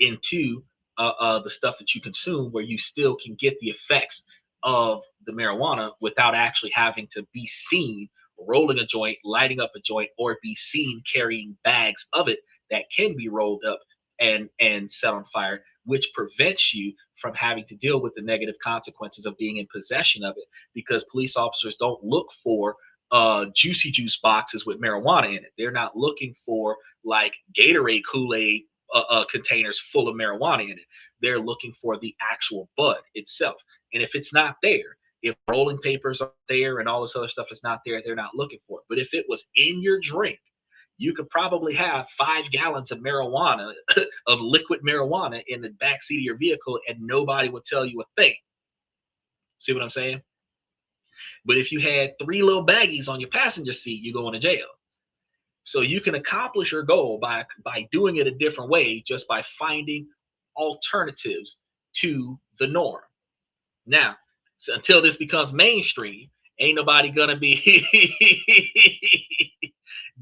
into the stuff that you consume, where you still can get the effects of the marijuana without actually having to be seen rolling a joint, lighting up a joint, or be seen carrying bags of it that can be rolled up and set on fire, which prevents you from having to deal with the negative consequences of being in possession of it, because police officers don't look for juicy juice boxes with marijuana in it. They're not looking for like Gatorade Kool-Aid containers full of marijuana in it. They're looking for the actual bud itself. And if it's not there, if rolling papers are there and all this other stuff is not there, they're not looking for it. But if it was in your drink, you could probably have 5 gallons of marijuana, of liquid marijuana in the backseat of your vehicle, and nobody would tell you a thing. See what I'm saying? But if you had 3 little baggies on your passenger seat, you're going to jail. So you can accomplish your goal by doing it a different way, just by finding alternatives to the norm. Now, so until this becomes mainstream, ain't nobody gonna be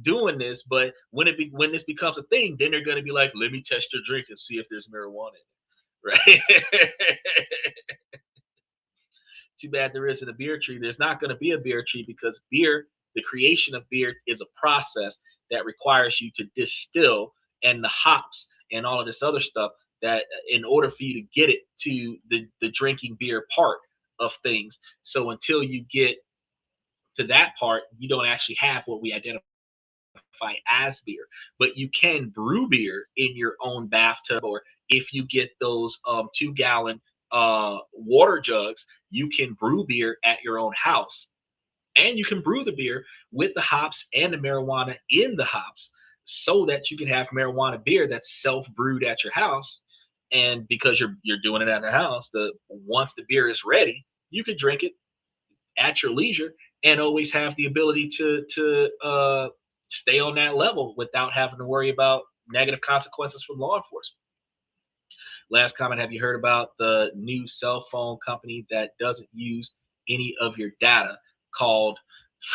doing this. But when this becomes a thing, then they're gonna be like, let me test your drink and see if there's marijuana in it, right? Too bad there isn't a beer tree. There's not going to be a beer tree because beer, the creation of beer, is a process that requires you to distill, and the hops and all of this other stuff, that in order for you to get it to the drinking beer part of things. So until you get to that part, you don't actually have what we identify as beer. But you can brew beer in your own bathtub, or if you get those 2 gallon water jugs, you can brew beer at your own house. And you can brew the beer with the hops and the marijuana in the hops, so that you can have marijuana beer that's self-brewed at your house. And because you're doing it at the house, the once the beer is ready, you can drink it at your leisure, and always have the ability to stay on that level without having to worry about negative consequences from law enforcement. Last comment: have you heard about the new cell phone company that doesn't use any of your data, called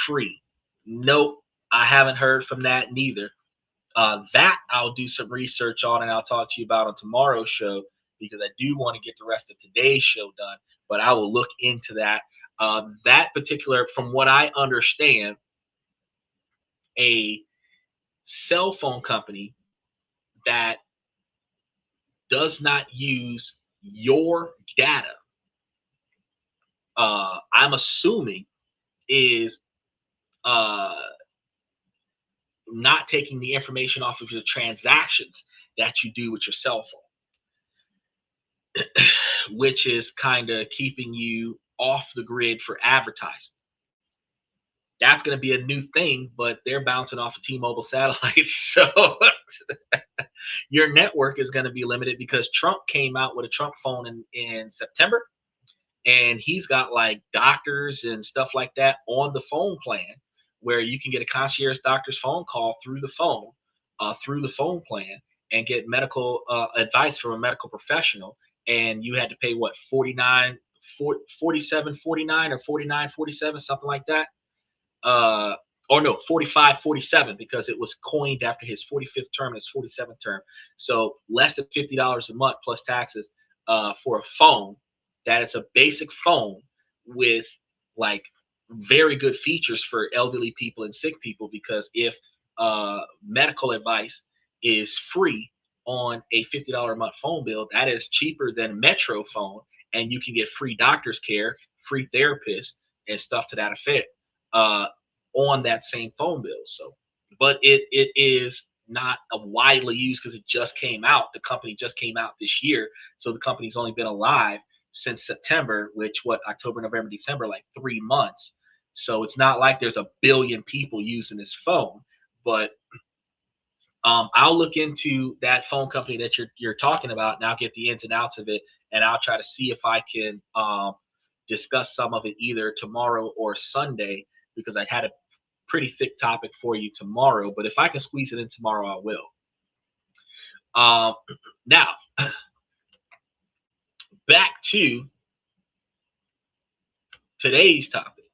Free? Nope, I haven't heard from that neither. That I'll do some research on, and I'll talk to you about on tomorrow's show, because I do want to get the rest of today's show done. But I will look into that. That particular, from what I understand, a cell phone company that does not use your data, I'm assuming, is uh, not taking the information off of your transactions that you do with your cell phone, which is kind of keeping you off the grid for advertising. That's going to be a new thing, but they're bouncing off of T-Mobile satellites. So your network is going to be limited, because Trump came out with a Trump phone in September, and he's got like doctors and stuff like that on the phone plan, where you can get a concierge doctor's phone call through the phone plan, and get medical advice from a medical professional. And you had to pay what, 47.49 or 49.47, something like that. Or no, 45.47, because it was coined after his 45th term and his 47th term. So less than $50 a month plus taxes for a phone that is a basic phone with like very good features for elderly people and sick people. Because if medical advice is free on a $50 a month phone bill, that is cheaper than Metro phone, and you can get free doctor's care, free therapists, and stuff to that effect uh, on that same phone bill. So, but it is not a widely used, because it just came out. The company just came out this year, so the company's only been alive since September, which what, October, November, December, like 3 months. So it's not like there's a billion people using this phone. But I'll look into that phone company that you're talking about, and I'll get the ins and outs of it, and I'll try to see if I can discuss some of it either tomorrow or Sunday, because I had a pretty thick topic for you tomorrow. But if I can squeeze it in tomorrow, I will. Now, back to today's topic.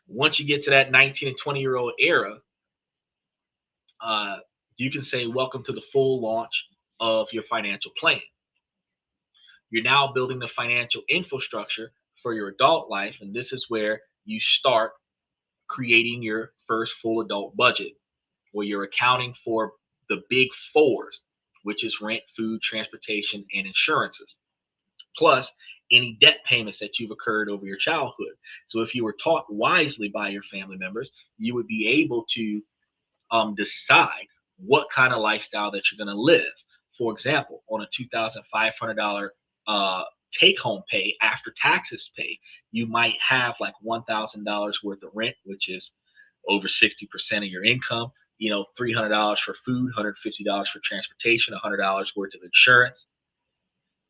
Once you get to that 19 and 20-year-old era, you can say welcome to the full launch of your financial plan. You're now building the financial infrastructure for your adult life, and this is where you start creating your first full adult budget, where you're accounting for the big fours, which is rent, food, transportation, and insurances, plus any debt payments that you've occurred over your childhood. So if you were taught wisely by your family members, you would be able to decide what kind of lifestyle that you're going to live. For example, on a $2,500 take home pay after taxes pay, you might have like $1,000 worth of rent, which is over 60% of your income. You know, $300 for food, $150 for transportation, $100 worth of insurance.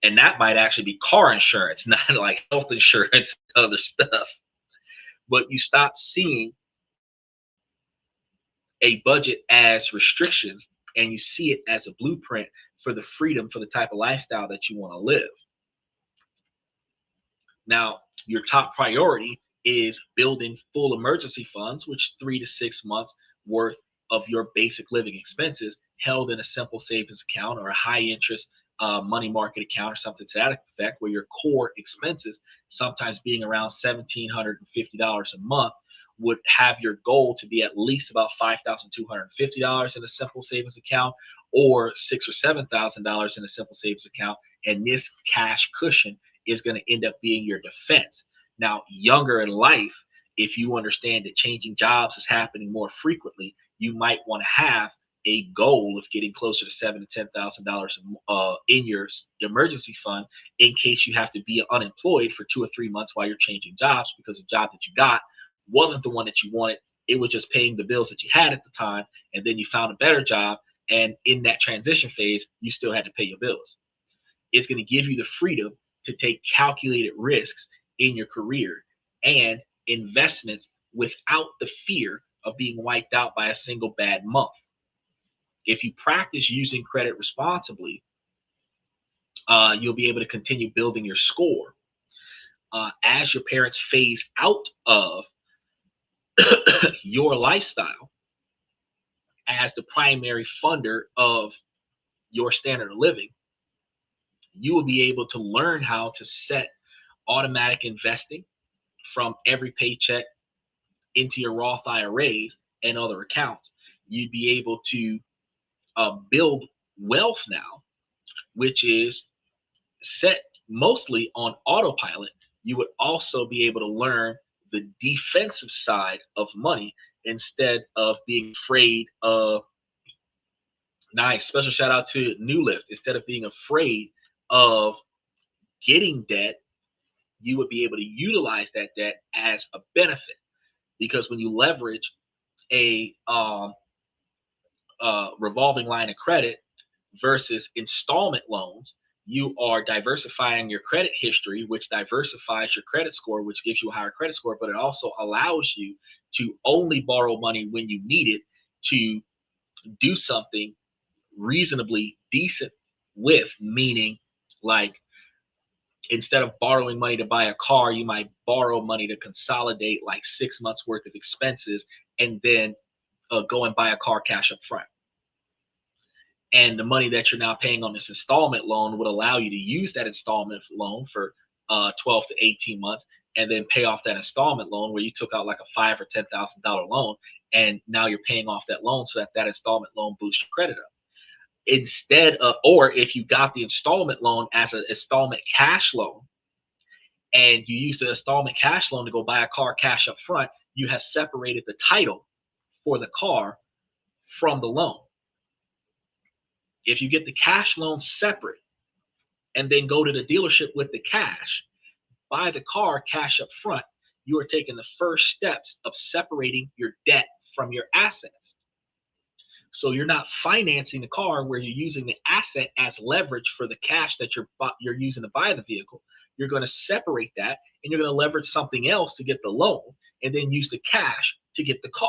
And that might actually be car insurance, not like health insurance and other stuff. But you stop seeing a budget as restrictions and you see it as a blueprint for the freedom for the type of lifestyle that you want to live. Now, your top priority is building full emergency funds, which 3 to 6 months worth of your basic living expenses held in a simple savings account or a high interest money market account or something to that effect, where your core expenses, sometimes being around $1,750 a month, would have your goal to be at least about $5,250 in a simple savings account or $6,000 or $7,000 in a simple savings account. And this cash cushion is going to end up being your defense. Now, younger in life, if you understand that changing jobs is happening more frequently, you might want to have a goal of getting closer to $7,000 to $10,000 in your emergency fund in case you have to be unemployed for 2 or 3 months while you're changing jobs because the job that you got wasn't the one that you wanted. It was just paying the bills that you had at the time, and then you found a better job, and in that transition phase, you still had to pay your bills. It's going to give you the freedom to take calculated risks in your career and investments without the fear of being wiped out by a single bad month. If you practice using credit responsibly, you'll be able to continue building your score. As your parents phase out of your lifestyle as the primary funder of your standard of living, you will be able to learn how to set automatic investing from every paycheck into your Roth IRAs and other accounts. You'd be able to build wealth now, which is set mostly on autopilot. You would also be able to learn the defensive side of money instead of being afraid of. Nice. Special shout out to New Lift. Instead of being afraid of getting debt, you would be able to utilize that debt as a benefit. Because when you leverage a revolving line of credit versus installment loans, you are diversifying your credit history, which diversifies your credit score, which gives you a higher credit score, but it also allows you to only borrow money when you need it to do something reasonably decent with, meaning like instead of borrowing money to buy a car, you might borrow money to consolidate like 6 months worth of expenses and then go and buy a car cash up front. And the money that you're now paying on this installment loan would allow you to use that installment loan for 12 to 18 months and then pay off that installment loan where you took out like a $5,000 or $10,000 loan. And now you're paying off that loan so that that installment loan boosts your credit up. Instead of, or if you got the installment loan as an installment cash loan and you use the installment cash loan to go buy a car cash up front, you have separated the title for the car from the loan. If you get the cash loan separate and then go to the dealership with the cash, buy the car cash up front, you are taking the first steps of separating your debt from your assets. So you're not financing the car where you're using the asset as leverage for the cash that you're using to buy the vehicle. You're going to separate that and you're going to leverage something else to get the loan and then use the cash to get the car.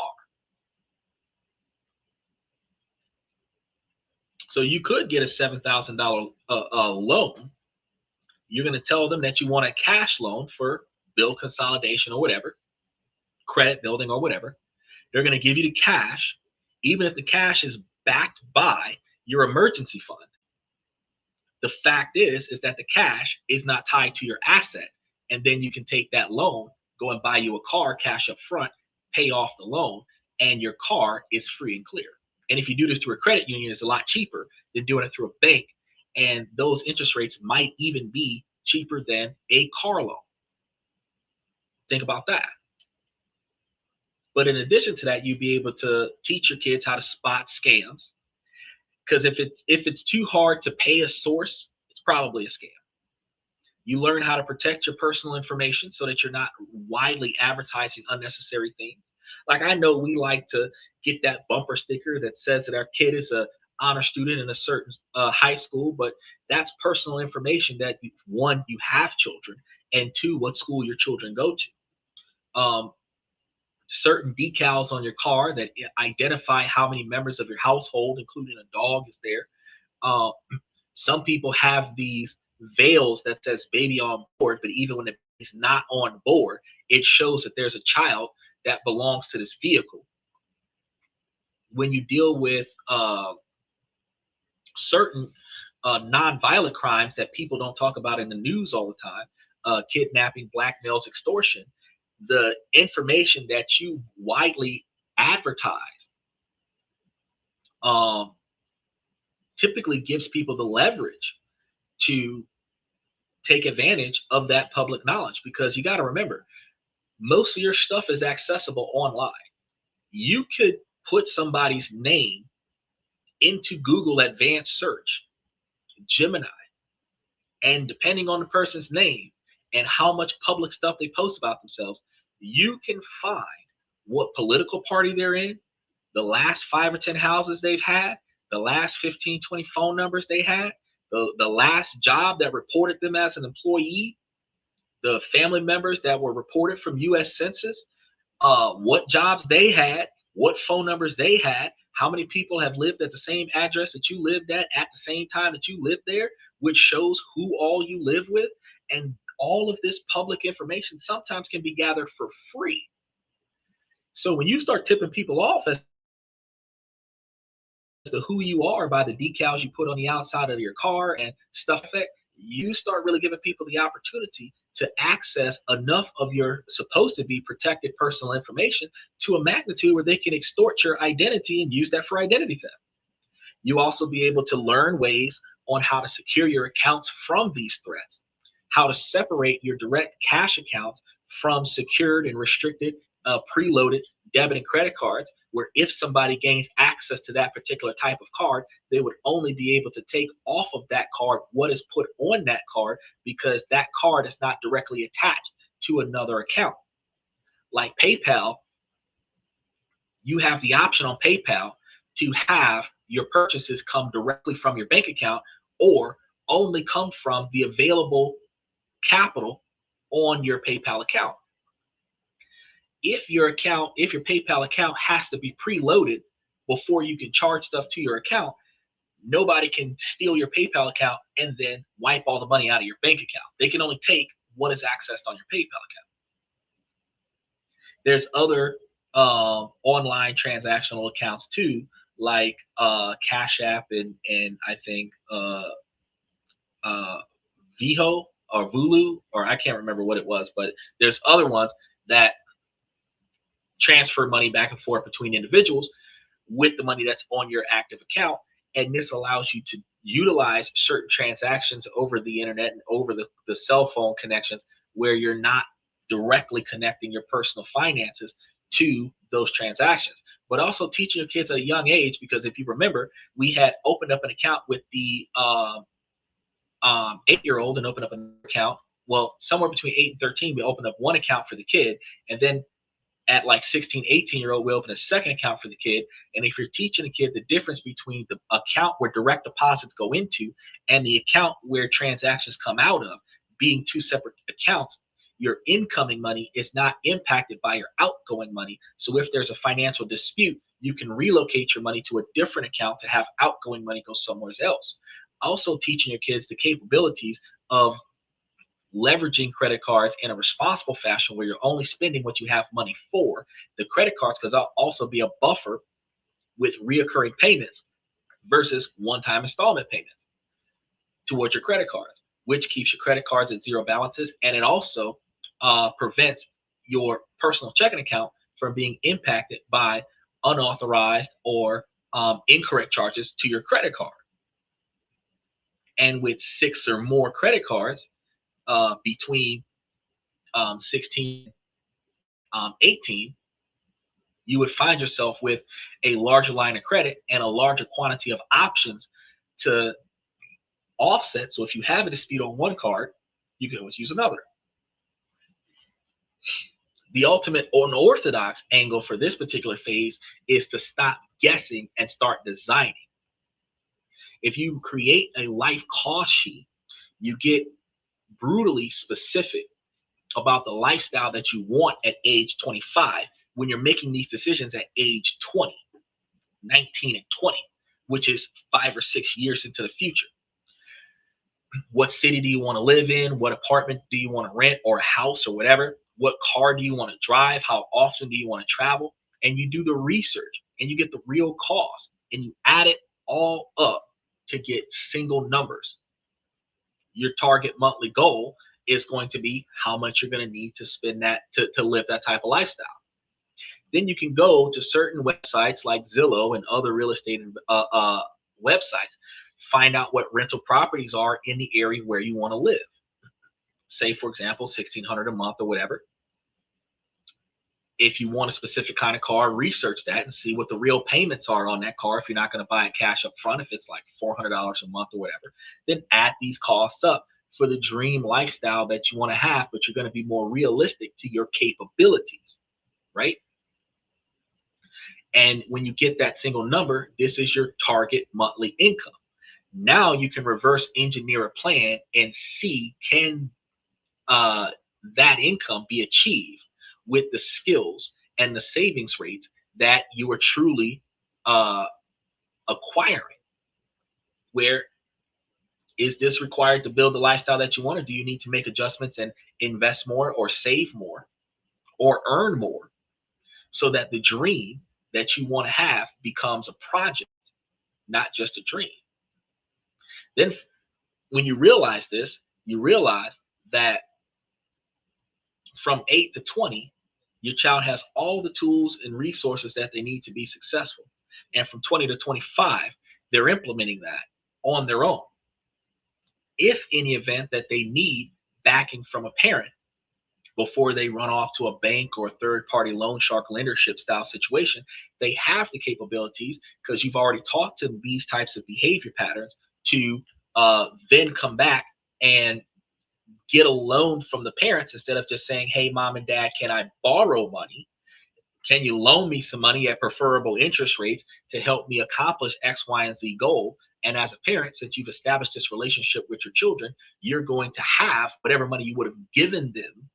So you could get a $7,000 loan. You're going to tell them that you want a cash loan for bill consolidation or whatever, credit building or whatever. They're going to give you the cash, even if the cash is backed by your emergency fund. The fact is that the cash is not tied to your asset. And then you can take that loan, go and buy you a car cash up front, pay off the loan, and your car is free and clear. And if you do this through a credit union, it's a lot cheaper than doing it through a bank. And those interest rates might even be cheaper than a car loan. Think about that. But in addition to that, you'd be able to teach your kids how to spot scams. Because if it's too hard to pay a source, it's probably a scam. You learn how to protect your personal information so that you're not widely advertising unnecessary things. Like I know we like to get that bumper sticker that says that our kid is a honor student in a certain high school, but that's personal information that one, you have children, and two, what school your children go to. Certain decals on your car that identify how many members of your household, including a dog, is there. Uh, some people have these veils that says baby on board, but even when the baby's not on board, it shows that there's a child that belongs to this vehicle. When you deal with certain non-violent crimes that people don't talk about in the news all the time, kidnapping, blackmails, extortion, the information that you widely advertise um, typically gives people the leverage to take advantage of that public knowledge, because you got to remember, most of your stuff is accessible online. You could put somebody's name into Google advanced search, Gemini, and depending on the person's name and how much public stuff they post about themselves, you can find what political party they're in, the last 5 or 10 houses they've had, the last 15, 20 phone numbers they had, the last job that reported them as an employee, the family members that were reported from US Census, what jobs they had, what phone numbers they had, how many people have lived at the same address that you lived at the same time that you lived there, which shows who all you live with. And all of this public information sometimes can be gathered for free. So when you start tipping people off as to who you are by the decals you put on the outside of your car and stuff like that, you start really giving people the opportunity to access enough of your supposed to be protected personal information to a magnitude where they can extort your identity and use that for identity theft. You also be able to learn ways on how to secure your accounts from these threats, how to separate your direct cash accounts from secured and restricted preloaded debit and credit cards, where if somebody gains access to that particular type of card, they would only be able to take off of that card what is put on that card, because that card is not directly attached to another account. Like PayPal, you have the option on PayPal to have your purchases come directly from your bank account or only come from the available capital on your PayPal account. If your PayPal account has to be preloaded before you can charge stuff to your account, nobody can steal your PayPal account and then wipe all the money out of your bank account. They can only take what is accessed on your PayPal account. There's other online transactional accounts too, like Cash App and I think Viho or Vulu, or I can't remember what it was, but there's other ones that transfer money back and forth between individuals with the money that's on your active account. And this allows you to utilize certain transactions over the internet and over the cell phone connections where you're not directly connecting your personal finances to those transactions. But also teaching your kids at a young age, because if you remember, we had opened up an account with the 8-year-old and opened up an account. Well, somewhere between 8 and 13, we opened up one account for the kid. And then at like 16, 18-year-old, we open a second account for the kid. And if you're teaching a kid the difference between the account where direct deposits go into and the account where transactions come out of, being two separate accounts, your incoming money is not impacted by your outgoing money. So if there's a financial dispute, you can relocate your money to a different account to have outgoing money go somewhere else. Also teaching your kids the capabilities of leveraging credit cards in a responsible fashion where you're only spending what you have money for. The credit cards could also be a buffer with reoccurring payments versus one-time installment payments towards your credit cards, which keeps your credit cards at zero balances. And it also prevents your personal checking account from being impacted by unauthorized or incorrect charges to your credit card. And with 6 or more credit cards, between 16 18, you would find yourself with a larger line of credit and a larger quantity of options to offset. So if you have a dispute on one card, You can always use another. The ultimate unorthodox angle for this particular phase is to stop guessing and start designing. If you create a life cost sheet, you get brutally specific about the lifestyle that you want at age 25 when you're making these decisions at age 20, 19, and 20, which is 5 or 6 years into the future. What city do you want to live in? What apartment do you want to rent, or a house, or whatever? What car do you want to drive? How often do you want to travel? And you do the research and you get the real cost and you add it all up to get single numbers. Your target monthly goal is going to be how much you're going to need to spend that to live that type of lifestyle. Then you can go to certain websites like Zillow and other real estate websites, find out what rental properties are in the area where you want to live. Say, for example, $1,600 a month or whatever. If you want a specific kind of car, research that and see what the real payments are on that car. If you're not going to buy it cash up front, if it's like $400 a month or whatever, then add these costs up for the dream lifestyle that you want to have, but you're going to be more realistic to your capabilities, right? And when you get that single number, this is your target monthly income. Now you can reverse engineer a plan and see, can that income be achieved with the skills and the savings rates that you are truly acquiring? Where is this required to build the lifestyle that you want, or do you need to make adjustments and invest more or save more or earn more so that the dream that you want to have becomes a project, not just a dream? Then when you realize this, you realize that from 8 to 20, your child has all the tools and resources that they need to be successful. And from 20 to 25, they're implementing that on their own. If in the event that they need backing from a parent before they run off to a bank or a third-party loan shark lendership style situation, they have the capabilities, because you've already taught them these types of behavior patterns, to then come back and get a loan from the parents instead of just saying, hey, mom and dad, can I borrow money? Can you loan me some money at preferable interest rates to help me accomplish X, Y, and Z goal? And as a parent, since you've established this relationship with your children, you're going to have whatever money you would have given them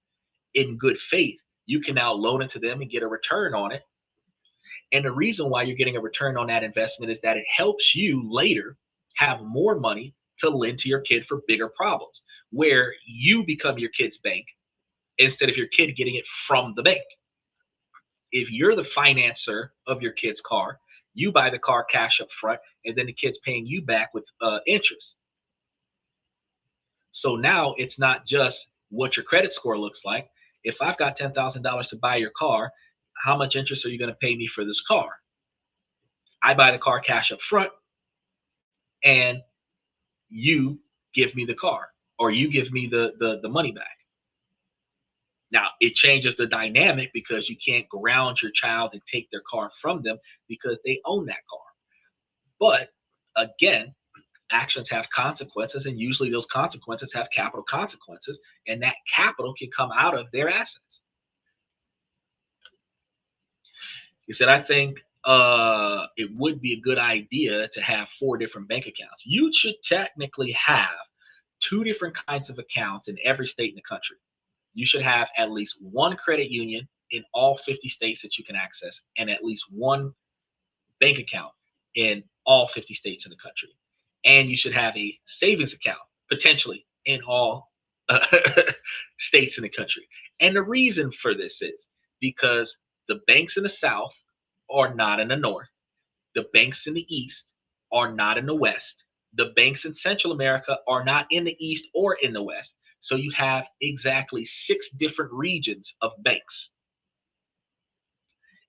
in good faith. You can now loan it to them and get a return on it. And the reason why you're getting a return on that investment is that it helps you later have more money to lend to your kid for bigger problems, where you become your kid's bank instead of your kid getting it from the bank. If you're the financer of your kid's car, you buy the car cash up front, and then the kid's paying you back with interest. So now it's not just what your credit score looks like. If I've got $10,000 to buy your car, how much interest are you going to pay me for this car? I buy the car cash up front, and you give me the car, or you give me the money back. Now, it changes the dynamic because you can't ground your child and take their car from them because they own that car. But again, actions have consequences, and usually those consequences have capital consequences, and that capital can come out of their assets. He said, I think it would be a good idea to have 4 different bank accounts. You should technically have 2 different kinds of accounts in every state in the country. You should have at least 1 credit union in all 50 states that you can access, and at least 1 bank account in all 50 states in the country. And you should have a savings account potentially in all states in the country. And the reason for this is because the banks in the South are not in the North. The banks in the East are not in the West. The banks in Central America are not in the East or in the West. So you have exactly 6 different regions of banks.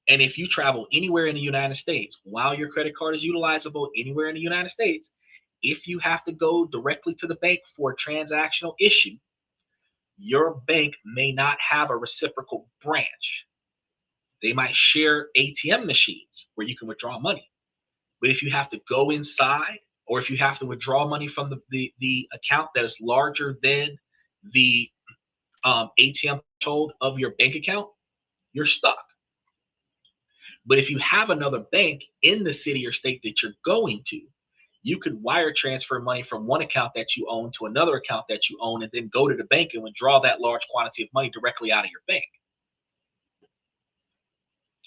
And if you travel anywhere in the United States, while your credit card is utilizable anywhere in the United States, if you have to go directly to the bank for a transactional issue, your bank may not have a reciprocal branch. They might share ATM machines where you can withdraw money. But if you have to go inside, or if you have to withdraw money from the account that is larger than the ATM threshold of your bank account, you're stuck. But if you have another bank in the city or state that you're going to, you could wire transfer money from one account that you own to another account that you own, and then go to the bank and withdraw that large quantity of money directly out of your bank.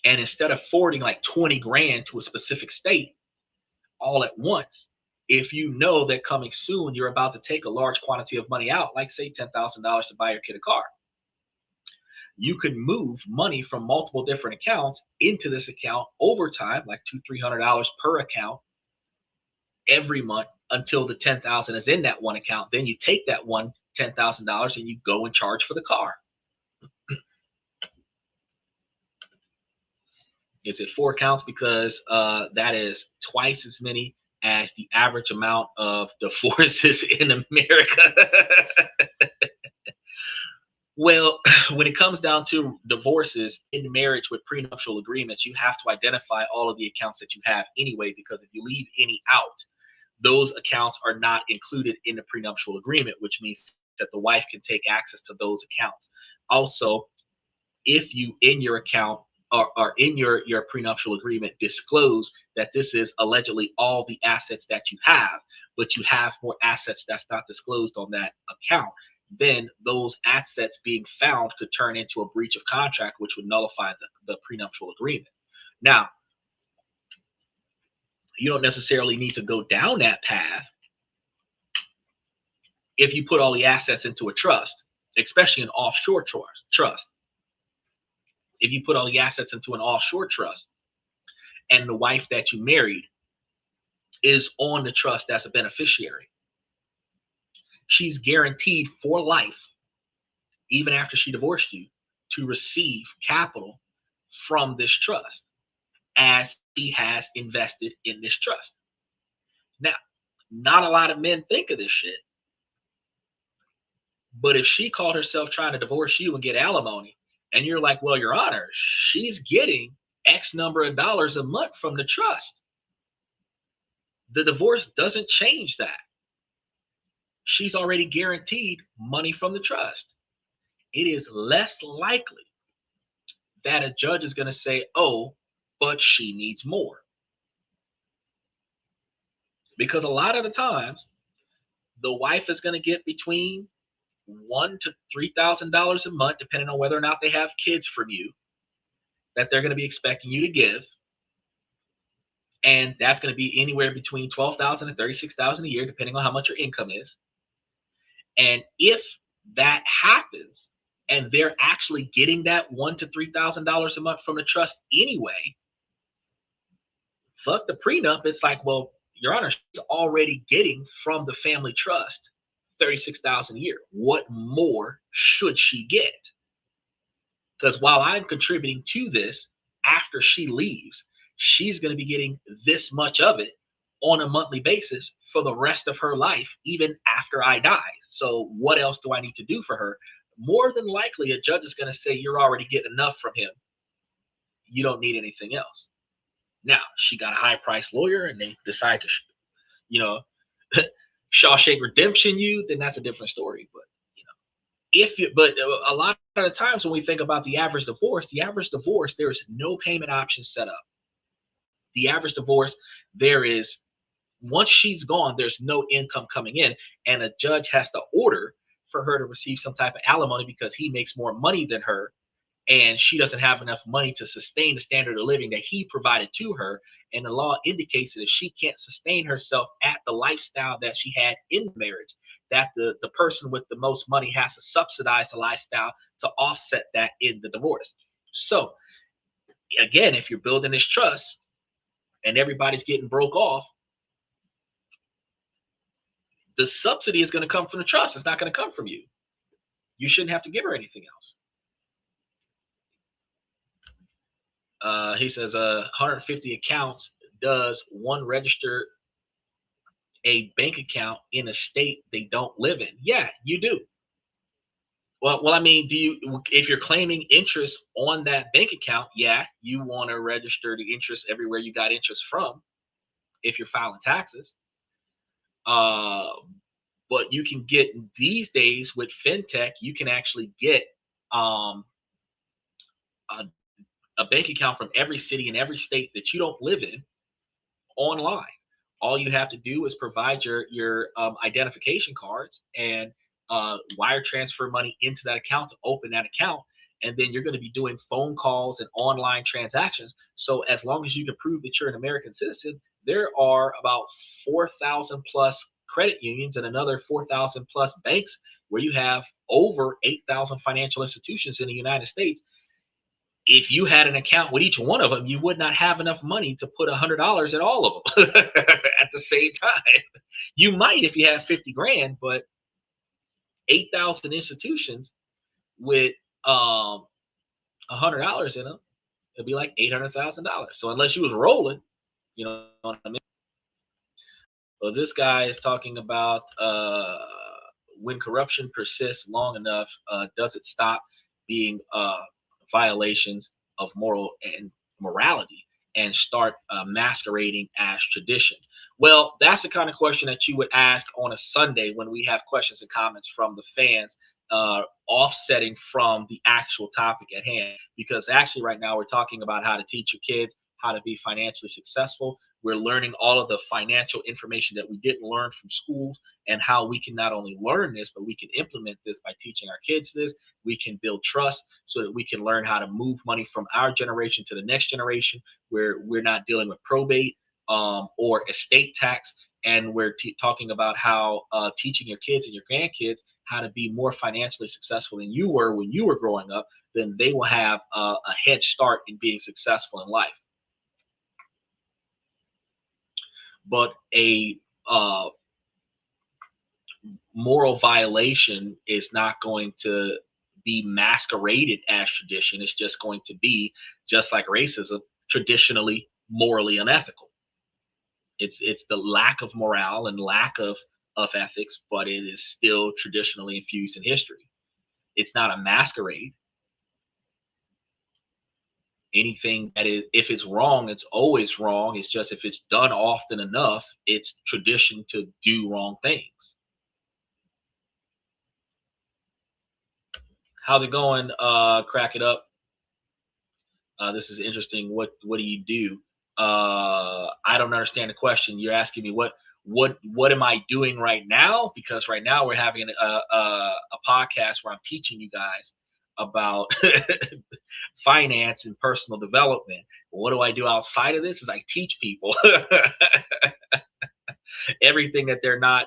And instead of forwarding like 20 grand to a specific state all at once, if you know that coming soon you're about to take a large quantity of money out, like say $10,000 to buy your kid a car, you could move money from multiple different accounts into this account over time, like $200-300 per account every month until the 10,000 is in that one account. Then you take that one $10,000 and you go and charge for the car. Is it 4 accounts? Because that is twice as many as the average amount of divorces in America. Well, when it comes down to divorces in marriage with prenuptial agreements, you have to identify all of the accounts that you have anyway, because if you leave any out, those accounts are not included in the prenuptial agreement, which means that the wife can take access to those accounts. Also, if you in your account or in your prenuptial agreement disclose that this is allegedly all the assets that you have, but you have more assets that's not disclosed on that account, then those assets being found could turn into a breach of contract, which would nullify the prenuptial agreement. Now, you don't necessarily need to go down that path if you put all the assets into a trust, especially an offshore trust. If you put all the assets into an offshore trust and the wife that you married is on the trust as a beneficiary, she's guaranteed for life, even after she divorced you, to receive capital from this trust as she has invested in this trust. Now, not a lot of men think of this shit, but if she called herself trying to divorce you and get alimony, and you're like, well, Your Honor, she's getting X number of dollars a month from the trust, the divorce doesn't change that. She's already guaranteed money from the trust. It is less likely that a judge is going to say, oh, but she needs more. Because a lot of the times, the wife is going to get between $1,000 to $3,000 a month, depending on whether or not they have kids from you, that they're going to be expecting you to give. And that's going to be anywhere between $12,000 and $36,000 a year, depending on how much your income is. And if that happens, and they're actually getting that $1,000 to $3,000 a month from the trust anyway, fuck the prenup. It's like, well, Your Honor, she's already getting from the family trust $36,000 a year. What more should she get? Because while I'm contributing to this, after she leaves, she's going to be getting this much of it on a monthly basis for the rest of her life, even after I die. So what else do I need to do for her? More than likely, a judge is going to say, you're already getting enough from him. You don't need anything else. Now, she got a high-priced lawyer and they decide to, Shawshank Redemption you, then that's a different story. But, but a lot of the times when we think about the average divorce, there's no payment option set up. The average divorce, there is, once she's gone, there's no income coming in, and a judge has to order for her to receive some type of alimony because he makes more money than her, and she doesn't have enough money to sustain the standard of living that he provided to her. And the law indicates that if she can't sustain herself at the lifestyle that she had in marriage, that the person with the most money has to subsidize the lifestyle to offset that in the divorce. So again, if you're building this trust and everybody's getting broke off, the subsidy is going to come from the trust. It's not going to come from you. You shouldn't have to give her anything else. He says 150 accounts. Does one register a bank account in a state they don't live in? Yeah, you do. Well, I mean, if you're claiming interest on that bank account, yeah, you want to register the interest everywhere you got interest from if you're filing taxes. But you can get these days with fintech, you can actually get um, a, a bank account from every city and every state that you don't live in online. All you have to do is provide your identification cards and wire transfer money into that account to open that account. And then you're going to be doing phone calls and online transactions. So as long as you can prove that you're an American citizen, there are about 4,000 plus credit unions and another 4,000 plus banks where you have over 8,000 financial institutions in the United States. If you had an account with each one of them, you would not have enough money to put $100 in all of them at the same time. You might if you have 50 grand, but 8,000 institutions with $100 in them, it'd be like $800,000. So unless you was rolling, you know what I mean? Well, this guy is talking about when corruption persists long enough, does it stop being violations of moral and morality and start masquerading as tradition? Well, that's the kind of question that you would ask on a Sunday when we have questions and comments from the fans, offsetting from the actual topic at hand. Because actually, right now, we're talking about how to teach your kids how to be financially successful. We're learning all of the financial information that we didn't learn from schools and how we can not only learn this, but we can implement this by teaching our kids this. We can build trust so that we can learn how to move money from our generation to the next generation where we're not dealing with probate or estate tax. And we're talking about how teaching your kids and your grandkids how to be more financially successful than you were when you were growing up, then they will have a head start in being successful in life. But a moral violation is not going to be masqueraded as tradition. It's just going to be, just like racism, traditionally morally unethical. It's the lack of morale and lack of ethics, but it is still traditionally infused in history. It's not a masquerade. Anything that is, if it's wrong, it's always wrong. It's just if it's done often enough, it's tradition to do wrong things. How's it going? Crack it up. This is interesting. What do you do? I don't understand the question. You're asking me what am I doing right now? Because right now we're having a podcast where I'm teaching you guys about finance and personal development. What do I do outside of this? Is I teach people everything that they're not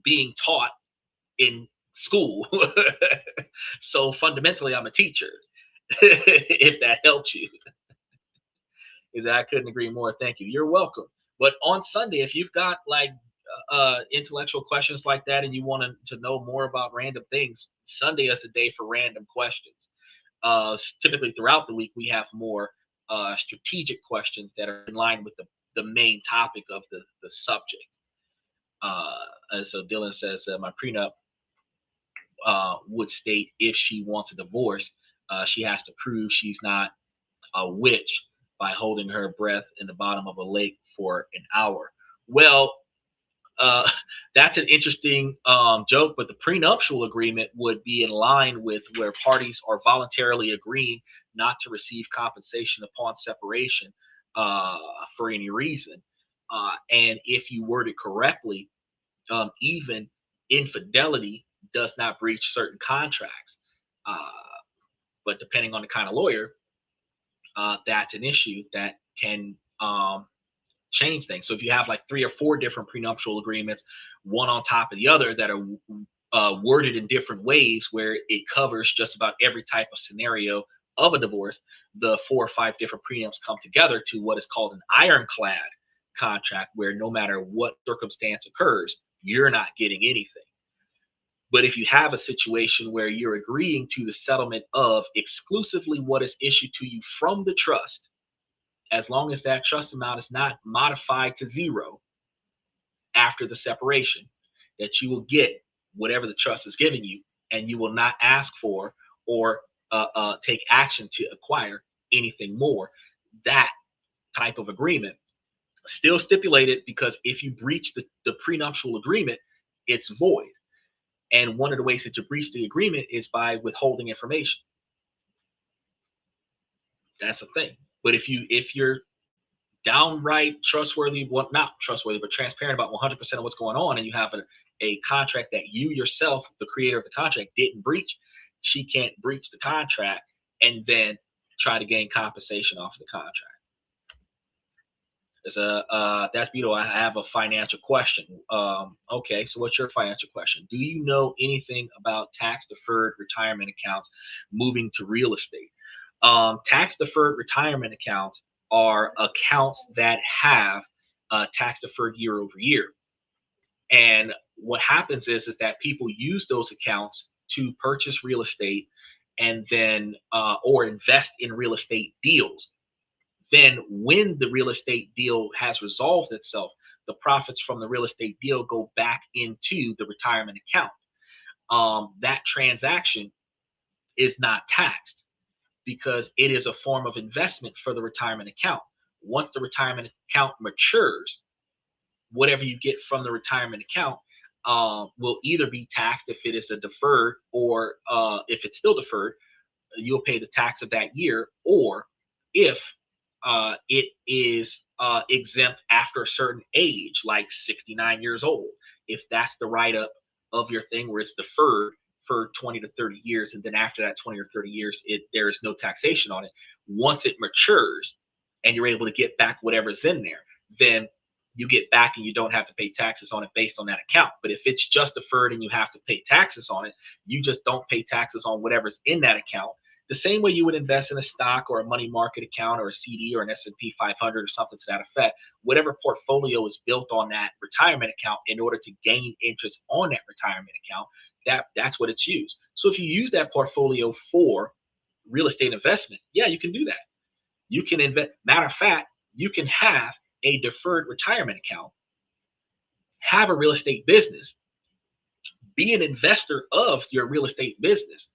being taught in school. So fundamentally, I'm a teacher. If that helps you, is that I couldn't agree more. Thank you. You're welcome. But on Sunday, if you've got like intellectual questions like that and you want to know more about random things, Sunday is the day for random questions. Typically throughout the week, we have more strategic questions that are in line with the main topic of the subject. And so Dylan says, my prenup would state if she wants a divorce, she has to prove she's not a witch by holding her breath in the bottom of a lake for an hour. Well, uh, that's an interesting joke, but the prenuptial agreement would be in line with where parties are voluntarily agreeing not to receive compensation upon separation for any reason. And if you word it correctly, even infidelity does not breach certain contracts. Uh, but depending on the kind of lawyer, that's an issue that can change things. So if you have like 3 or 4 different prenuptial agreements, one on top of the other that are worded in different ways where it covers just about every type of scenario of a divorce, the 4 or 5 different prenups come together to what is called an ironclad contract, where no matter what circumstance occurs, you're not getting anything. But if you have a situation where you're agreeing to the settlement of exclusively what is issued to you from the trust, as long as that trust amount is not modified to 0 after the separation, that you will get whatever the trust is giving you, and you will not ask for or take action to acquire anything more. That type of agreement Still stipulated, because if you breach the prenuptial agreement, it's void. And one of the ways that you breach the agreement is by withholding information. That's a thing. But if you're downright trustworthy, well, not trustworthy, but transparent about 100% of what's going on, and you have a contract that you yourself, the creator of the contract, didn't breach, she can't breach the contract and then try to gain compensation off the contract. That's beautiful. I have a financial question. Okay, so what's your financial question? Do you know anything about tax deferred retirement accounts moving to real estate? Tax deferred retirement accounts are accounts that have tax deferred year over year. And what happens is that people use those accounts to purchase real estate and then or invest in real estate deals. Then when the real estate deal has resolved itself, the profits from the real estate deal go back into the retirement account. That transaction is not taxed because it is a form of investment for the retirement account. Once the retirement account matures, whatever you get from the retirement account will either be taxed if it is a deferred, or if it's still deferred, you'll pay the tax of that year, or if it is exempt after a certain age, like 69 years old, if that's the write up of your thing where it's deferred for 20 to 30 years, and then after that 20 or 30 years, there is no taxation on it. Once it matures and you're able to get back whatever's in there, then you get back and you don't have to pay taxes on it based on that account. But if it's just deferred and you have to pay taxes on it, you just don't pay taxes on whatever's in that account. The same way you would invest in a stock or a money market account or a CD or an S&P 500 or something to that effect. Whatever portfolio is built on that retirement account in order to gain interest on that retirement account, that's what it's used. So if you use that portfolio for real estate investment, yeah, you can do that. You can invest. Matter of fact, you can have a deferred retirement account, have a real estate business, be an investor of your real estate business,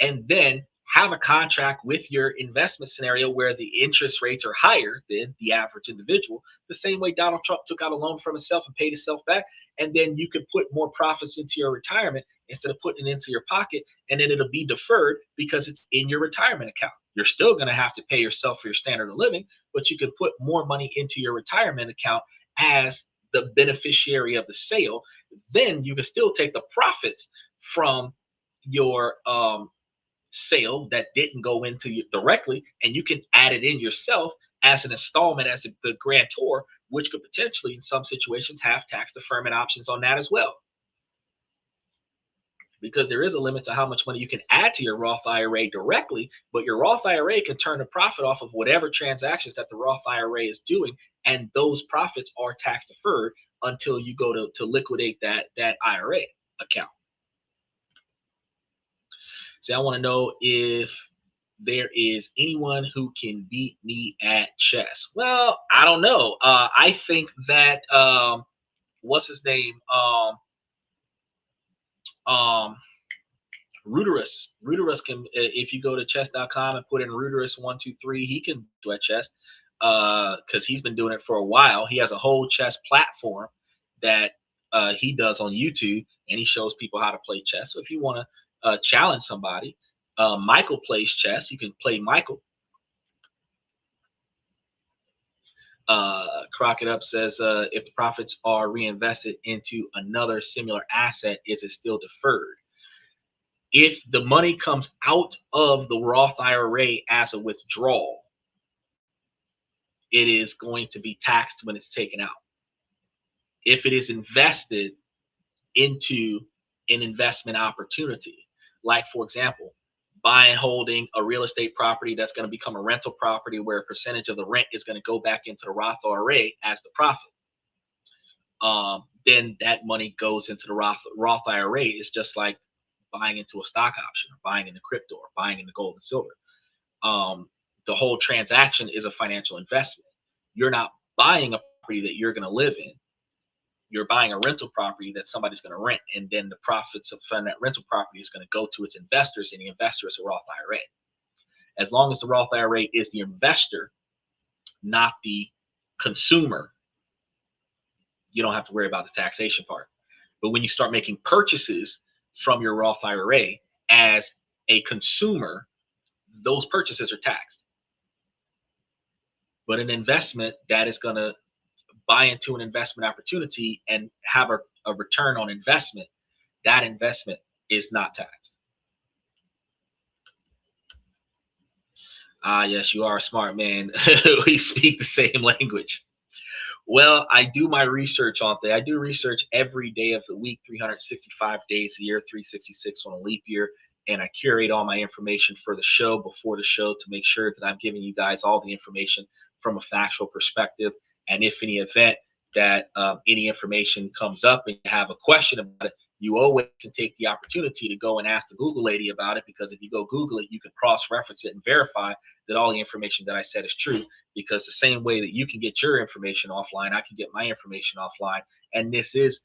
and then have a contract with your investment scenario where the interest rates are higher than the average individual, the same way Donald Trump took out a loan from himself and paid himself back. And then you could put more profits into your retirement instead of putting it into your pocket, and then it'll be deferred because it's in your retirement account. You're still going to have to pay yourself for your standard of living, but you could put more money into your retirement account as the beneficiary of the sale. Then you can still take the profits from your sale that didn't go into you directly, and you can add it in yourself as an installment as the grantor, which could potentially in some situations have tax deferment options on that as well, because there is a limit to how much money you can add to your Roth IRA directly, but your Roth IRA can turn a profit off of whatever transactions that the Roth IRA is doing, and those profits are tax deferred until you go to liquidate that IRA account. So I want to know if there is anyone who can beat me at chess. Well, I don't know. I think that what's his name? Um, Ruderus. Ruderus can, if you go to chess.com and put in Ruderus123, he can do at chess because he's been doing it for a while. He has a whole chess platform that he does on YouTube, and he shows people how to play chess. So if you want to challenge somebody, Michael plays chess. You can play Michael. Crockett Up says, if the profits are reinvested into another similar asset, is it still deferred? If the money comes out of the Roth IRA as a withdrawal, it is going to be taxed when it's taken out. If it is invested into an investment opportunity, like, for example, buying, holding a real estate property that's going to become a rental property where a percentage of the rent is going to go back into the Roth IRA as the profit, then that money goes into the Roth IRA. It's just like buying into a stock option, or buying into crypto, or buying into gold and silver. The whole transaction is a financial investment. You're not buying a property that you're going to live in. You're buying a rental property that somebody's going to rent, and then the profits from that rental property is going to go to its investors, and the investor is a Roth IRA. As long as the Roth IRA is the investor, not the consumer, you don't have to worry about the taxation part. But when you start making purchases from your Roth IRA as a consumer, those purchases are taxed. But an investment that is going to buy into an investment opportunity and have a return on investment, that investment is not taxed. Ah, yes, you are a smart man. We speak the same language. Well, I do my research on that. I do research every day of the week, 365 days a year, 366 on a leap year. And I curate all my information for the show before the show to make sure that I'm giving you guys all the information from a factual perspective. And if any event that any information comes up and you have a question about it, you always can take the opportunity to go and ask the Google lady about it, because if you go Google it, you can cross-reference it and verify that all the information that I said is true. Because the same way that you can get your information offline, I can get my information offline. And this is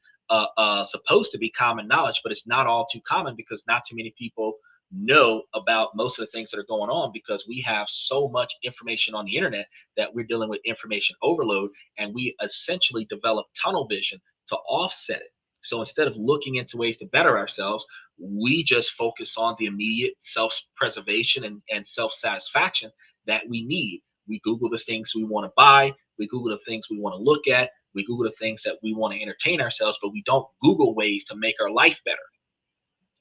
supposed to be common knowledge, but it's not all too common because not too many people know about most of the things that are going on, because we have so much information on the internet that we're dealing with information overload, and we essentially develop tunnel vision to offset it. So instead of looking into ways to better ourselves, we just focus on the immediate self-preservation and self-satisfaction that we need. We Google the things we want to buy. We Google the things we want to look at. We Google the things that we want to entertain ourselves, but we don't Google ways to make our life better.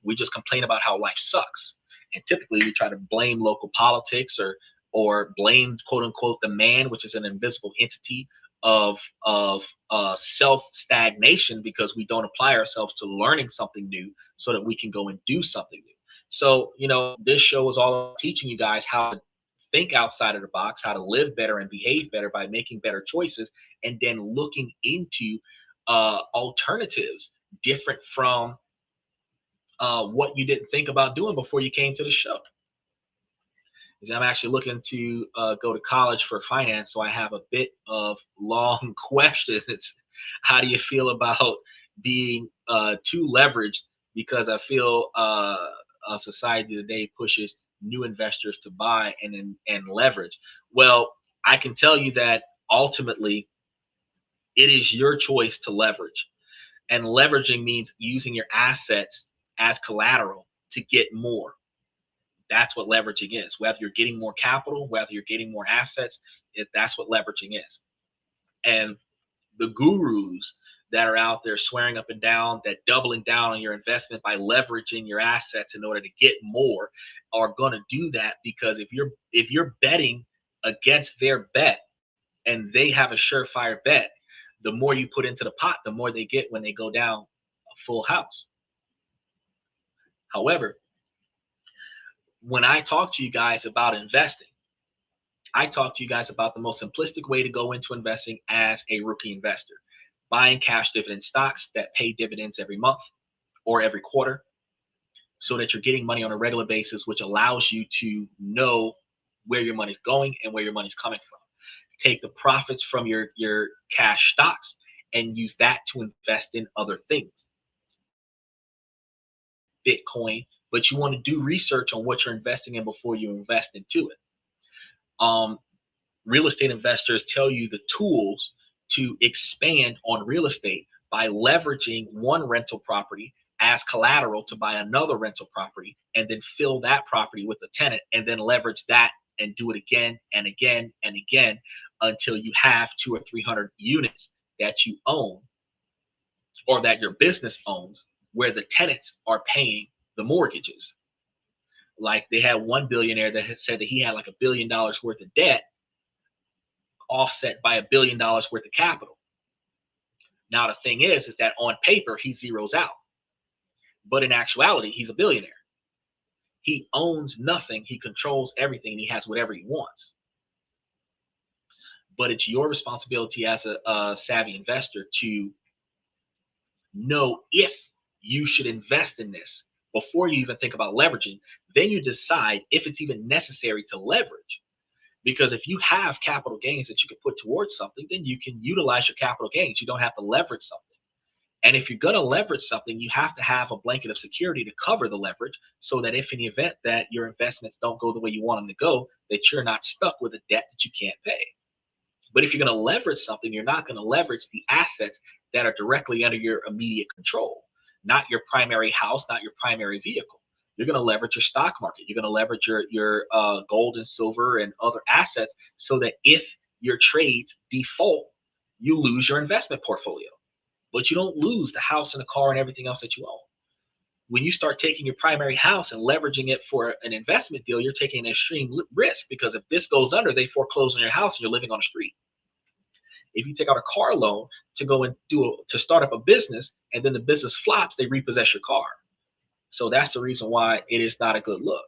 We just complain about how life sucks. And typically we try to blame local politics or blame, quote unquote, the man, which is an invisible entity of self stagnation, because we don't apply ourselves to learning something new so that we can go and do something new. So, this show is all about teaching you guys how to think outside of the box, how to live better and behave better by making better choices, and then looking into alternatives different from what you didn't think about doing before you came to the show. I'm actually looking to go to college for finance, so I have a bit of long questions. How do you feel about being too leveraged? Because I feel society today pushes new investors to buy and leverage. Well, I can tell you that ultimately it is your choice to leverage, and leveraging means using your assets as collateral to get more. That's what leveraging is. Whether you're getting more capital, whether you're getting more assets, that's what leveraging is. And the gurus that are out there swearing up and down that doubling down on your investment by leveraging your assets in order to get more are going to do that, because if you're betting against their bet and they have a surefire bet, the more you put into the pot, the more they get when they go down a full house. However, when I talk to you guys about investing, I talk to you guys about the most simplistic way to go into investing as a rookie investor: buying cash dividend stocks that pay dividends every month or every quarter, so that you're getting money on a regular basis, which allows you to know where your money's going and where your money's coming from. Take the profits from your cash stocks and use that to invest in other things. Bitcoin, but you want to do research on what you're investing in before you invest into it. Real estate investors tell you the tools to expand on real estate by leveraging one rental property as collateral to buy another rental property, and then fill that property with a tenant, and then leverage that and do it again and again and again until you have 200 or 300 units that you own or that your business owns, where the tenants are paying the mortgages. Like, they had one billionaire that had said that he had like $1 billion worth of debt offset by $1 billion worth of capital. Now, the thing is that on paper, he zeroes out. But in actuality, he's a billionaire. He owns nothing. He controls everything. And he has whatever he wants. But it's your responsibility as a savvy investor to know if you should invest in this before you even think about leveraging. Then you decide if it's even necessary to leverage. Because if you have capital gains that you can put towards something, then you can utilize your capital gains. You don't have to leverage something. And if you're going to leverage something, you have to have a blanket of security to cover the leverage, so that if in the event that your investments don't go the way you want them to go, that you're not stuck with a debt that you can't pay. But if you're going to leverage something, you're not going to leverage the assets that are directly under your immediate control, not your primary house, not your primary vehicle. You're going to leverage your stock market. You're going to leverage your gold and silver and other assets so that if your trades default, you lose your investment portfolio, but you don't lose the house and the car and everything else that you own. When you start taking your primary house and leveraging it for an investment deal, you're taking an extreme risk, because if this goes under, they foreclose on your house and you're living on the street. If you take out a car loan to go and to start up a business and then the business flops, they repossess your car. So that's the reason why it is not a good look.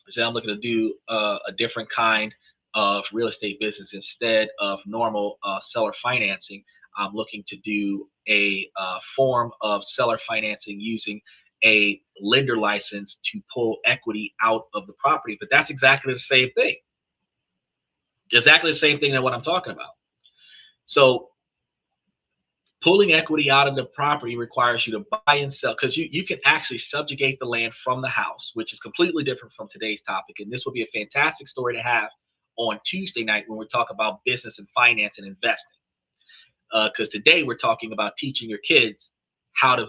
So I'm looking to do a different kind of real estate business instead of normal seller financing. I'm looking to do a form of seller financing using a lender license to pull equity out of the property. But that's exactly the same thing. Exactly the same thing that what I'm talking about. So pulling equity out of the property requires you to buy and sell, because you can actually subjugate the land from the house, which is completely different from today's topic. And this will be a fantastic story to have on Tuesday night when we talk about business and finance and investing. Because today we're talking about teaching your kids how to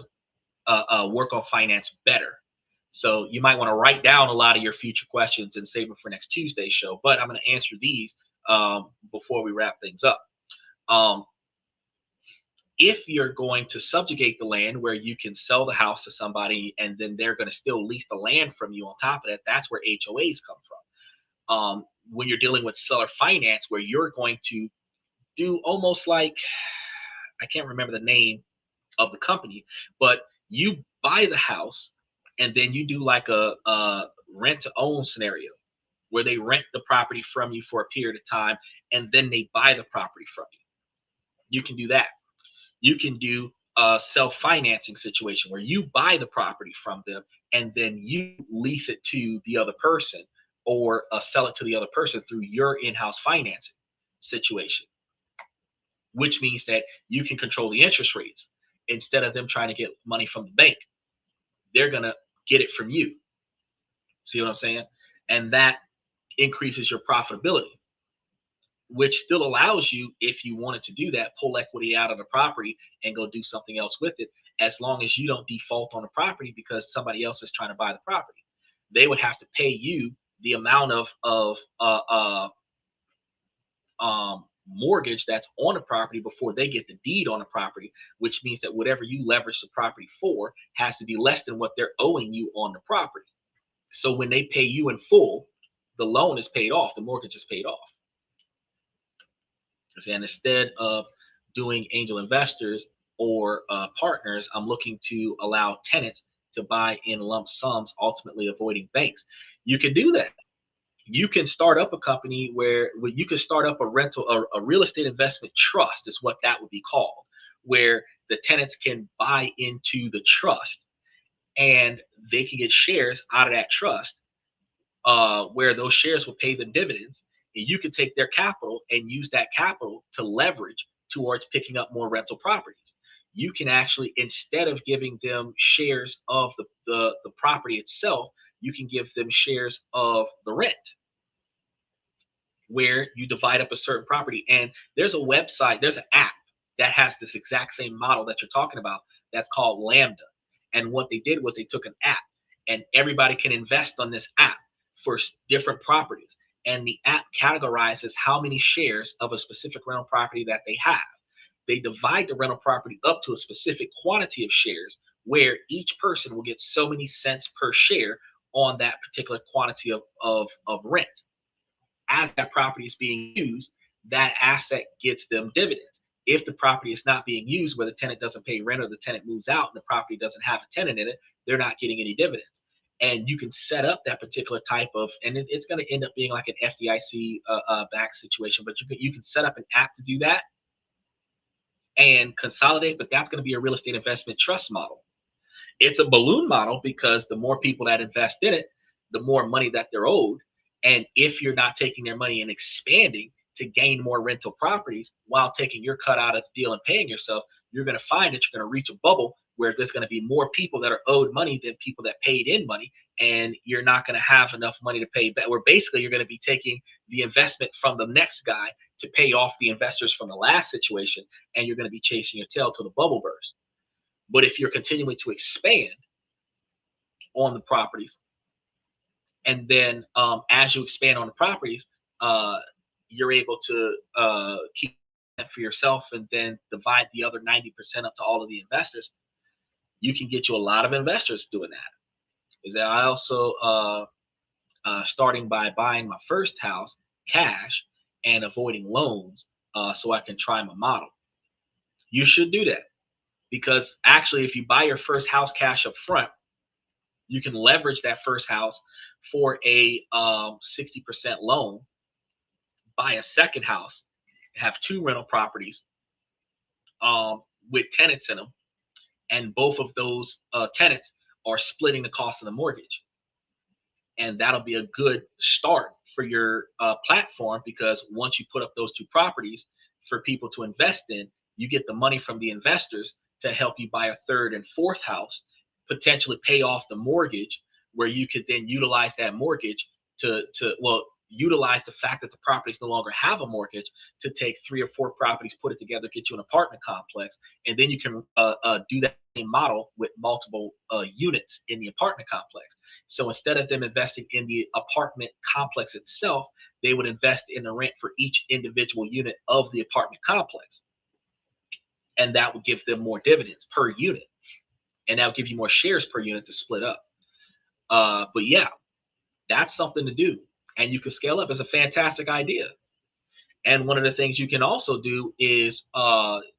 work on finance better. So you might want to write down a lot of your future questions and save them for next Tuesday's show. But I'm going to answer these before we wrap things up. If you're going to subjugate the land where you can sell the house to somebody and then they're going to still lease the land from you on top of that, that's where HOAs come from. When you're dealing with seller finance, where you're going to do almost like, I can't remember the name of the company, but you buy the house and then you do like a rent to own scenario where they rent the property from you for a period of time and then they buy the property from you. You can do that. You can do a self-financing situation where you buy the property from them and then you lease it to the other person, or sell it to the other person through your in-house financing situation, which means that you can control the interest rates. Instead of them trying to get money from the bank, they're going to get it from you. See what I'm saying? And that increases your profitability, which still allows you, if you wanted to do that, pull equity out of the property and go do something else with it, as long as you don't default on the property because somebody else is trying to buy the property. They would have to pay you the amount of mortgage that's on the property before they get the deed on the property, which means that whatever you leverage the property for has to be less than what they're owing you on the property. So when they pay you in full, the loan is paid off, the mortgage is paid off. And instead of doing angel investors or partners, I'm looking to allow tenants to buy in lump sums, ultimately avoiding banks. You can do that. You can start up a company where you can start up a real estate investment trust is what that would be called, where the tenants can buy into the trust and they can get shares out of that trust, where those shares will pay the dividends. And you can take their capital and use that capital to leverage towards picking up more rental properties. You can actually, instead of giving them shares of the property itself, you can give them shares of the rent, where you divide up a certain property. And there's a website, there's an app that has this exact same model that you're talking about that's called Lambda. And what they did was they took an app and everybody can invest on this app for different properties. And the app categorizes how many shares of a specific rental property that they have. They divide the rental property up to a specific quantity of shares, where each person will get so many cents per share on that particular quantity of rent. As that property is being used, that asset gets them dividends. If the property is not being used, where the tenant doesn't pay rent or the tenant moves out and the property doesn't have a tenant in it, they're not getting any dividends. And you can set up that particular type of, and it's going to end up being like an FDIC back situation, but you can set up an app to do that and consolidate, but that's going to be a real estate investment trust model. It's a balloon model because the more people that invest in it, the more money that they're owed. And if you're not taking their money and expanding to gain more rental properties while taking your cut out of the deal and paying yourself, you're going to find that you're going to reach a bubble where there's going to be more people that are owed money than people that paid in money, and you're not going to have enough money to pay back. Where basically you're going to be taking the investment from the next guy to pay off the investors from the last situation, and you're going to be chasing your tail till the bubble bursts. But if you're continuing to expand on the properties, and then as you expand on the properties, uh, you're able to keep that for yourself and then divide the other 90% up to all of the investors. You can get you a lot of investors doing that. Is that I also starting by buying my first house cash and avoiding loans, so I can try my model. You should do that, because actually if you buy your first house cash up front, you can leverage that first house for a 60% loan, buy a second house, have two rental properties with tenants in them, and both of those tenants are splitting the cost of the mortgage. And that'll be a good start for your platform, because once you put up those two properties for people to invest in, you get the money from the investors to help you buy a third and fourth house, potentially pay off the mortgage, where you could then utilize that mortgage to well, utilize the fact that the properties no longer have a mortgage to take 3 or 4 properties, put it together, get you an apartment complex, and then you can do that same model with multiple units in the apartment complex. So instead of them investing in the apartment complex itself, they would invest in the rent for each individual unit of the apartment complex, and that would give them more dividends per unit, and that would give you more shares per unit to split up. But yeah, that's something to do, and you can scale up. It's a fantastic idea. And one of the things you can also do is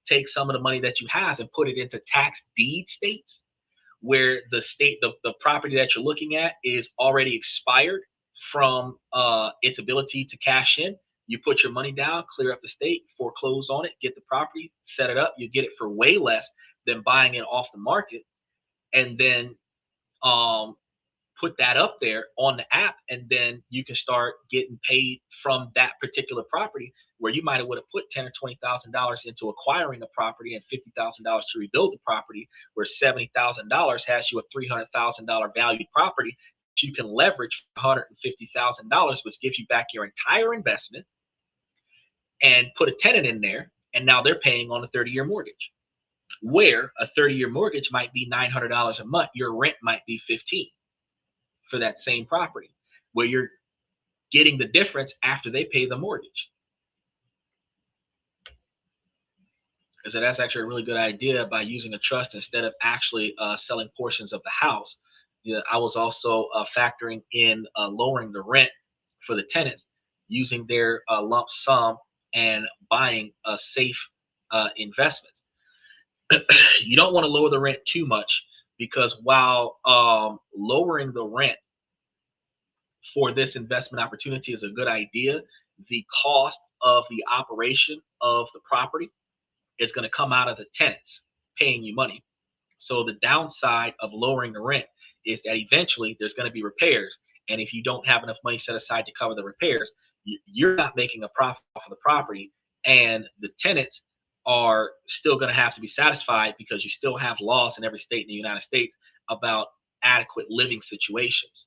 take some of the money that you have and put it into tax deed states, where the state, the property that you're looking at is already expired from its ability to cash in. You put your money down, clear up the state, foreclose on it, get the property, set it up. You get it for way less than buying it off the market, and then um, put that up there on the app, and then you can start getting paid from that particular property, where you might have would have put $10,000 or $20,000 into acquiring a property and $50,000 to rebuild the property, where $70,000 has you a $300,000 valued property that you can leverage $150,000, which gives you back your entire investment, and put a tenant in there, and now they're paying on a 30-year mortgage. Where a 30-year mortgage might be $900 a month, your rent might be 15 for that same property, where you're getting the difference after they pay the mortgage. So that's actually a really good idea, by using a trust instead of actually selling portions of the house. Yeah, I was also factoring in lowering the rent for the tenants, using their lump sum and buying a safe investment. You don't want to lower the rent too much, because while lowering the rent for this investment opportunity is a good idea, the cost of the operation of the property is going to come out of the tenants paying you money. So the downside of lowering the rent is that eventually there's going to be repairs. And if you don't have enough money set aside to cover the repairs, you're not making a profit off of the property. And the tenants are still going to have to be satisfied, because you still have laws in every state in the United States about adequate living situations.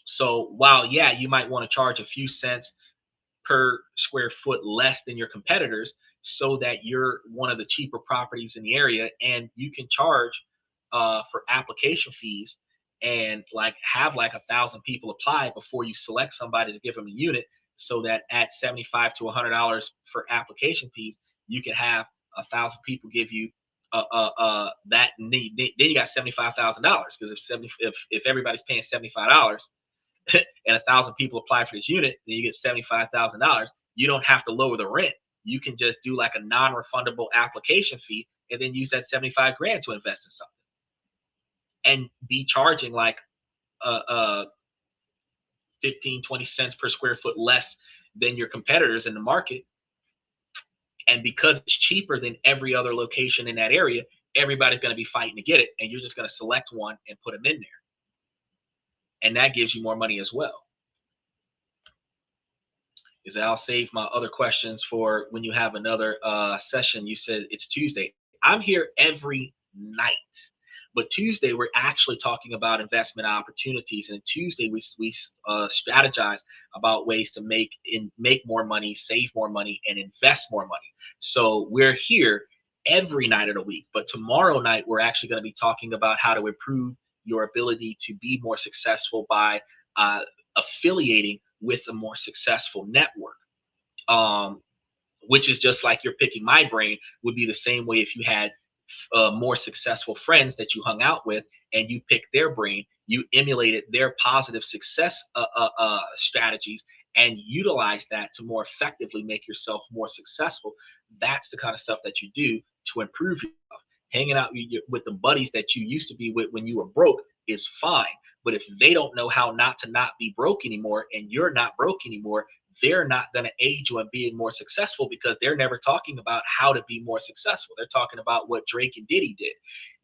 So while, yeah, you might want to charge a few cents per square foot less than your competitors, so that you're one of the cheaper properties in the area, and you can charge for application fees, and like have like 1,000 people apply before you select somebody to give them a unit, so that at $75 to $100 for application fees, you can have 1,000 people give you that need. Then you got $75,000, because if everybody's paying $75 and 1,000 people apply for this unit, then you get $75,000. You don't have to lower the rent. You can just do like a non-refundable application fee, and then use that 75 grand to invest in something, and be charging like 15, 20 cents per square foot less than your competitors in the market. And because it's cheaper than every other location in that area, everybody's going to be fighting to get it, and you're just going to select one and put them in there. And that gives you more money as well. Is I'll save my other questions for when you have another session. You said it's Tuesday. I'm here every night, but Tuesday we're actually talking about investment opportunities, and Tuesday we strategize about ways to make more money, save more money, and invest more money. So we're here every night of the week. But tomorrow night we're actually going to be talking about how to improve your ability to be more successful by uh, affiliating with a more successful network. Um, which is just like you're picking my brain, would be the same way if you had more successful friends that you hung out with and you picked their brain, you emulated their positive success strategies and utilize that to more effectively make yourself more successful. That's the kind of stuff that you do to improve yourself. Hanging out with the buddies that you used to be with when you were broke is fine. But if they don't know how not be broke anymore and you're not broke anymore, they're not going to aid you in being more successful because they're never talking about how to be more successful. They're talking about what Drake and Diddy did.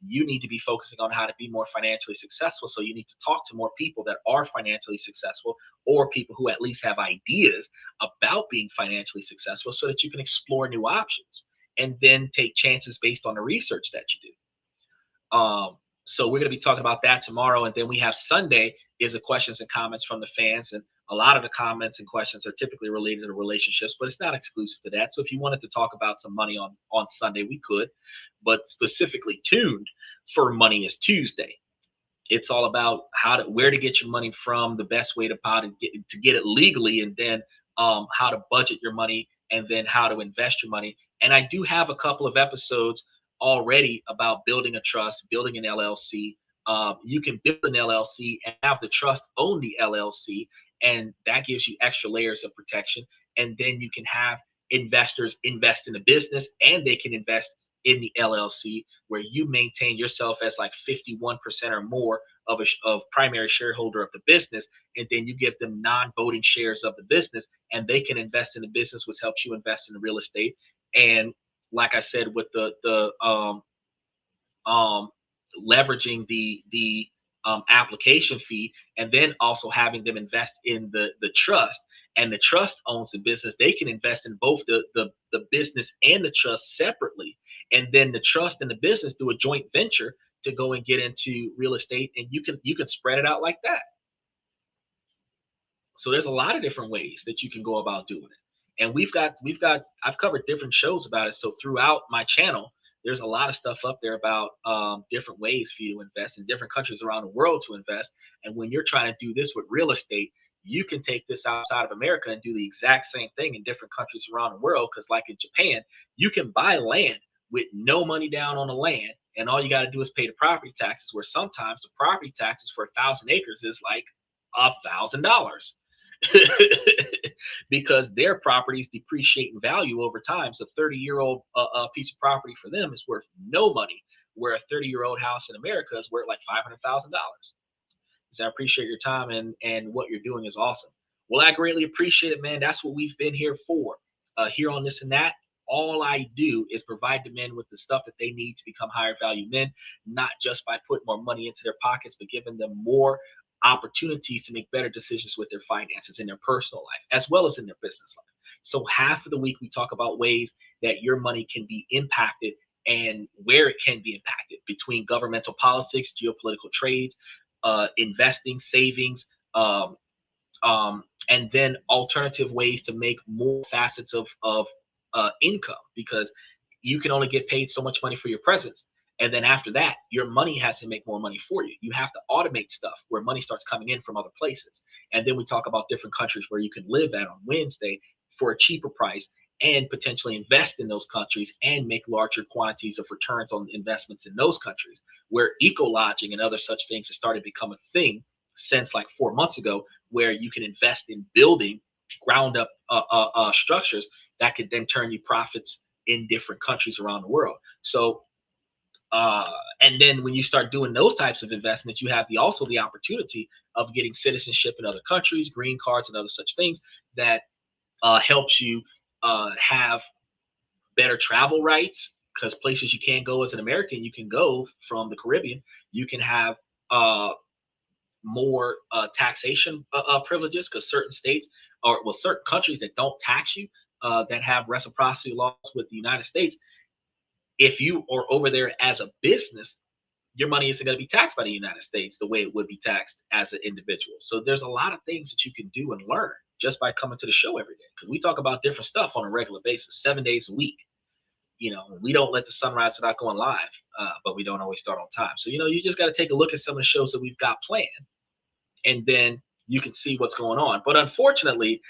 You need to be focusing on how to be more financially successful. So you need to talk to more people that are financially successful or people who at least have ideas about being financially successful so that you can explore new options and then take chances based on the research that you do. So we're going to be talking about that tomorrow. And then we have Sunday is the questions and comments from the fans. And a lot of the comments and questions are typically related to relationships, but it's not exclusive to that. So if you wanted to talk about some money on Sunday, we could, but specifically tuned for Money is Tuesday. It's all about where to get your money from, the best way to get it legally, and then how to budget your money, and then how to invest your money. And I do have a couple of episodes already about building a trust, building an LLC. You can build an LLC and have the trust own the LLC, and that gives you extra layers of protection. And then you can have investors invest in the business, and they can invest in the LLC, where you maintain yourself as like 51% or more of primary shareholder of the business, and then you give them non-voting shares of the business, and they can invest in the business, which helps you invest in the real estate. And like I said, with the um, leveraging the application fee, and then also having them invest in the trust, and the trust owns the business. They can invest in both the business and the trust separately, and then the trust and the business do a joint venture to go and get into real estate, and you can spread it out like that. So there's a lot of different ways that you can go about doing it. And we've got I've covered different shows about it. So throughout my channel, there's a lot of stuff up there about different ways for you to invest in different countries around the world to invest. And when you're trying to do this with real estate, you can take this outside of America and do the exact same thing in different countries around the world. Because like in Japan, you can buy land with no money down on the land, and all you got to do is pay the property taxes. Where sometimes the property taxes for 1,000 acres is like $1,000. Because their properties depreciate in value over time. So 30-year-old piece of property for them is worth no money, where a 30-year-old house in America is worth like $500,000. So I appreciate your time, and what you're doing is awesome. Well, I greatly appreciate it, man. That's what we've been here for. Here on This and That, all I do is provide the men with the stuff that they need to become higher value men, not just by putting more money into their pockets, but giving them more opportunities to make better decisions with their finances in their personal life as well as in their business life. So half of the week we talk about ways that your money can be impacted and where it can be impacted between governmental politics, geopolitical trades, investing, savings, and then alternative ways to make more facets of income, because you can only get paid so much money for your presence. And then after that, your money has to make more money for you. You have to automate stuff where money starts coming in from other places. And then we talk about different countries where you can live at on Wednesday for a cheaper price and potentially invest in those countries and make larger quantities of returns on investments in those countries, where eco lodging and other such things have started to become a thing since like 4 months ago, where you can invest in building ground up structures that could then turn you profits in different countries around the world. So and then when you start doing those types of investments, you have also the opportunity of getting citizenship in other countries, green cards, and other such things that helps you have better travel rights, because places you can't go as an American, you can go from the Caribbean. You can have more taxation privileges, because certain states, or well, certain countries that don't tax you, that have reciprocity laws with the United States, if you are over there as a business, your money isn't going to be taxed by the United States the way it would be taxed as an individual. So there's a lot of things that you can do and learn just by coming to the show every day, because we talk about different stuff on a regular basis, 7 days a week. We don't let the sun rise without going live, but we don't always start on time. So, you just got to take a look at some of the shows that we've got planned, and then you can see what's going on. But unfortunately,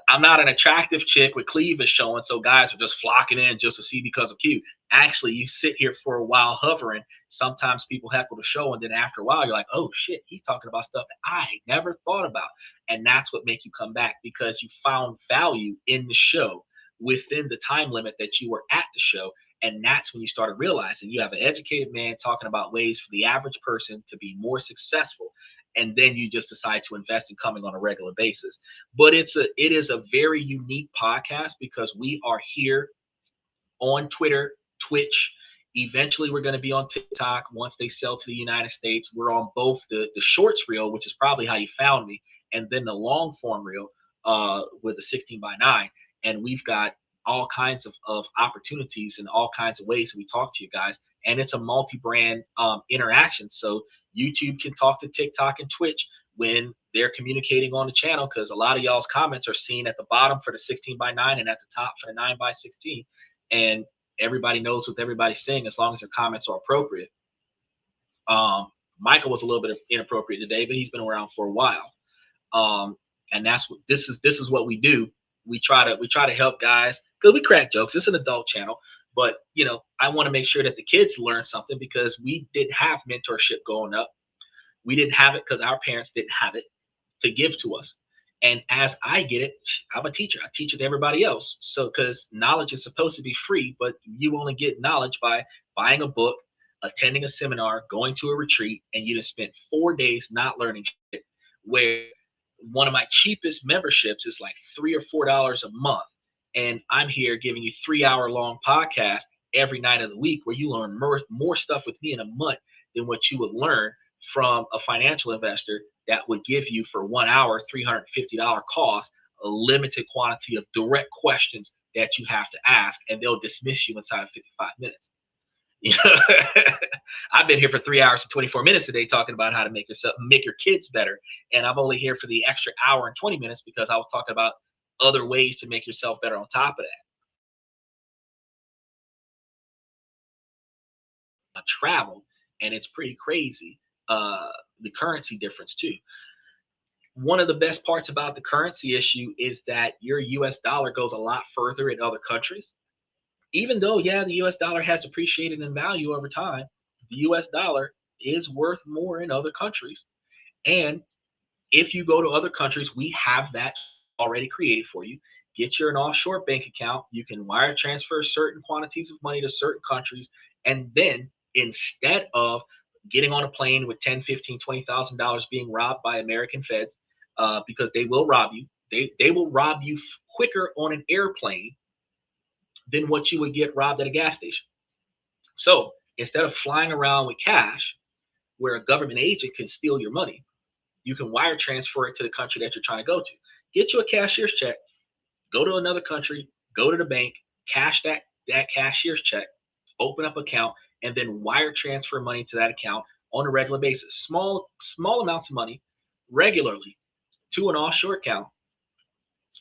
I'm not an attractive chick with cleavage showing, so guys are just flocking in just to see because of cute. Actually, you sit here for a while hovering. Sometimes people heckle the show, and then after a while, you're like, "Oh shit, he's talking about stuff that I never thought about," and that's what make you come back, because you found value in the show within the time limit that you were at the show. And that's when you started realizing you have an educated man talking about ways for the average person to be more successful, and then you just decide to invest in coming on a regular basis. But it is a very unique podcast, because we are here on Twitter, Twitch. Eventually, we're going to be on TikTok once they sell to the United States. We're on both the shorts reel, which is probably how you found me, and then the long form reel with the 16:9. And we've got all kinds of opportunities and all kinds of ways that we talk to you guys. And it's a multi-brand interaction. So YouTube can talk to TikTok and Twitch when they're communicating on the channel, because a lot of y'all's comments are seen at the bottom for the 16:9 and at the top for the 9:16. And everybody knows what everybody's saying as long as their comments are appropriate. Michael was a little bit inappropriate today, but he's been around for a while. And that's what this is what we do. We try to help guys, because we crack jokes. It's an adult channel, but I want to make sure that the kids learn something, because we didn't have mentorship growing up. We didn't have it because our parents didn't have it to give to us. And as I get it, I'm a teacher. I teach it to everybody else. So, because knowledge is supposed to be free, but you only get knowledge by buying a book, attending a seminar, going to a retreat, and you just spent 4 days not learning shit. Where one of my cheapest memberships is like $3 or $4 a month, and I'm here giving you 3-hour long podcast every night of the week, where you learn more stuff with me in a month than what you would learn from a financial investor that would give you, for 1 hour, $350 cost, a limited quantity of direct questions that you have to ask, and they'll dismiss you inside of 55 minutes. I've been here for 3 hours and 24 minutes today talking about how to make your kids better, and I'm only here for the extra hour and 20 minutes because I was talking about other ways to make yourself better on top of that. I traveled, and it's pretty crazy. The currency difference too. One of the best parts about the currency issue is that your US dollar goes a lot further in other countries. Even though, yeah, the US dollar has appreciated in value over time, the US dollar is worth more in other countries. And if you go to other countries, we have that already created for you. Get your an offshore bank account. You can wire transfer certain quantities of money to certain countries. And then instead of getting on a plane with $10, $15, $20,000 being robbed by American feds, because they will rob you. They will rob you quicker on an airplane than what you would get robbed at a gas station. So instead of flying around with cash, where a government agent can steal your money, you can wire transfer it to the country that you're trying to go to. Get you a cashier's check, go to another country, go to the bank, cash that cashier's check, open up an account, and then wire transfer money to that account on a regular basis. Small amounts of money regularly to an offshore account.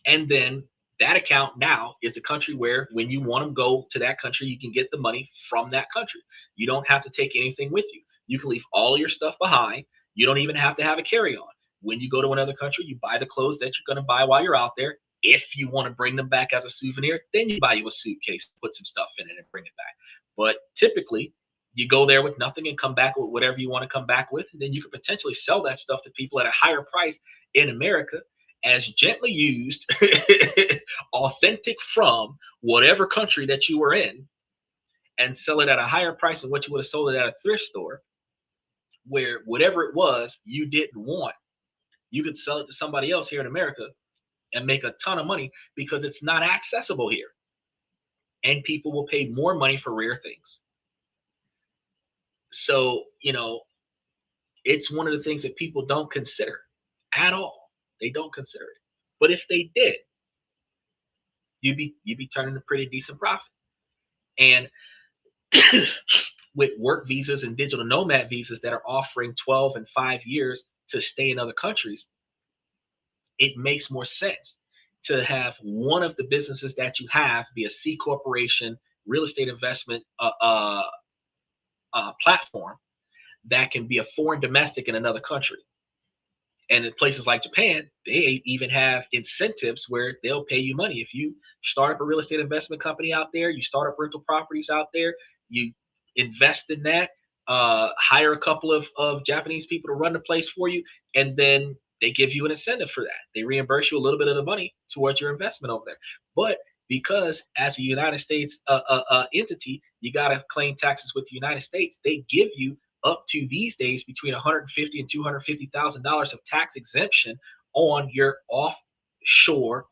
And then that account now is a country where when you want to go to that country, you can get the money from that country. You don't have to take anything with you. You can leave all of your stuff behind. You don't even have to have a carry-on. When you go to another country, you buy the clothes that you're going to buy while you're out there. If you want to bring them back as a souvenir, then you buy you a suitcase, put some stuff in it, and bring it back. But typically, you go there with nothing and come back with whatever you want to come back with, and then you could potentially sell that stuff to people at a higher price in America as gently used, authentic from whatever country that you were in, and sell it at a higher price than what you would have sold it at a thrift store, where whatever it was you didn't want, you could sell it to somebody else here in America and make a ton of money because it's not accessible here. And people will pay more money for rare things. So, It's one of the things that people don't consider at all. They don't consider it. But if they did, you'd be turning a pretty decent profit. And with work visas and digital nomad visas that are offering 12 and 5 years to stay in other countries, it makes more sense to have one of the businesses that you have be a C corporation real estate investment platform that can be a foreign domestic in another country. And in places like Japan, they even have incentives where they'll pay you money. If you start up a real estate investment company out there, you start up rental properties out there, you invest in that, hire a couple of Japanese people to run the place for you, and then they give you an incentive for that. They reimburse you a little bit of the money towards your investment over there. But because as a United States entity, you got to claim taxes with the United States, they give you up to these days between 150 and $250,000 of tax exemption on your offshore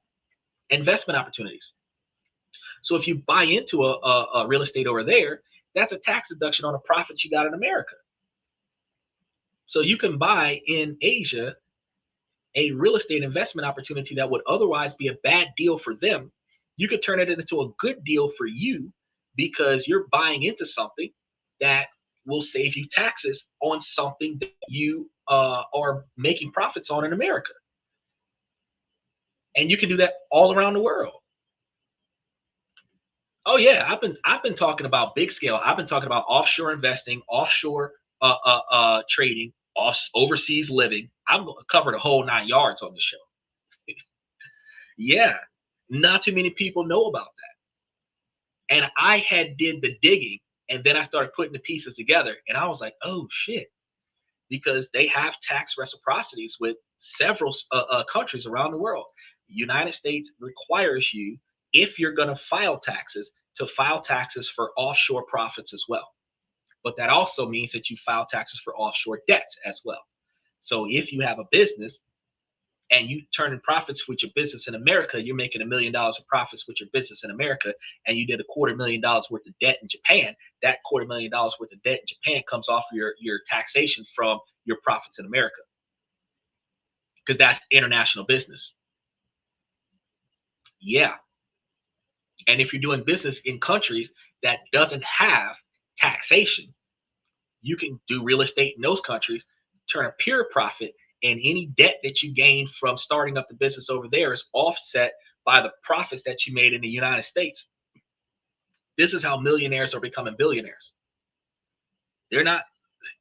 investment opportunities. So if you buy into a real estate over there, that's a tax deduction on the profits you got in America. So you can buy in Asia a real estate investment opportunity that would otherwise be a bad deal for them. You could turn it into a good deal for you because you're buying into something that will save you taxes on something that you are making profits on in America. And you can do that all around the world. Oh yeah, I've been talking about big scale. I've been talking about offshore investing, offshore trading, overseas living. I'm going to cover the whole 9 yards on the show. Yeah, not too many people know about that. And I had did the digging, and then I started putting the pieces together, and I was like, oh shit, because they have tax reciprocities with several countries around the world. United States requires you, if you're going to file taxes, to file taxes for offshore profits as well. But that also means that you file taxes for offshore debts as well. So if you have a business and you turn in profits with your business in America, you're making $1 million of profits with your business in America, and you did $250,000 worth of debt in Japan, that $250,000 worth of debt in Japan comes off your taxation from your profits in America, because that's international business. Yeah. And if you're doing business in countries that doesn't have taxation, you can do real estate in those countries, turn a pure profit, and any debt that you gain from starting up the business over there is offset by the profits that you made in the United States. This is how millionaires are becoming billionaires. They're not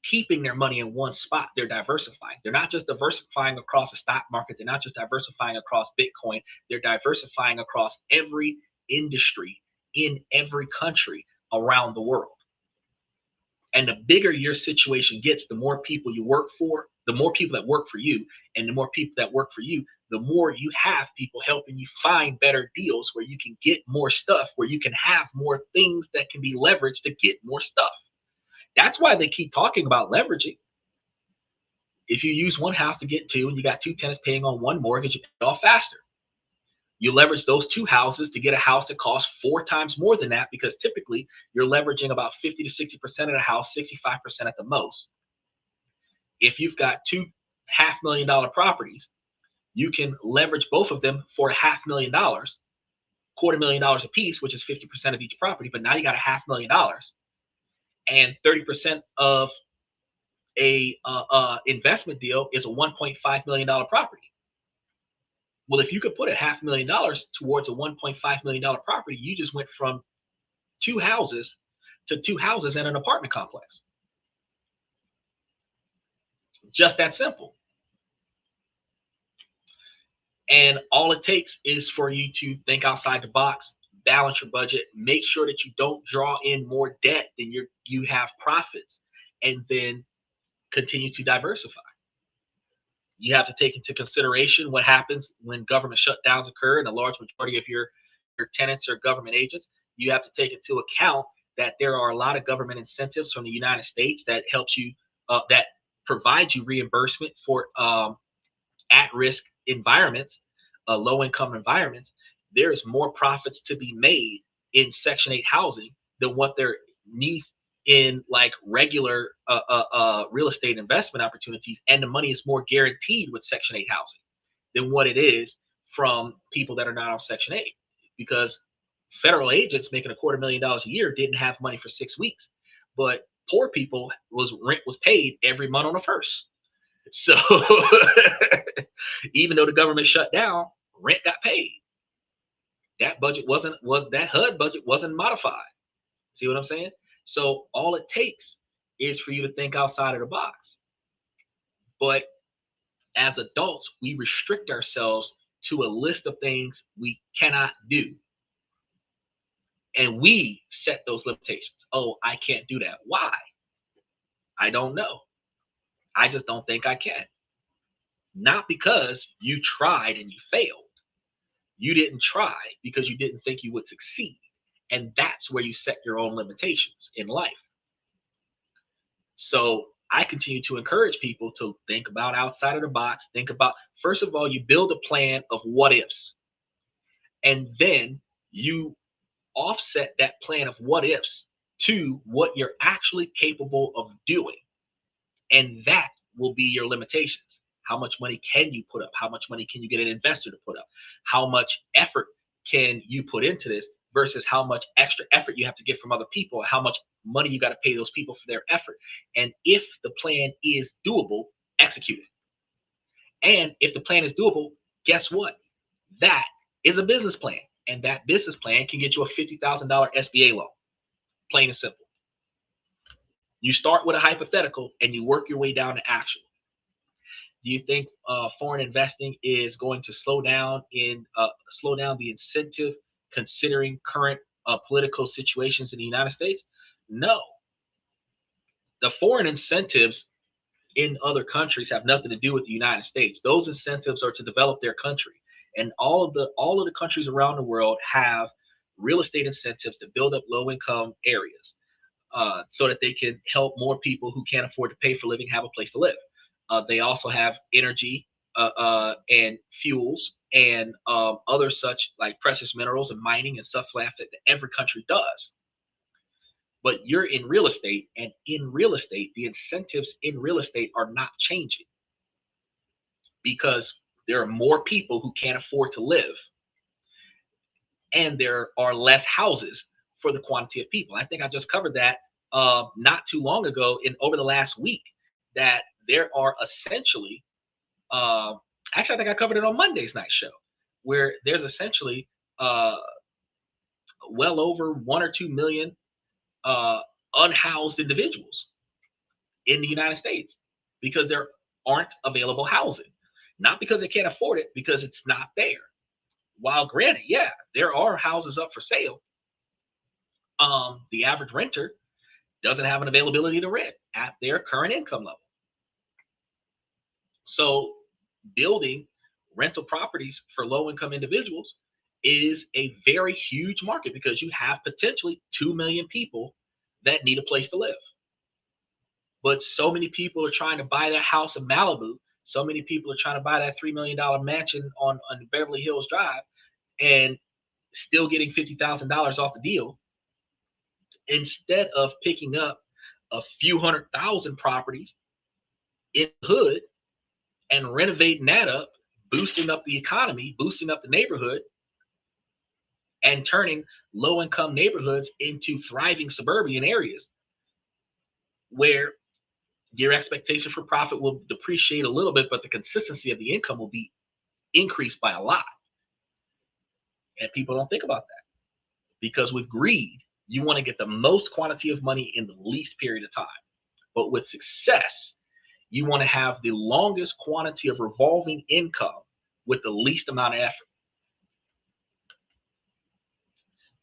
keeping their money in one spot. They're diversifying. They're not just diversifying across the stock market. They're not just diversifying across Bitcoin. They're diversifying across every industry in every country around the world. And the bigger your situation gets, the more people you work for, the more people that work for you, and the more people that work for you, the more you have people helping you find better deals where you can get more stuff, where you can have more things that can be leveraged to get more stuff. That's why they keep talking about leveraging. If you use one house to get two and you got two tenants paying on one mortgage, you pay it off faster. You leverage those two houses to get a house that costs 4 times more than that, because typically you're leveraging about 50 to 60% of the house, 65% at the most. If you've got two $500,000 properties, you can leverage both of them for $500,000, $250,000 a piece, which is 50% of each property. But now you got $500,000, and 30% of a investment deal is a $1.5 million property. Well, if you could put $500,000 towards a $1.5 million property, you just went from 2 houses to 2 houses and an apartment complex. Just that simple. And all it takes is for you to think outside the box, balance your budget, make sure that you don't draw in more debt than you have profits, and then continue to diversify. You have to take into consideration what happens when government shutdowns occur and a large majority of your tenants are government agents. You have to take into account that there are a lot of government incentives from the United States that helps you, that provides you reimbursement for at-risk environments, low-income environments. There's more profits to be made in Section 8 housing than what there needs in like regular real estate investment opportunities, and the money is more guaranteed with Section 8 housing than what it is from people that are not on Section 8, because federal agents making $250,000 a year didn't have money for 6 weeks, but poor people was rent was paid every month on the first. So even though the government shut down, rent got paid. That budget was that HUD budget wasn't modified. See what I'm saying? So all it takes is for you to think outside of the box. But as adults, we restrict ourselves to a list of things we cannot do. And we set those limitations. Oh, I can't do that. Why? I don't know. I just don't think I can. Not because you tried and you failed. You didn't try because you didn't think you would succeed. And that's where you set your own limitations in life. So I continue to encourage people to think about outside of the box. Think about, first of all, you build a plan of what ifs. And then you offset that plan of what ifs to what you're actually capable of doing. And that will be your limitations. How much money can you put up? How much money can you get an investor to put up? How much effort can you put into this versus how much extra effort you have to get from other people? How much money you got to pay those people for their effort? And if the plan is doable, execute it. And if the plan is doable, guess what? That is a business plan. And that business plan can get you a $50,000 SBA loan. Plain and simple. You start with a hypothetical and you work your way down to actual. Do you think foreign investing is going to slow down the incentive considering current political situations in the United States? No. The foreign incentives in other countries have nothing to do with the United States. Those incentives are to develop their country. And all of the countries around the world have real estate incentives to build up low income areas so that they can help more people who can't afford to pay for living have a place to live. They also have energy and fuels and other such like precious minerals and mining and stuff like that every country does. But you're in real estate, and in real estate, the incentives in real estate are not changing because there are more people who can't afford to live, and there are less houses for the quantity of people. I think I just covered that not too long ago over the last week, that there are essentially, actually, I think I covered it on Monday's night show, where there's essentially well over 1 or 2 million unhoused individuals in the United States because there aren't available housing. Not because they can't afford it, because it's not there. While granted, yeah, there are houses up for sale. The average renter doesn't have an availability to rent at their current income level. So building rental properties for low income individuals is a very huge market because you have potentially 2 million people that need a place to live. But so many people are trying to buy that house in Malibu. So many people are trying to buy that $3 million mansion on Beverly Hills Drive and still getting $50,000 off the deal, instead of picking up a few 100,000 properties in the hood and renovating that up, boosting up the economy, boosting up the neighborhood, and turning low-income neighborhoods into thriving suburban areas where your expectation for profit will depreciate a little bit, but the consistency of the income will be increased by a lot. And people don't think about that because with greed, you want to get the most quantity of money in the least period of time. But with success, you want to have the longest quantity of revolving income with the least amount of effort.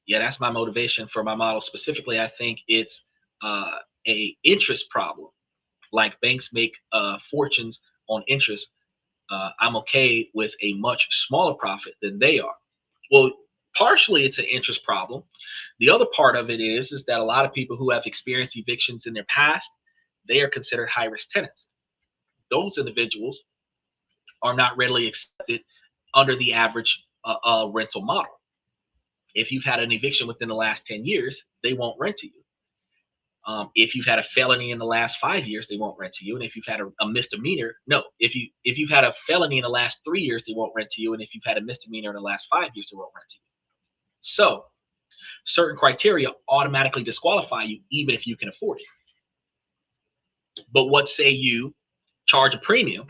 Yeah, that's my motivation for my model. Specifically, I think it's a interest problem. Like banks make fortunes on interest. I'm okay with a much smaller profit than they are. Well, partially it's an interest problem. The other part of it is that a lot of people who have experienced evictions in their past, they are considered high risk tenants. Those individuals are not readily accepted under the average rental model. If you've had an eviction within the last 10 years, they won't rent to you. If you've had a felony in the last 5 years, they won't rent to you. And if you've had a misdemeanor, no, if you've had a felony in the last 3 years, they won't rent to you. And if you've had a misdemeanor in the last 5 years, they won't rent to you. So certain criteria automatically disqualify you, even if you can afford it. But what say you charge a premium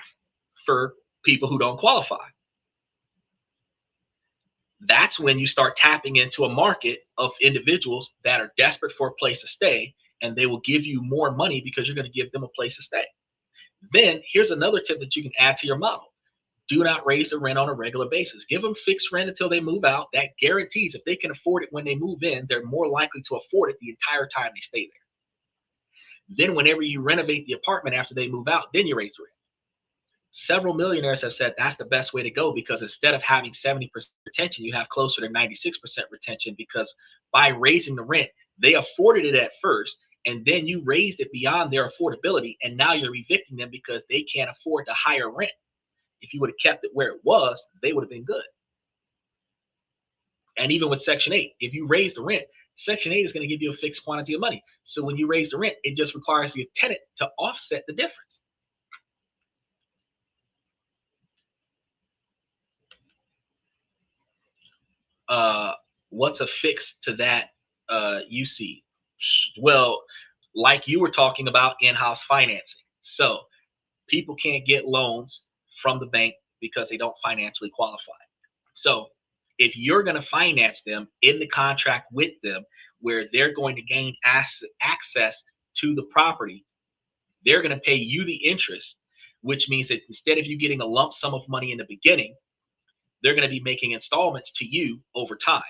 for people who don't qualify? That's when you start tapping into a market of individuals that are desperate for a place to stay, and they will give you more money because you're going to give them a place to stay. Then here's another tip that you can add to your model. Do not raise the rent on a regular basis. Give them fixed rent until they move out. That guarantees if they can afford it when they move in, they're more likely to afford it the entire time they stay there. Then whenever you renovate the apartment after they move out, then you raise the rent. Several millionaires have said that's the best way to go, because instead of having 70% retention, you have closer to 96% retention, because by raising the rent, they afforded it at first, and then you raised it beyond their affordability, and now you're evicting them because they can't afford the higher rent. If you would have kept it where it was, they would have been good. And even with Section 8, if you raise the rent, Section 8 is going to give you a fixed quantity of money. So when you raise the rent, it just requires the tenant to offset the difference. What's a fix to that, you see? Well, like you were talking about, in-house financing. So people can't get loans from the bank because they don't financially qualify. So if you're going to finance them in the contract with them, where they're going to gain access to the property, they're going to pay you the interest, which means that instead of you getting a lump sum of money in the beginning, they're going to be making installments to you over time,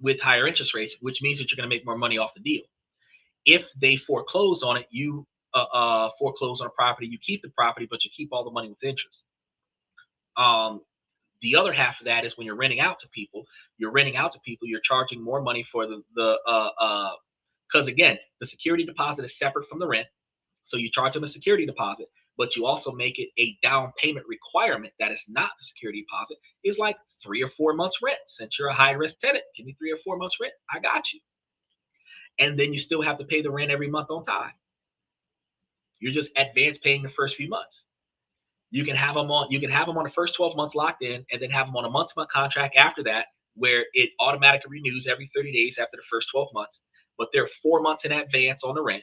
with higher interest rates, which means that you're going to make more money off the deal. If they foreclose on it, you foreclose on a property, you keep the property, but you keep all the money with interest. The other half of that is when you're renting out to people. You're charging more money for because again, the security deposit is separate from the rent. So you charge them a security deposit, but you also make it a down payment requirement that is not the security deposit. It's like 3 or 4 months rent. Since you're a high risk tenant, give me 3 or 4 months rent. I got you. And then you still have to pay the rent every month on time. You're just advance paying the first few months. You can have them on the first 12 months locked in, and then have them on a month-to-month contract after that, where it automatically renews every 30 days after the first 12 months. But they're 4 months in advance on the rent.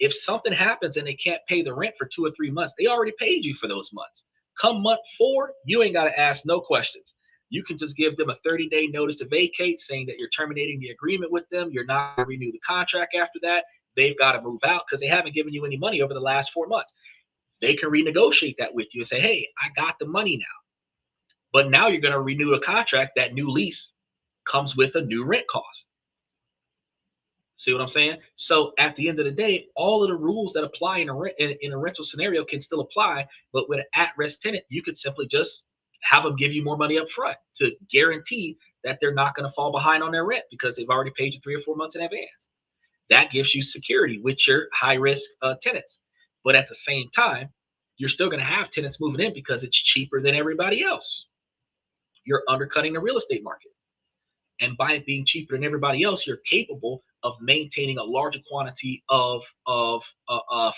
If something happens and they can't pay the rent for 2 or 3 months, they already paid you for those months. Come month 4, you ain't got to ask no questions. You can just give them a 30-day notice to vacate, saying that you're terminating the agreement with them. You're not going to renew the contract after that. They've got to move out because they haven't given you any money over the last 4 months. They can renegotiate that with you and say, hey, I got the money now. But now you're going to renew a contract. That new lease comes with a new rent cost. See what I'm saying? So at the end of the day, all of the rules that apply in a rental scenario can still apply. But with an at-risk tenant, you could simply just have them give you more money up front to guarantee that they're not going to fall behind on their rent because they've already paid you 3 or 4 months in advance. That gives you security with your high-risk tenants. But at the same time, you're still going to have tenants moving in because it's cheaper than everybody else. You're undercutting the real estate market. And by it being cheaper than everybody else, you're capable of maintaining a larger quantity of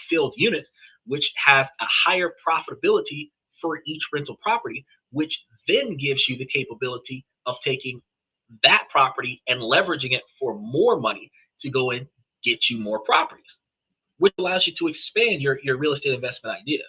filled units, which has a higher profitability for each rental property, which then gives you the capability of taking that property and leveraging it for more money to go and get you more properties, which allows you to expand your real estate investment idea.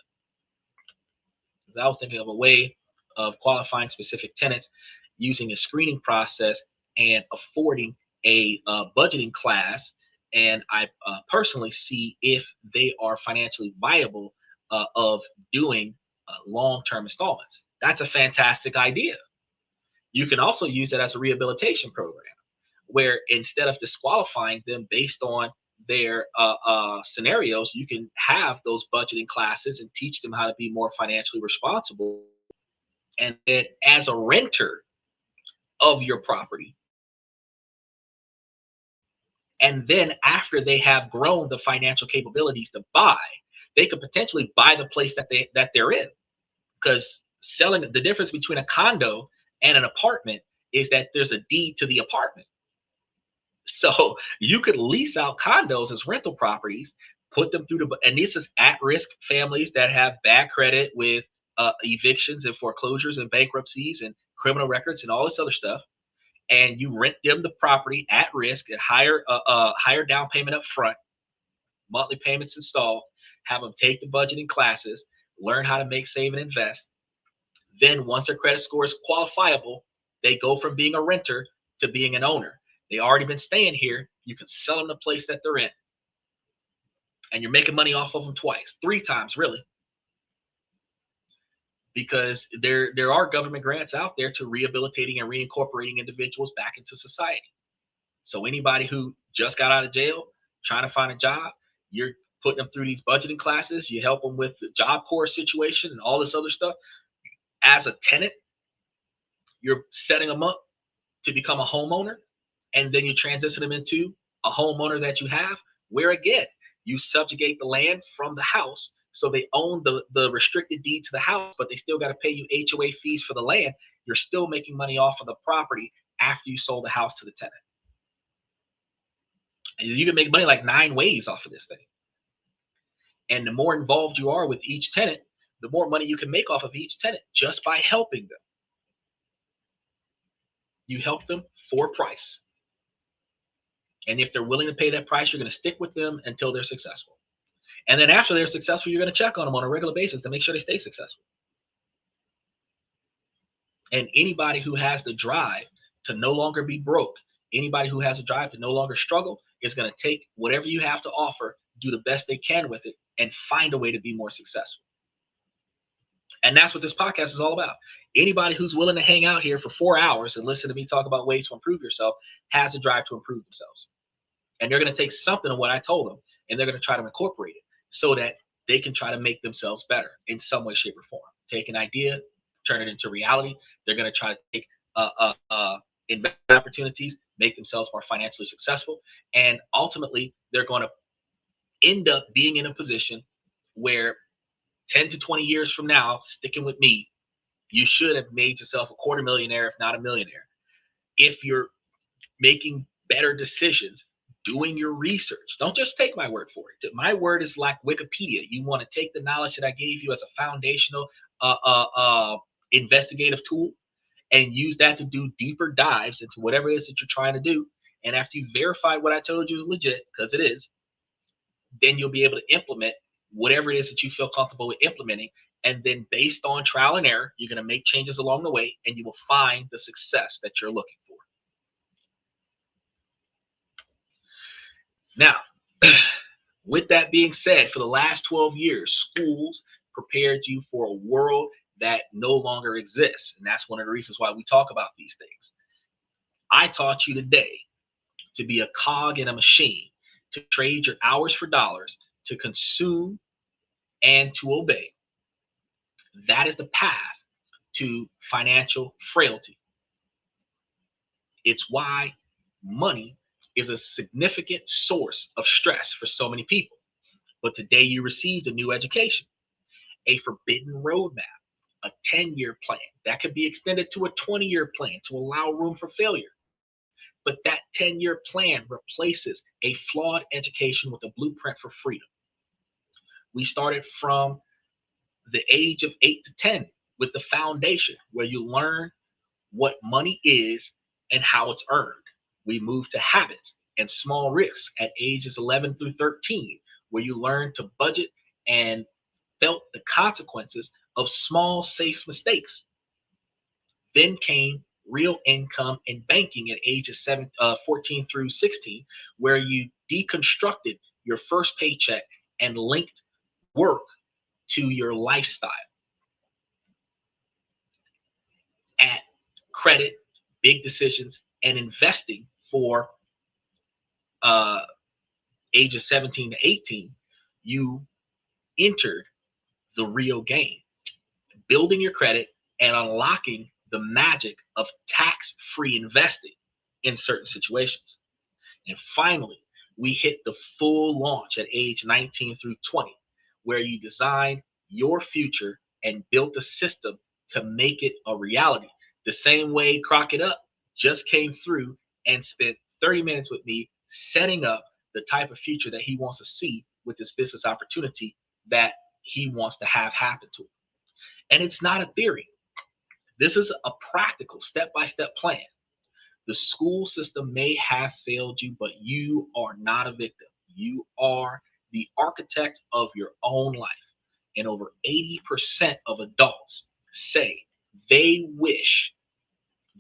Because I was thinking of a way of qualifying specific tenants using a screening process and affording a budgeting class, and I personally see if they are financially viable of doing long-term installments. That's a fantastic idea. You can also use it as a rehabilitation program, where instead of disqualifying them based on their scenarios, you can have those budgeting classes and teach them how to be more financially responsible. And then as a renter of your property, and then after they have grown the financial capabilities to buy, they could potentially buy the place that they're in. Because selling, the difference between a condo and an apartment is that there's a deed to the apartment. So you could lease out condos as rental properties, put them through and this is at-risk families that have bad credit with evictions and foreclosures and bankruptcies and criminal records and all this other stuff. And you rent them the property at risk at higher down payment up front, monthly payments installed, have them take the budgeting classes, learn how to make, save, and invest. Then once their credit score is qualifiable, they go from being a renter to being an owner. They already been staying here. You can sell them the place that they're in. And you're making money off of them twice, three times really. Because there are government grants out there to rehabilitating and reincorporating individuals back into society. So anybody who just got out of jail, trying to find a job, you're putting them through these budgeting classes. You help them with the Job Corps situation and all this other stuff. As a tenant, you're setting them up to become a homeowner, and then you transition them into a homeowner that you have, where again, you subjugate the land from the house. So they own the restricted deed to the house, but they still got to pay you HOA fees for the land. You're still making money off of the property after you sold the house to the tenant. And you can make money like 9 ways off of this thing. And the more involved you are with each tenant, the more money you can make off of each tenant just by helping them. You help them for a price. And if they're willing to pay that price, you're going to stick with them until they're successful. And then after they're successful, you're going to check on them on a regular basis to make sure they stay successful. And anybody who has the drive to no longer be broke, anybody who has a drive to no longer struggle is going to take whatever you have to offer, do the best they can with it, and find a way to be more successful. And that's what this podcast is all about. Anybody who's willing to hang out here for 4 hours and listen to me talk about ways to improve yourself has a drive to improve themselves. And they're going to take something of what I told them and they're going to try to incorporate it so that they can try to make themselves better in some way, shape, or form. Take an idea, turn it into reality. They're going to try to take investment opportunities, make themselves more financially successful. And ultimately, they're going to end up being in a position where 10 to 20 years from now, sticking with me, you should have made yourself a quarter millionaire, if not a millionaire. If you're making better decisions, doing your research. Don't just take my word for it. My word is like Wikipedia. You want to take the knowledge that I gave you as a foundational investigative tool and use that to do deeper dives into whatever it is that you're trying to do. And after you verify what I told you is legit, because it is, then you'll be able to implement whatever it is that you feel comfortable with implementing. And then based on trial and error, you're going to make changes along the way and you will find the success that you're looking for. Now, with that being said, for the last 12 years, schools prepared you for a world that no longer exists. And that's one of the reasons why we talk about these things. I taught you today to be a cog in a machine, to trade your hours for dollars, to consume and to obey. That is the path to financial frailty. It's why money is a significant source of stress for so many people. But today you received a new education, a forbidden roadmap, a 10-year plan that could be extended to a 20-year plan to allow room for failure. But that 10-year plan replaces a flawed education with a blueprint for freedom. We started from the age of 8 to 10 with the foundation where you learn what money is and how it's earned. We moved to habits and small risks at ages 11 through 13, where you learn to budget and felt the consequences of small, safe mistakes. Then came real income and banking at ages 14 through 16, where you deconstructed your first paycheck and linked work to your lifestyle. At credit, big decisions, and investing for ages 17 to 18, you entered the real game, building your credit and unlocking the magic of tax-free investing in certain situations. And finally, we hit the full launch at age 19 through 20, where you designed your future and built a system to make it a reality. The same way Crock It Up just came through and spent 30 minutes with me, setting up the type of future that he wants to see with this business opportunity that he wants to have happen to him. And it's not a theory. This is a practical step-by-step plan. The school system may have failed you, but you are not a victim. You are the architect of your own life. And over 80% of adults say they wish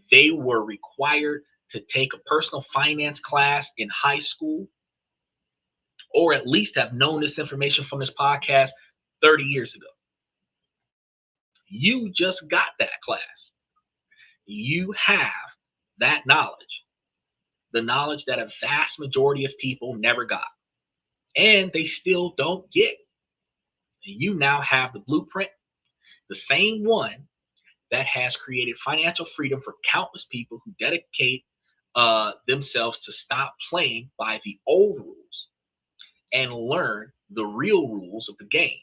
they were required to take a personal finance class in high school, or at least have known this information from this podcast 30 years ago. You just got that class. You have that knowledge, the knowledge that a vast majority of people never got, and they still don't get. And you now have the blueprint, the same one that has created financial freedom for countless people who dedicate themselves to stop playing by the old rules and learn the real rules of the game.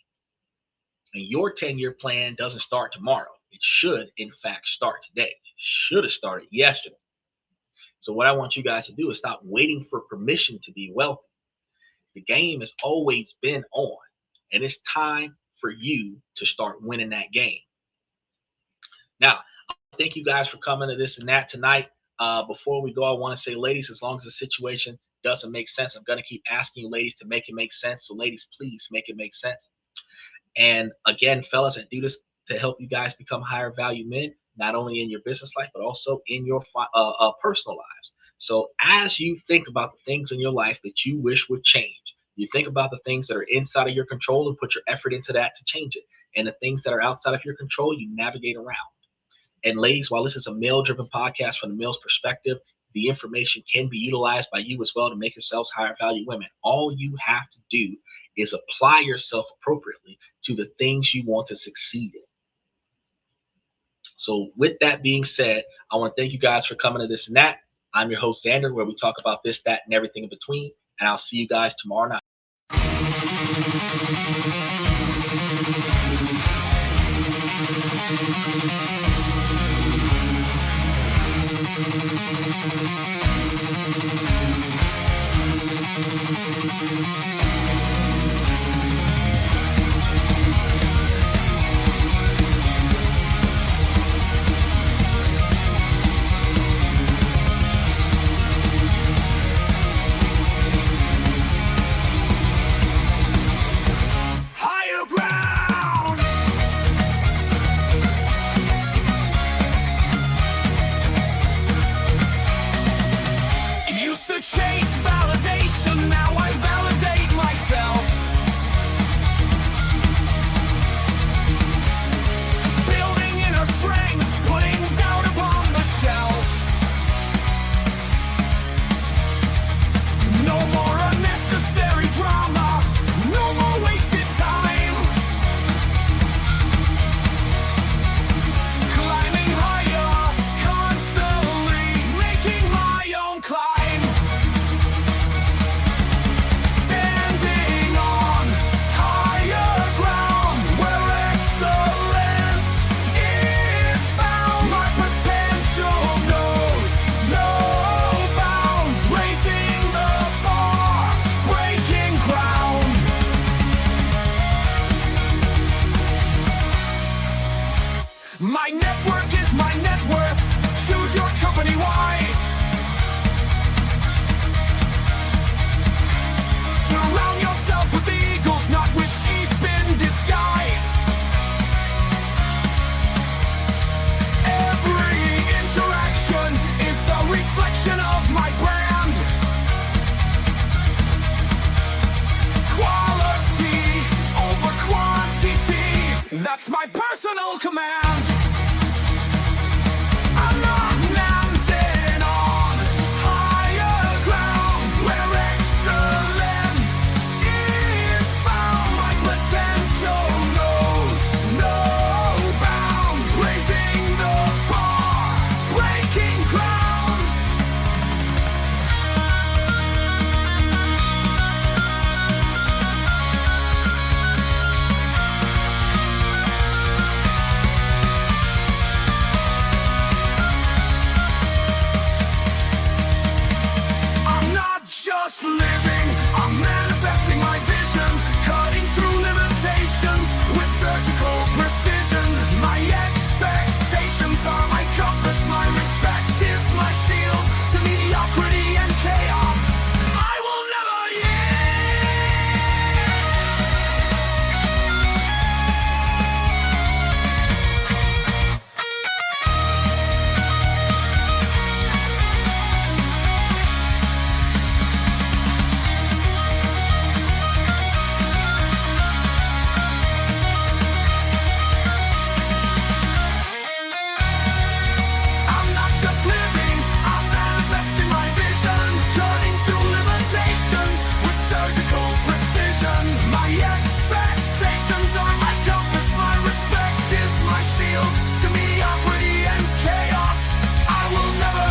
And your 10-year plan doesn't start tomorrow. It should, in fact, start today. It should have started yesterday. So what I want you guys to do is stop waiting for permission to be wealthy. The game has always been on, and it's time for you to start winning that game. Now, thank you guys for coming to this and that tonight. Before we go, I want to say, ladies, as long as the situation doesn't make sense, I'm going to keep asking you ladies to make it make sense. So ladies, please make it make sense. And again, fellas, I do this to help you guys become higher value men, not only in your business life, but also in your personal lives. So as you think about the things in your life that you wish would change, you think about the things that are inside of your control and put your effort into that to change it. And the things that are outside of your control, you navigate around. And ladies, while this is a male-driven podcast from the male's perspective, the information can be utilized by you as well to make yourselves higher value women. All you have to do is apply yourself appropriately to the things you want to succeed in. So with that being said, I want to thank you guys for coming to this and that. I'm your host, Xander, where we talk about this, that, and everything in between. And I'll see you guys tomorrow night. Chase validation, now I validate myself. Building inner strength, putting doubt upon the shelf. No more unnecessary drama, no more wasted time. Climbing higher, constantly making my own climb. My network is my net worth. Choose your company wise. Surround yourself with eagles, not with sheep in disguise. Every interaction is a reflection of my brand. Quality over quantity, that's my personal command. just living, I'm manifesting my vision, cutting through limitations with surgical precision. My expectations are my compass, my respect is my shield to mediocrity and chaos. I will never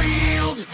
yield.